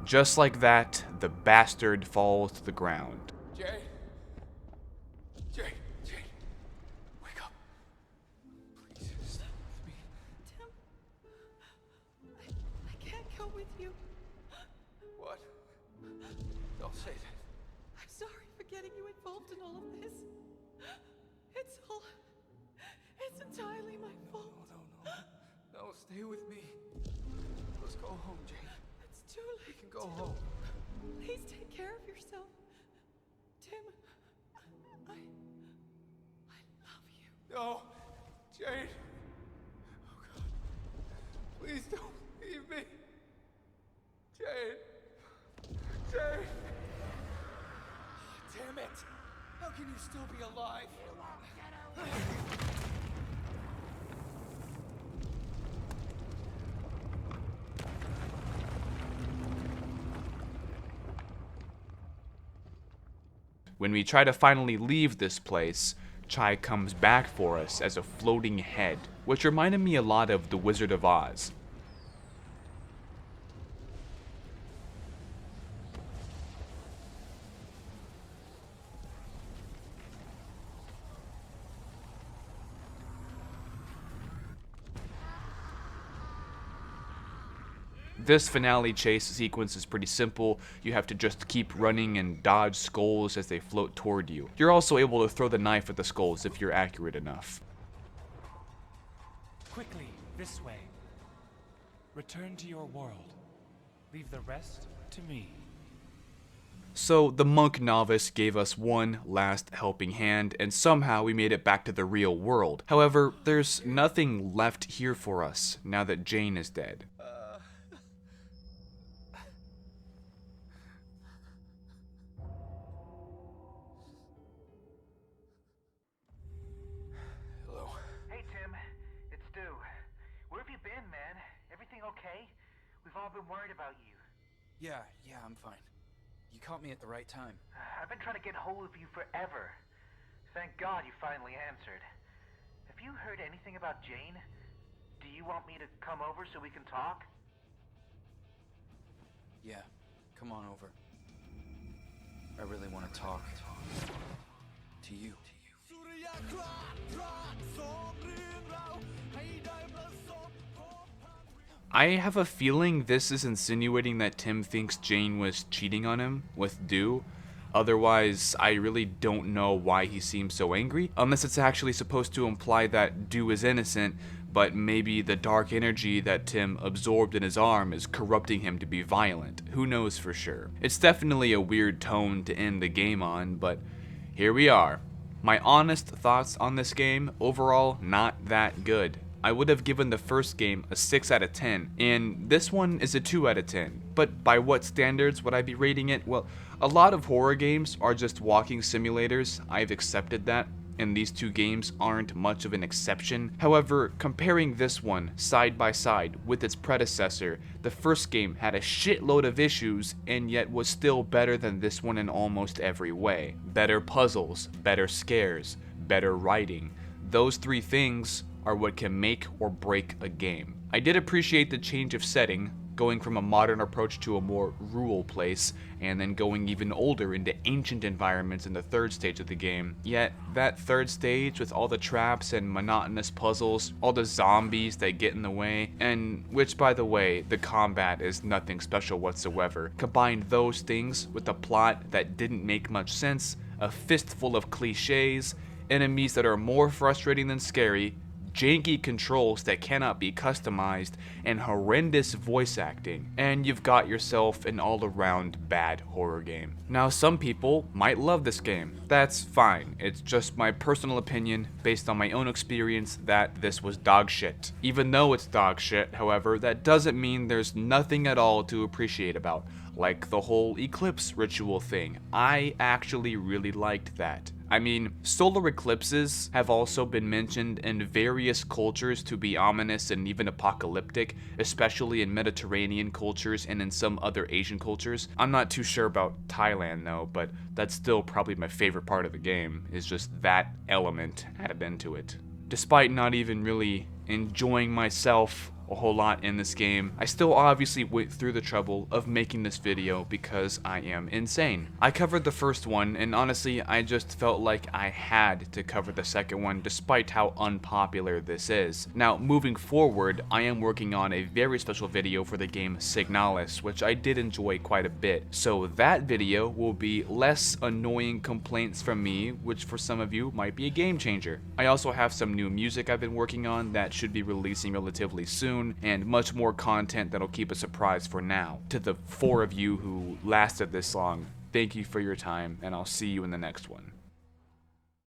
Just like that, the bastard falls to the ground. Jane, wake up. Please stay with me. Tim, I can't go with you. What? Don't say that. I'm sorry for getting you involved in all of this. It's entirely my fault. No, stay with me. Let's go home, Jane. It's too late. We can go home. Please take care of yourself. Tim, I love you. No, Jane. Oh God. Please don't leave me. Jane. Jane. Damn it. How can you still be alive? You won't get away. When we try to finally leave this place, Chai comes back for us as a floating head, which reminded me a lot of The Wizard of Oz. This finale chase sequence is pretty simple. You have to just keep running and dodge skulls as they float toward you. You're also able to throw the knife at the skulls if you're accurate enough. Quickly, this way. Return to your world. Leave the rest to me. So the monk novice gave us one last helping hand, and somehow we made it back to the real world. However, there's nothing left here for us now that Jane is dead. Okay? We've all been worried about you. Yeah, I'm fine. You caught me at the right time. I've been trying to get hold of you forever. Thank God you finally answered. Have you heard anything about Jane? Do you want me to come over so we can talk? Yeah, come on over. I really want to talk to you. I have a feeling this is insinuating that Tim thinks Jane was cheating on him with Dew. Otherwise, I really don't know why he seems so angry, unless it's actually supposed to imply that Dew is innocent, but maybe the dark energy that Tim absorbed in his arm is corrupting him to be violent. Who knows for sure? It's definitely a weird tone to end the game on, but here we are. My honest thoughts on this game, overall, not that good. I would have given the first game a 6 out of 10, and this one is a 2 out of 10. But by what standards would I be rating it? Well, a lot of horror games are just walking simulators. I've accepted that, and these two games aren't much of an exception. However, comparing this one side by side with its predecessor, the first game had a shitload of issues and yet was still better than this one in almost every way. Better puzzles, better scares, better writing. Those three things are what can make or break a game. I did appreciate the change of setting, going from a modern approach to a more rural place, and then going even older into ancient environments in the third stage of the game. Yet, that third stage with all the traps and monotonous puzzles, all the zombies that get in the way, and which, by the way, the combat is nothing special whatsoever. Combine those things with a plot that didn't make much sense, a fistful of cliches, enemies that are more frustrating than scary, janky controls that cannot be customized, and horrendous voice acting, and you've got yourself an all-around bad horror game. Now, some people might love this game. That's fine. It's just my personal opinion, based on my own experience, that this was dog shit. Even though it's dog shit, however, that doesn't mean there's nothing at all to appreciate about, like the whole eclipse ritual thing. I actually really liked that. I mean, solar eclipses have also been mentioned in various cultures to be ominous and even apocalyptic, especially in Mediterranean cultures and in some other Asian cultures. I'm not too sure about Thailand though, but that's still probably my favorite part of the game, is just that element added into it. Despite not even really enjoying myself a whole lot in this game, I still obviously went through the trouble of making this video because I am insane. I covered the first one, and honestly, I just felt like I had to cover the second one despite how unpopular this is. Now, moving forward, I am working on a very special video for the game Signalis, which I did enjoy quite a bit. So that video will be less annoying complaints from me, which for some of you might be a game changer. I also have some new music I've been working on that should be releasing relatively soon, and much more content that'll keep a surprise for now. To the 4 of you who lasted this long, thank you for your time, and I'll see you in the next one.